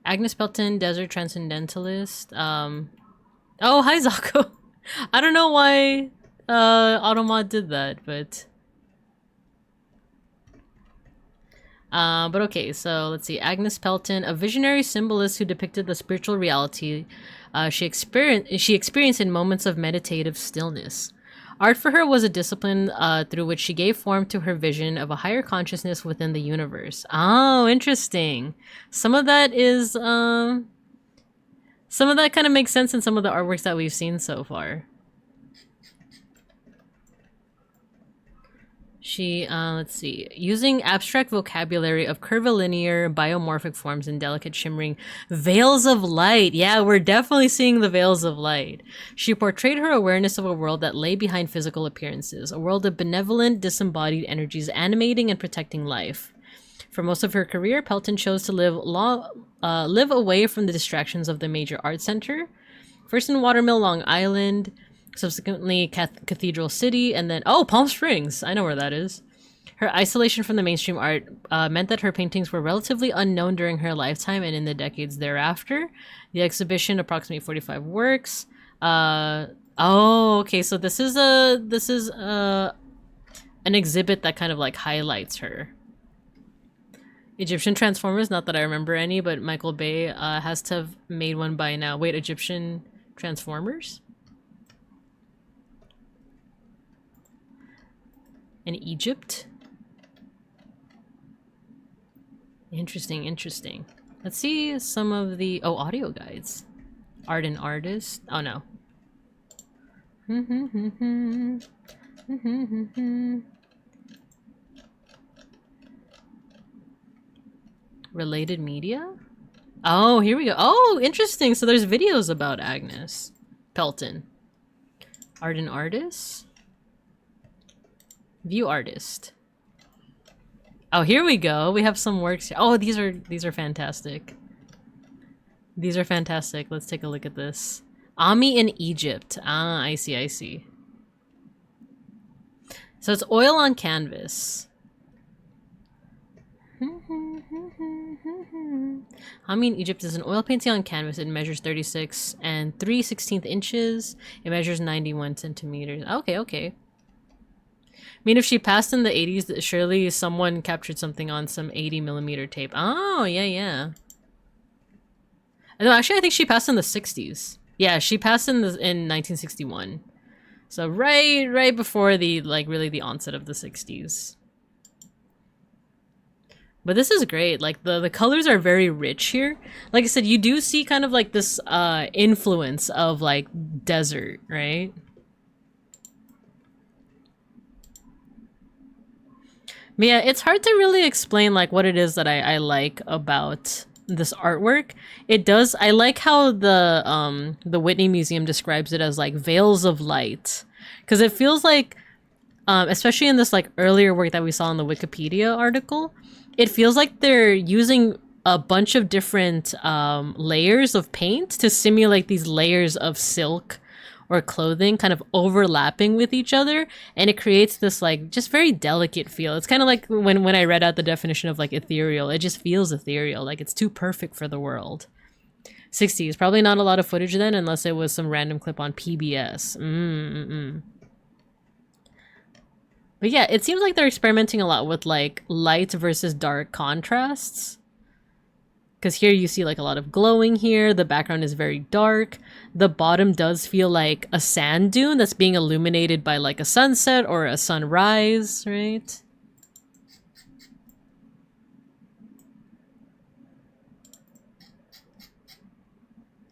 Agnes Pelton, Desert Transcendentalist. Oh, hi, Zako. I don't know why Automod did that, but okay, so let's see. Agnes Pelton, a visionary symbolist who depicted the spiritual reality she experienced in moments of meditative stillness. Art for her was a discipline through which she gave form to her vision of a higher consciousness within the universe. Oh, interesting. Some of that is some of that kind of makes sense in some of the artworks that we've seen so far. let's see. Using abstract vocabulary of curvilinear, biomorphic forms and delicate shimmering veils of light. Yeah, we're definitely seeing the veils of light. She portrayed her awareness of a world that lay behind physical appearances, a world of benevolent, disembodied energies animating and protecting life. For most of her career, Pelton chose to live away from the distractions of the major art center. First in Watermill, Long Island, subsequently Cathedral City, and then, oh, Palm Springs! I know where that is. Her isolation from the mainstream art meant that her paintings were relatively unknown during her lifetime and in the decades thereafter. The exhibition, approximately 45 works. Oh, okay, so this is an exhibit that kind of like highlights her. Egyptian Transformers, not that I remember any, but Michael Bay has to have made one by now. Wait, Egyptian Transformers? In Egypt? Interesting, interesting. Let's see some of the... Oh, audio guides. Art and artist. Oh, no. Related media? Oh, here we go. Oh, interesting. So there's videos about Agnes Pelton. Art and artist? View artist. Oh, here we go. We have some works here. Oh, these are fantastic. These are fantastic. Let's take a look at this. Ami in Egypt. Ah, I see, I see. So it's oil on canvas. Ami in Egypt is an oil painting on canvas. It measures 36 and 3/16 inches. It measures 91 centimeters. Okay, okay. I mean, if she passed in the 80s, surely someone captured something on some 80mm tape. Oh, yeah, yeah. No, actually, I think she passed in the 60s. Yeah, she passed in 1961. So right before the, like, really the onset of the 60s. But this is great. Like, the colors are very rich here. Like I said, you do see kind of like this influence of, like, desert, right? But yeah, it's hard to really explain like what it is that I like about this artwork. It does. I like how the Whitney Museum describes it as like veils of light, because it feels like, especially in this like earlier work that we saw in the Wikipedia article, it feels like they're using a bunch of different layers of paint to simulate these layers of silk or clothing kind of overlapping with each other, and it creates this like just very delicate feel. It's kind of like when I read out the definition of like ethereal, it just feels ethereal, like it's too perfect for the world. 60s, probably not a lot of footage then unless it was some random clip on PBS. But yeah, it seems like they're experimenting a lot with like light versus dark contrasts. Because here you see like a lot of glowing here. The background is very dark. The bottom does feel like a sand dune that's being illuminated by like a sunset or a sunrise, right?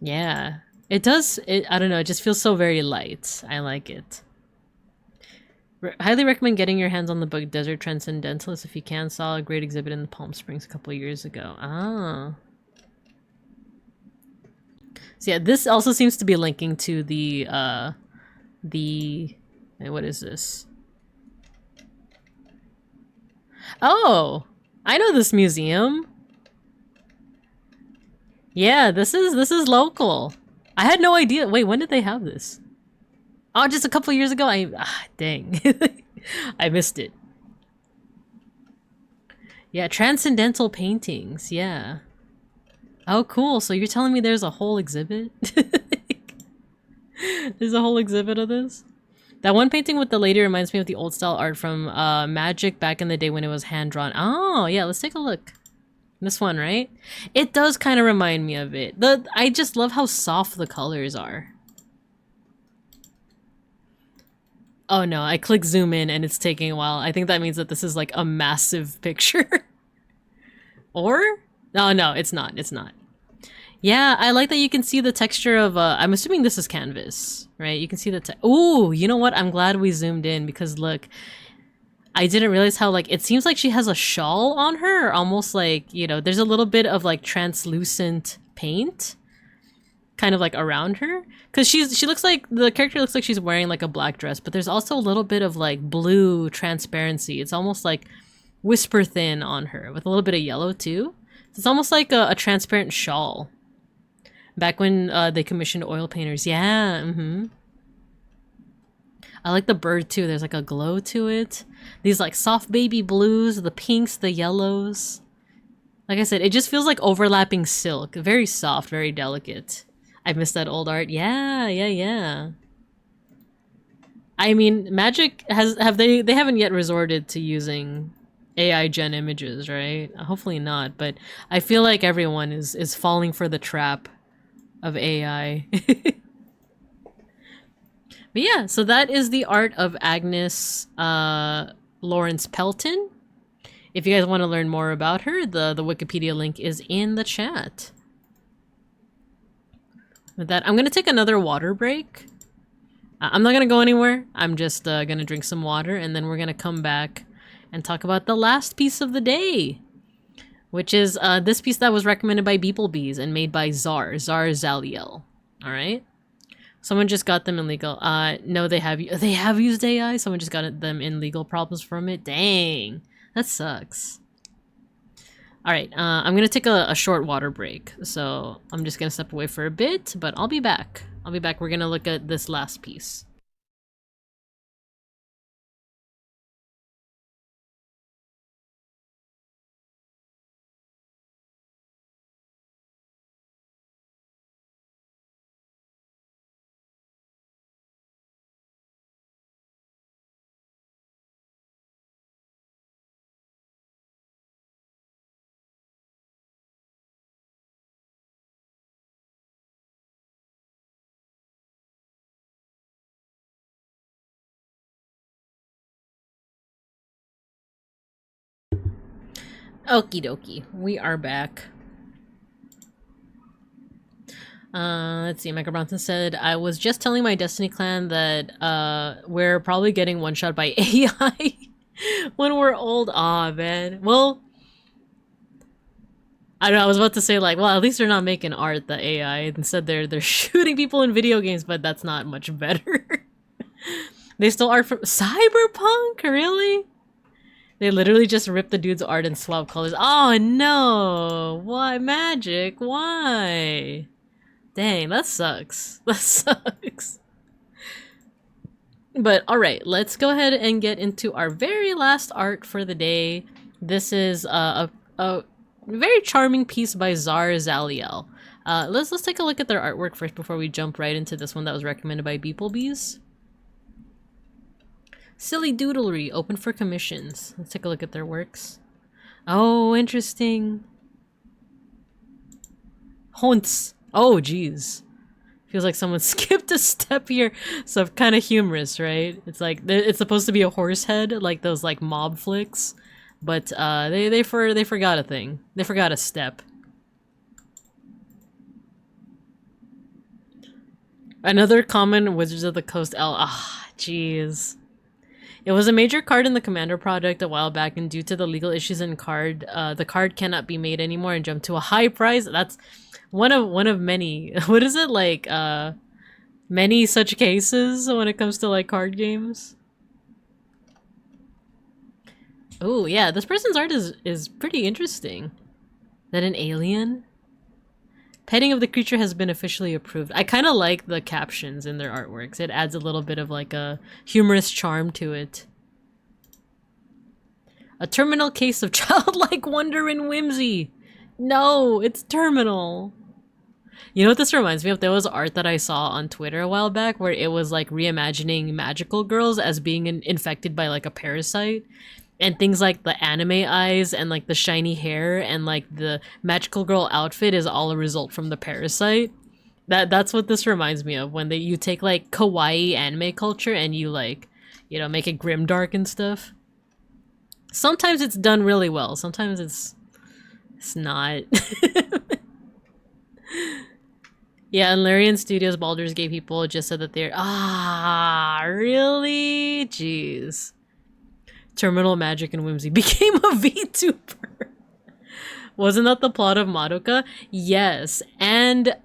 Yeah, it does. I don't know. It just feels so very light. I like it. Highly recommend getting your hands on the book Desert Transcendentalist if you can. Saw a great exhibit in the Palm Springs a couple of years ago. Ah. So yeah, this also seems to be linking to the what is this? Oh, I know this museum. Yeah, this is local. I had no idea. Wait, when did they have this? Oh, just a couple years ago? Dang. I missed it. Yeah, transcendental paintings, yeah. Oh, cool. So you're telling me there's a whole exhibit? There's a whole exhibit of this? That one painting with the lady reminds me of the old style art from Magic back in the day when it was hand-drawn. Oh, yeah, let's take a look. This one, right? It does kind of remind me of it. I just love how soft the colors are. Oh no, I click zoom in and it's taking a while. I think that means that this is like a massive picture. Or? No, it's not. It's not. Yeah, I like that you can see the texture of, I'm assuming this is canvas, right? You can see the ooh, you know what? I'm glad we zoomed in because look, I didn't realize how, like, it seems like she has a shawl on her, or almost like, you know, there's a little bit of like translucent paint kind of like around her, because she looks like, the character looks like she's wearing like a black dress, but there's also a little bit of like blue transparency. It's almost like whisper thin on her with a little bit of yellow too. It's almost like a transparent shawl. Back when they commissioned oil painters. Yeah, I like the bird too. There's like a glow to it. These like soft baby blues, the pinks, the yellows. Like I said, it just feels like overlapping silk. Very soft, very delicate. I miss that old art. Yeah. I mean, Magic they haven't yet resorted to using AI gen images, right? Hopefully not, but I feel like everyone is falling for the trap of AI. But yeah, so that is the art of Agnes Lawrence Pelton. If you guys want to learn more about her, the Wikipedia link is in the chat. With that, I'm going to take another water break. I'm not going to go anywhere. I'm just going to drink some water, and then we're going to come back and talk about the last piece of the day, which is this piece that was recommended by beeplebees and made by Zar Zaliel. All right? Someone just got them in legal. No, they have used AI. Someone just got them in legal problems from it. Dang, that sucks. All right, I'm gonna take a short water break, so I'm just gonna step away for a bit, but I'll be back. We're gonna look at this last piece. Okie dokie, we are back. Let's see, Michael Bronson said, I was just telling my Destiny clan that we're probably getting one shot by AI when we're old. Aw, man. Well, I don't know, I was about to say, like, well, at least they're not making art, the AI. Instead, they're shooting people in video games, but that's not much better. They stole art from Cyberpunk? Really? They literally just ripped the dude's art and swap colors. Oh no! Why, Magic? Why? Dang, that sucks. That sucks. But alright, let's go ahead and get into our very last art for the day. This is a very charming piece by Zar Zaliel. Let's take a look at their artwork first before we jump right into this one that was recommended by beeplebees. Silly Doodlery, open for commissions. Let's take a look at their works. Oh, interesting. Haunts. Oh, geez. Feels like someone skipped a step here. So kind of humorous, right? It's like, it's supposed to be a horse head, like those like mob flicks. But they forgot a thing. They forgot a step. Another common Wizards of the Coast L. Ah, jeez. It was a major card in the Commander project a while back, and due to the legal issues in card, the card cannot be made anymore and jumped to a high price. That's one of many. What is it, like, many such cases when it comes to like card games? Oh yeah, this person's art is pretty interesting. Is that an alien? Petting of the creature has been officially approved. I kind of like the captions in their artworks. It adds a little bit of like a humorous charm to it. A terminal case of childlike wonder and whimsy. No, it's terminal. You know what this reminds me of? There was art that I saw on Twitter a while back where it was like reimagining magical girls as being infected by like a parasite. And things like the anime eyes and like the shiny hair and like the magical girl outfit is all a result from the parasite. That's what this reminds me of, when you take like kawaii anime culture and you like, you know, make it grimdark and stuff. Sometimes it's done really well. Sometimes it's not. Yeah, and Larian Studios Baldur's Gate people just said that they're really? Jeez. Terminal magic and whimsy. Became a VTuber. Wasn't that the plot of Madoka? Yes. And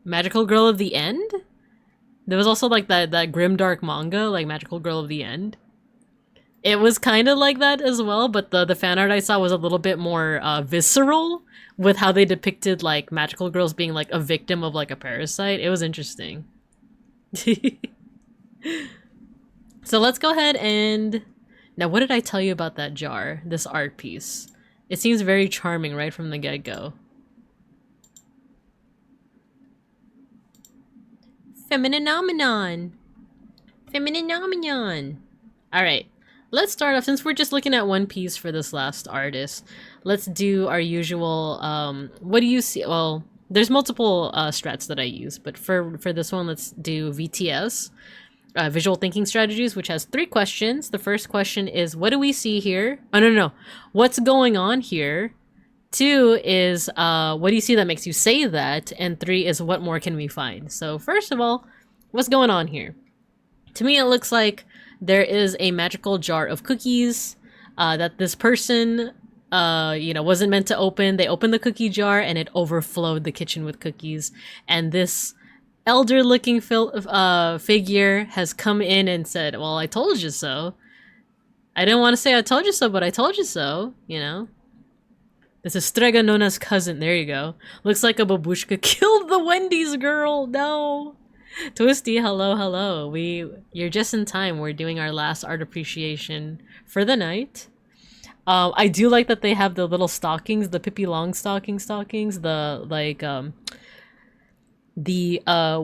Magical Girl of the End? There was also like that grimdark manga, like Magical Girl of the End. It was kind of like that as well, but the fan art I saw was a little bit more visceral with how they depicted like magical girls being like a victim of like a parasite. It was interesting. So let's go ahead and... Now, what did I tell you about that jar? This art piece. It seems very charming right from the get-go. Femininomenon! Femininomenon! Alright. Let's start off, since we're just looking at one piece for this last artist, let's do our usual, what do you see? Well, there's multiple strats that I use, but for this one, let's do VTS, Visual Thinking Strategies, which has 3 questions. The first question is, what do we see here? Oh, no. What's going on here? 2 is, what do you see that makes you say that? And 3 is, what more can we find? So first of all, what's going on here? To me, it looks like there is a magical jar of cookies that this person, wasn't meant to open. They opened the cookie jar and it overflowed the kitchen with cookies. And this elder-looking figure has come in and said, well, I told you so. I didn't want to say I told you so, but I told you so, you know. This is Strega Nona's cousin. There you go. Looks like a babushka killed the Wendy's girl. No. Twisty, hello. You're just in time. We're doing our last art appreciation for the night. I do like that they have the little stockings, the Pippi Longstocking stockings, the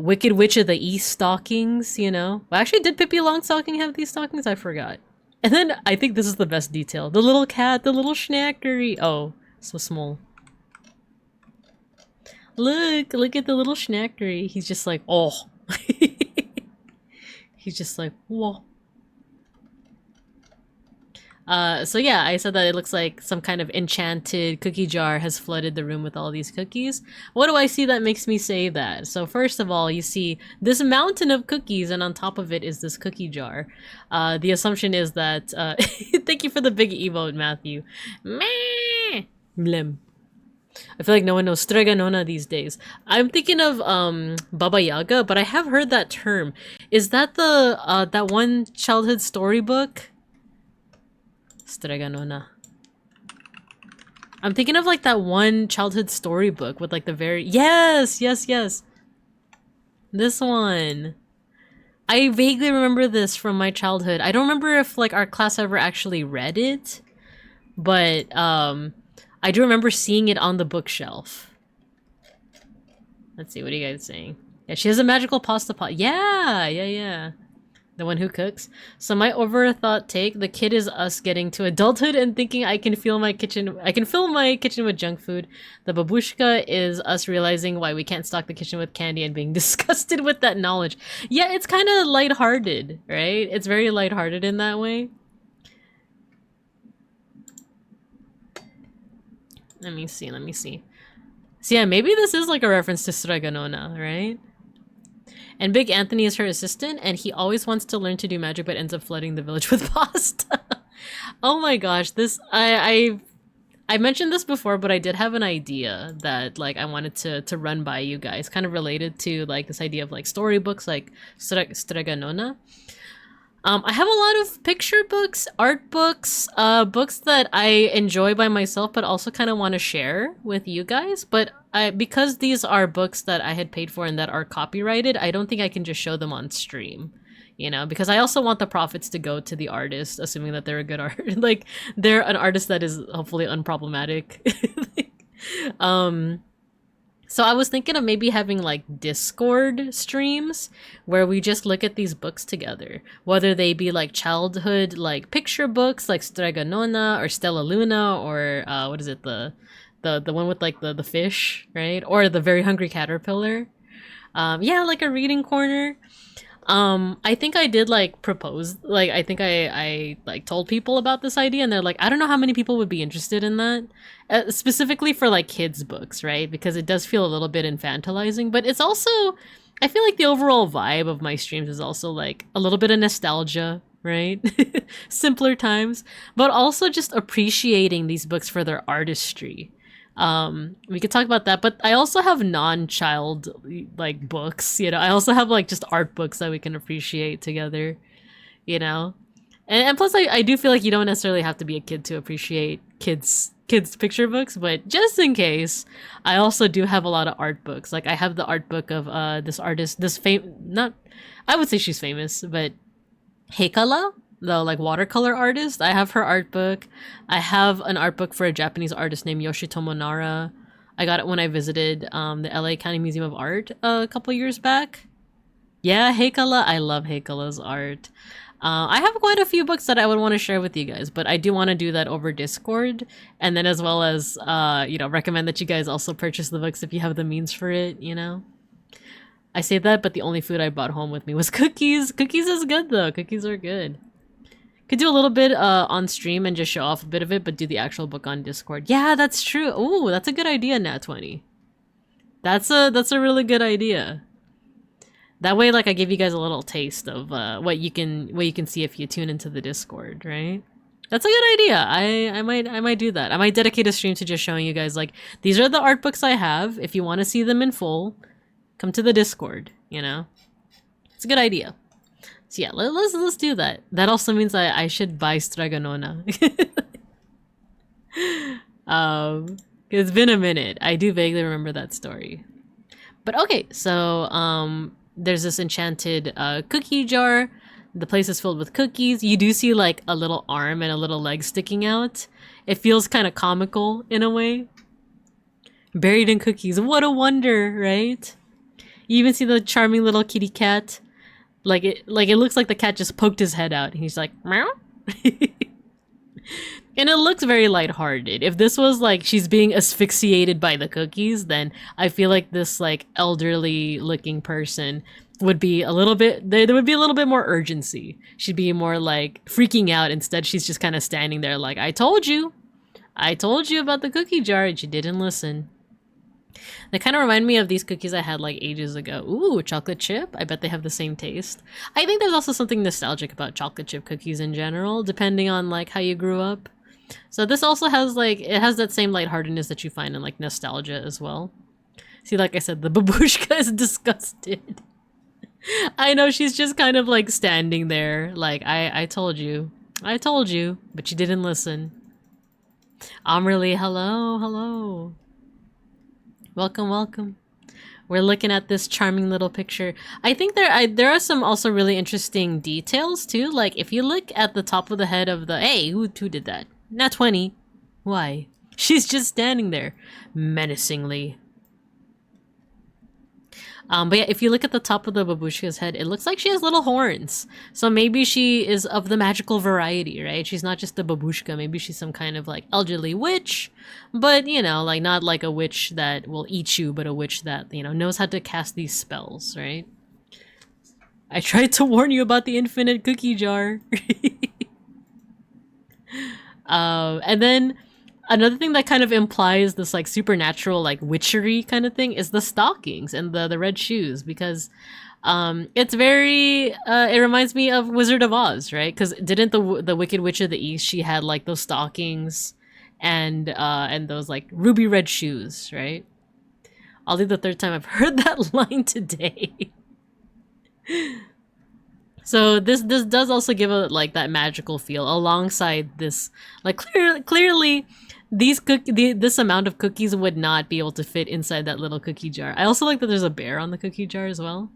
Wicked Witch of the East stockings, you know. Well, actually, did Pippi Longstocking have these stockings? I forgot. And then I think this is the best detail. The little cat, the little schnackery. Oh, so small. Look at the little schnackery. He's just like, oh. He's just like, whoa. So yeah, I said that it looks like some kind of enchanted cookie jar has flooded the room with all these cookies. What do I see that makes me say that? So first of all, you see this mountain of cookies, and on top of it is this cookie jar. The assumption is that, thank you for the big emote, Matthew. Meh! Mlem. I feel like no one knows Strega Nona these days. I'm thinking of Baba Yaga, but I have heard that term. Is that the that one childhood storybook? Strega Nona. I'm thinking of like that one childhood storybook with like the very... Yes! This one. I vaguely remember this from my childhood. I don't remember if like our class ever actually read it, but I do remember seeing it on the bookshelf. Let's see, what are you guys saying? Yeah, she has a magical pasta pot. Yeah. The one who cooks. So my overthought take, the kid is us getting to adulthood and thinking I can fill my kitchen with junk food. The babushka is us realizing why we can't stock the kitchen with candy and being disgusted with that knowledge. Yeah, it's kind of lighthearted, right? It's very lighthearted in that way. Let me see. So yeah, maybe this is like a reference to Strega Nona, right? And Big Anthony is her assistant, and he always wants to learn to do magic, but ends up flooding the village with pasta. Oh my gosh, this I mentioned this before, but I did have an idea that like I wanted to run by you guys, kind of related to like this idea of like storybooks, like Strega Nona. I have a lot of picture books, art books, books that I enjoy by myself, but also kind of want to share with you guys. But because these are books that I had paid for and that are copyrighted, I don't think I can just show them on stream, you know, because I also want the profits to go to the artist, assuming that they're a good art, like they're an artist that is hopefully unproblematic. So I was thinking of maybe having like Discord streams where we just look at these books together, whether they be like childhood like picture books like Strega Nona or Stella Luna or what is it, the one with like the fish, right? Or the Very Hungry Caterpillar. Yeah, like a reading corner. I think I did like propose, like I think I like told people about this idea and they're like, I don't know how many people would be interested in that, specifically for like kids books, right? Because it does feel a little bit infantilizing, but it's also, I feel like the overall vibe of my streams is also like a little bit of nostalgia, right? Simpler times, but also just appreciating these books for their artistry. We could talk about that, but I also have non-child like books, you know. I also have like just art books that we can appreciate together, you know. And plus I do feel like you don't necessarily have to be a kid to appreciate kids picture books, but just in case, I also do have a lot of art books. Like I have the art book of this artist, not, I would say she's famous, but Heikala, the like watercolor artist. I have her art book. I have an art book for a Japanese artist named Yoshitomo Nara. I got it when I visited the LA County Museum of Art a couple years back. Yeah, Heikala. I love Heikala's art. I have quite a few books that I would want to share with you guys, but I do want to do that over Discord, and then as well as, you know, recommend that you guys also purchase the books if you have the means for it, you know? I say that, but the only food I brought home with me was cookies. Cookies is good, though. Cookies are good. Could do a little bit on stream and just show off a bit of it, but do the actual book on Discord. Yeah, that's true. Ooh, that's a good idea, Nat20. That's a really good idea. That way, like, I give you guys a little taste of what you can see if you tune into the Discord, right? That's a good idea. I might do that. I might dedicate a stream to just showing you guys, like, these are the art books I have. If you want to see them in full, come to the Discord, you know? It's a good idea. So yeah, let's do that. That also means I should buy Straganona. It's been a minute. I do vaguely remember that story. But okay, so there's this enchanted cookie jar. The place is filled with cookies. You do see like a little arm and a little leg sticking out. It feels kind of comical in a way. Buried in cookies. What a wonder, right? You even see the charming little kitty cat. Like it looks like the cat just poked his head out. And he's like, meow. And it looks very lighthearted. If this was like she's being asphyxiated by the cookies, then I feel like this like elderly looking person would be a little bit, there would be a little bit more urgency. She'd be more like freaking out. Instead, she's just kind of standing there like, I told you about the cookie jar and you didn't listen. They kind of remind me of these cookies I had like ages ago. Ooh, chocolate chip. I bet they have the same taste. I think there's also something nostalgic about chocolate chip cookies in general, depending on like how you grew up. So this also has like, it has that same lightheartedness that you find in like nostalgia as well. See, like I said, the babushka is disgusted. I know, she's just kind of like standing there like, I told you, but you didn't listen. Amrali, hello. Welcome. We're looking at this charming little picture. I think there are some also really interesting details too. Like if you look at the top of the head of the, hey, who did that? Not 20. Why? She's just standing there menacingly. But yeah, if you look at the top of the babushka's head, it looks like she has little horns. So maybe she is of the magical variety, right? She's not just a babushka. Maybe she's some kind of like elderly witch, but you know, like not like a witch that will eat you, but a witch that, you know, knows how to cast these spells, right? I tried to warn you about the infinite cookie jar. And then another thing that kind of implies this like supernatural like witchery kind of thing is the stockings and the red shoes, because it's very it reminds me of Wizard of Oz, right? Because didn't the Wicked Witch of the East, she had like those stockings and those like ruby red shoes, right? I'll be the third time I've heard that line today. So this does also give a like that magical feel alongside this, like clearly this amount of cookies would not be able to fit inside that little cookie jar. I also like that there's a bear on the cookie jar as well.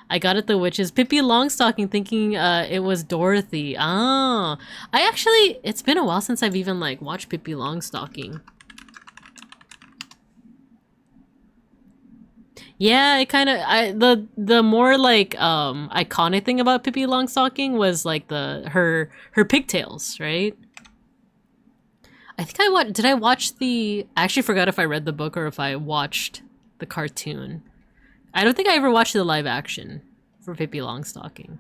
I got it the witches. Pippi Longstocking, thinking it was Dorothy. Ah, it's been a while since I've even like watched Pippi Longstocking. Yeah, it kind of the more like iconic thing about Pippi Longstocking was like her pigtails, right? I think did I watch I actually forgot if I read the book or if I watched the cartoon. I don't think I ever watched the live action for Pippi Longstocking.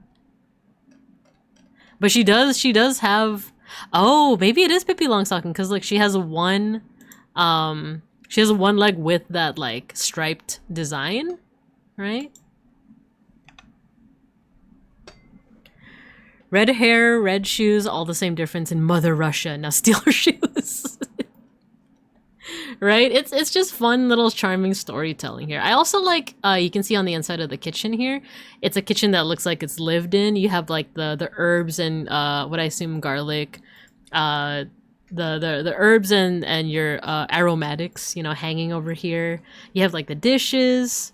But she does have, oh, maybe it is Pippi Longstocking, because like she has one leg with that like striped design, right? Red hair, red shoes, all the same difference in Mother Russia. Now steal her shoes. Right? It's just fun little charming storytelling here. I also like, you can see on the inside of the kitchen here, it's a kitchen that looks like it's lived in. You have like the herbs and what I assume garlic, the herbs and your aromatics, you know, hanging over here. You have like the dishes.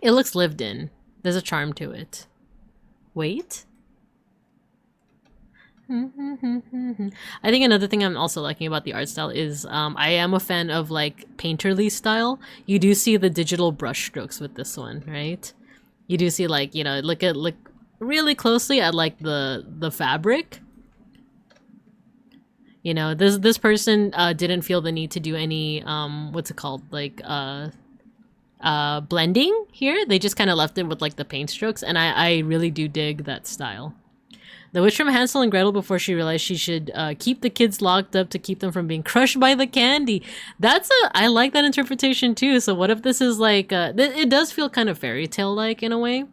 It looks lived in. There's a charm to it. Wait. I think another thing I'm also liking about the art style is I am a fan of like painterly style. You do see the digital brush strokes with this one, right? You do see like, you know, look really closely at like the fabric. You know, this person didn't feel the need to do any what's it called, like blending here. They just kind of left it with like the paint strokes, and I really do dig that style. The witch from Hansel and Gretel before she realized she should keep the kids locked up to keep them from being crushed by the candy. I like that interpretation too. So what if this is like, it does feel kind of fairy tale like in a way.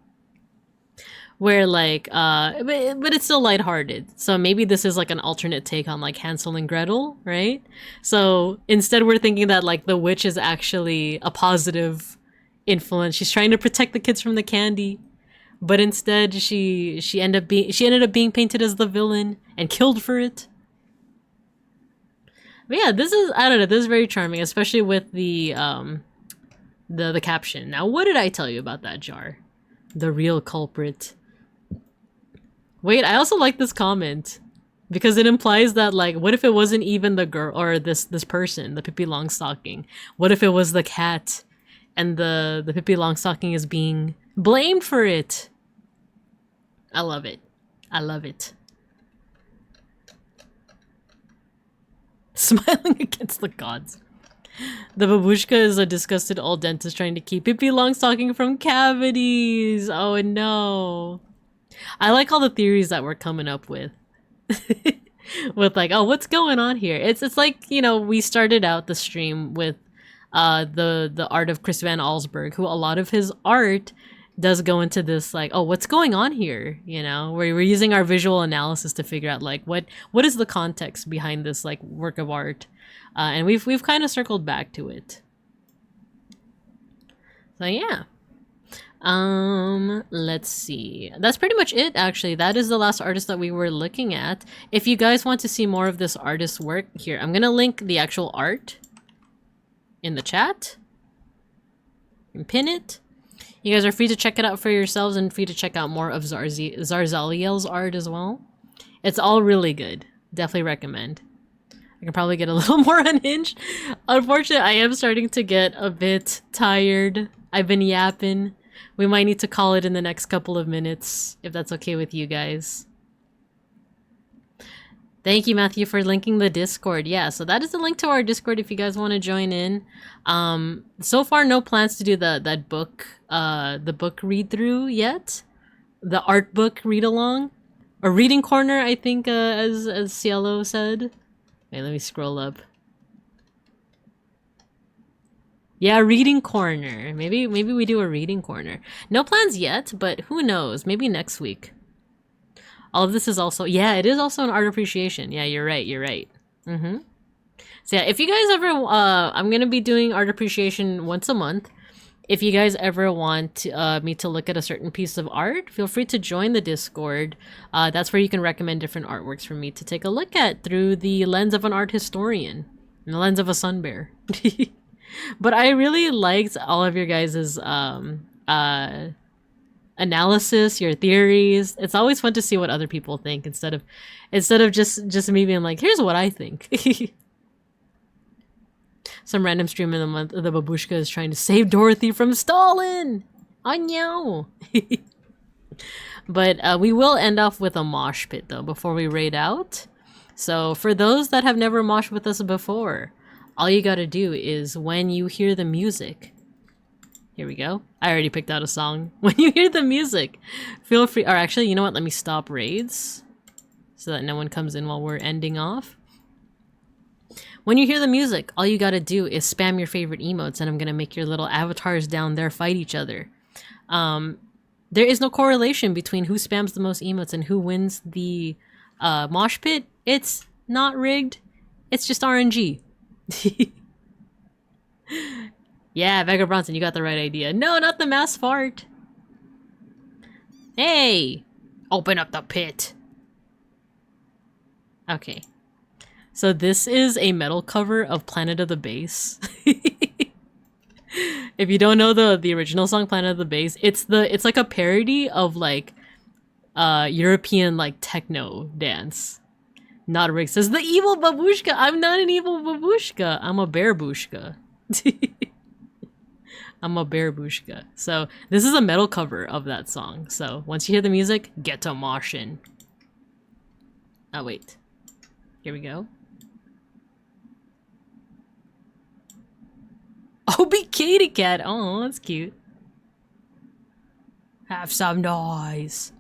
Where like, but it's still lighthearted. So maybe this is like an alternate take on like Hansel and Gretel, right? So instead we're thinking that like the witch is actually a positive influence. She's trying to protect the kids from the candy. But instead, she ended up being painted as the villain and killed for it. But yeah, this is, I don't know, this is very charming, especially with the caption. Now, what did I tell you about that jar? The real culprit. Wait, I also like this comment because it implies that like, what if it wasn't even the girl or this person, the Pippi Longstocking? What if it was the cat, and the Pippi Longstocking is being blamed for it? I love it. I love it. Smiling against the gods. The babushka is a disgusted old dentist trying to keep Pippi Longstocking from cavities. Oh no. I like all the theories that we're coming up with. With like, oh, what's going on here? It's like, you know, we started out the stream with the art of Chris Van Allsburg, who a lot of his art does go into this like, oh, what's going on here? You know, where we're using our visual analysis to figure out like what is the context behind this like work of art, and we've kind of circled back to it. So yeah, let's see. That's pretty much it. Actually, that is the last artist that we were looking at. If you guys want to see more of this artist's work, here I'm gonna link the actual art in the chat and pin it. You guys are free to check it out for yourselves and free to check out more of Zarzaliel's art as well. It's all really good. Definitely recommend. I can probably get a little more unhinged. Unfortunately, I am starting to get a bit tired. I've been yapping. We might need to call it in the next couple of minutes, if that's okay with you guys. Thank you, Matthew, for linking the Discord. Yeah, so that is the link to our Discord if you guys want to join in. So far, no plans to do the book read through yet. The art book read along, or reading corner, I think, as Cielo said. Wait, let me scroll up. Yeah, reading corner. Maybe we do a reading corner. No plans yet, but who knows? Maybe next week. All of this is also, yeah, it is also an art appreciation. Yeah, you're right. So yeah, if you guys ever, I'm gonna be doing art appreciation once a month. If you guys ever want me to look at a certain piece of art, feel free to join the Discord. That's where you can recommend different artworks for me to take a look at through the lens of an art historian and the lens of a sun bear. But I really liked all of your guys's analysis, your theories. It's always fun to see what other people think instead of just me being like, here's what I think. Some random stream in the month, the babushka is trying to save Dorothy from Stalin. Anyao. But we will end off with a mosh pit though before we raid out. So for those that have never moshed with us before, all you gotta do is when you hear the music. Here we go. I already picked out a song. When you hear the music, feel free, or actually, you know what? Let me stop raids so that no one comes in while we're ending off. When you hear the music, all you gotta do is spam your favorite emotes, and I'm gonna make your little avatars down there fight each other. There is no correlation between who spams the most emotes and who wins the mosh pit. It's not rigged. It's just RNG. Yeah, Vega Bronson, you got the right idea. No, not the mass fart. Hey! Open up the pit. Okay. So this is a metal cover of Planet of the Bass. If you don't know the original song Planet of the Bass, it's like a parody of like European like techno dance. Not rigged. Says the evil babushka. I'm not an evil babushka. I'm a bearbushka. I'm a bearbushka. So this is a metal cover of that song. So once you hear the music, get to moshin. Oh wait. Here we go. Oh, be Katy Cat. Oh, that's cute. Have some noise.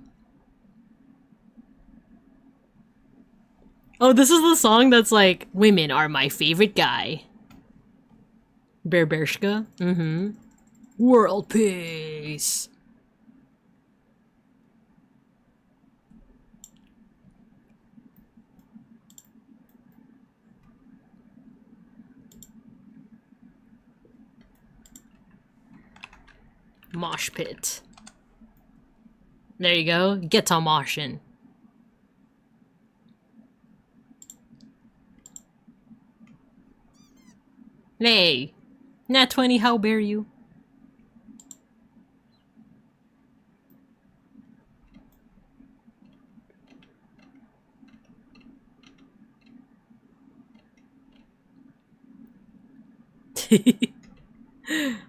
Oh, this is the song that's like, women are my favorite guy. Bearbershka. Mm-hmm. World peace. Mosh pit. There you go. Get to moshin'. Hey! Nat 20, how bear you?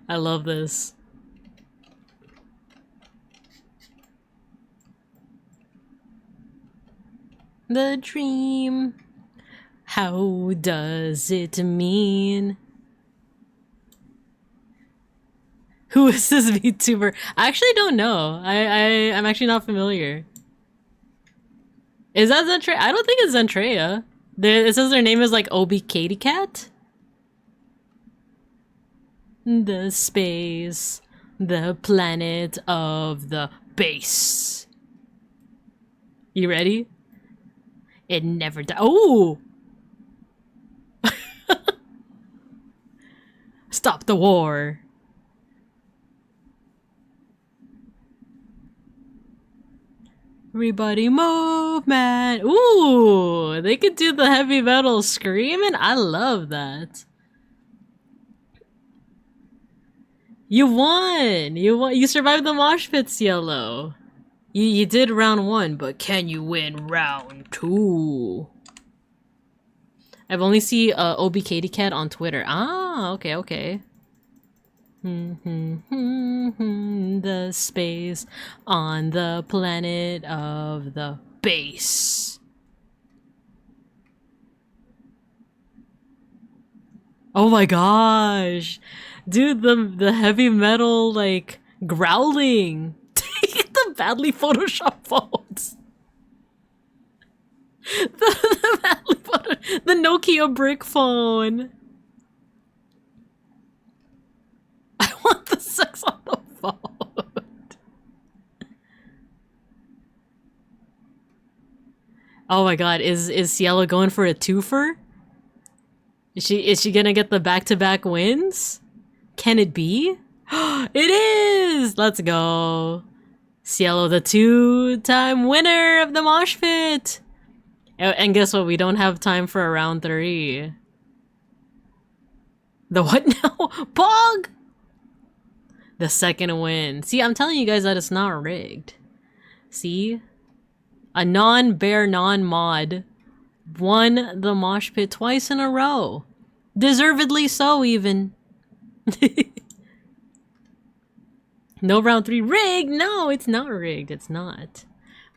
I love this. The dream. How does it mean? Who is this VTuber? I actually don't know. I'm actually not familiar. Is that Zentrea? I don't think it's Zentrea. It says their name is like Obi Katy Cat. The space, the planet of the base. You ready? It never died. Oh! Stop the war. Everybody move, man. Ooh, they could do the heavy metal screaming. I love that. You won! You won! You survived the mosh pits, Yellow. You did round 1, but can you win round 2? I've only seen Obi Katy Cat on Twitter. Ah, okay, okay. The space on the planet of the base. Oh my gosh! Dude, the heavy metal, like, growling. The badly photoshopped phones. The Nokia brick phone. I want the sex on the phone. Oh my god, is Cielo going for a twofer? Is she gonna get the back-to-back wins? Can it be? It is! Let's go. Cielo, the 2-time winner of the mosh pit. And guess what? We don't have time for a round 3. The what now? Pog! The second win. See, I'm telling you guys that it's not rigged. See? A non-bear, non-mod won the mosh pit twice in a row. Deservedly so, even. No round 3 rigged. No, it's not rigged. It's not.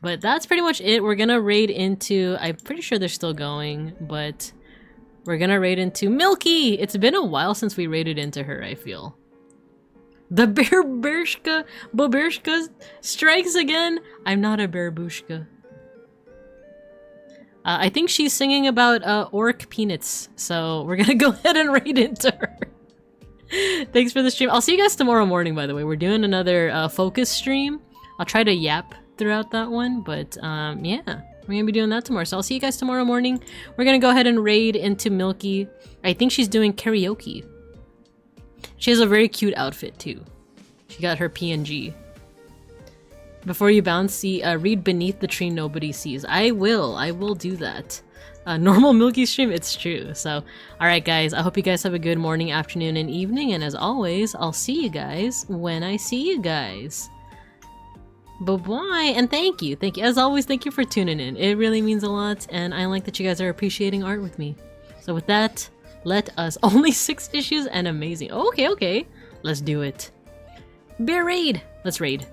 But that's pretty much it. We're gonna raid into, I'm pretty sure they're still going, but we're gonna raid into Milky. It's been a while since we raided into her, I feel. The Babershka strikes again. I'm not a Bearbushka. I think she's singing about orc peanuts, so we're gonna go ahead and raid into her. Thanks for the stream. I'll see you guys tomorrow morning, by the way. We're doing another focus stream. I'll try to yap throughout that one, but yeah, we're gonna be doing that tomorrow. So I'll see you guys tomorrow morning. We're gonna go ahead and raid into Milky. I think she's doing karaoke. She has a very cute outfit too. She got her PNG. Before you bounce, see, read beneath the tree nobody sees. I will do that. Normal Milky stream, it's true. So, alright guys, I hope you guys have a good morning, afternoon, and evening, and as always, I'll see you guys when I see you guys. Bye-bye, and thank you. As always, thank you for tuning in. It really means a lot, and I like that you guys are appreciating art with me. So with that, let us... Only 6 issues and amazing. Okay. Let's do it. Bear raid! Let's raid.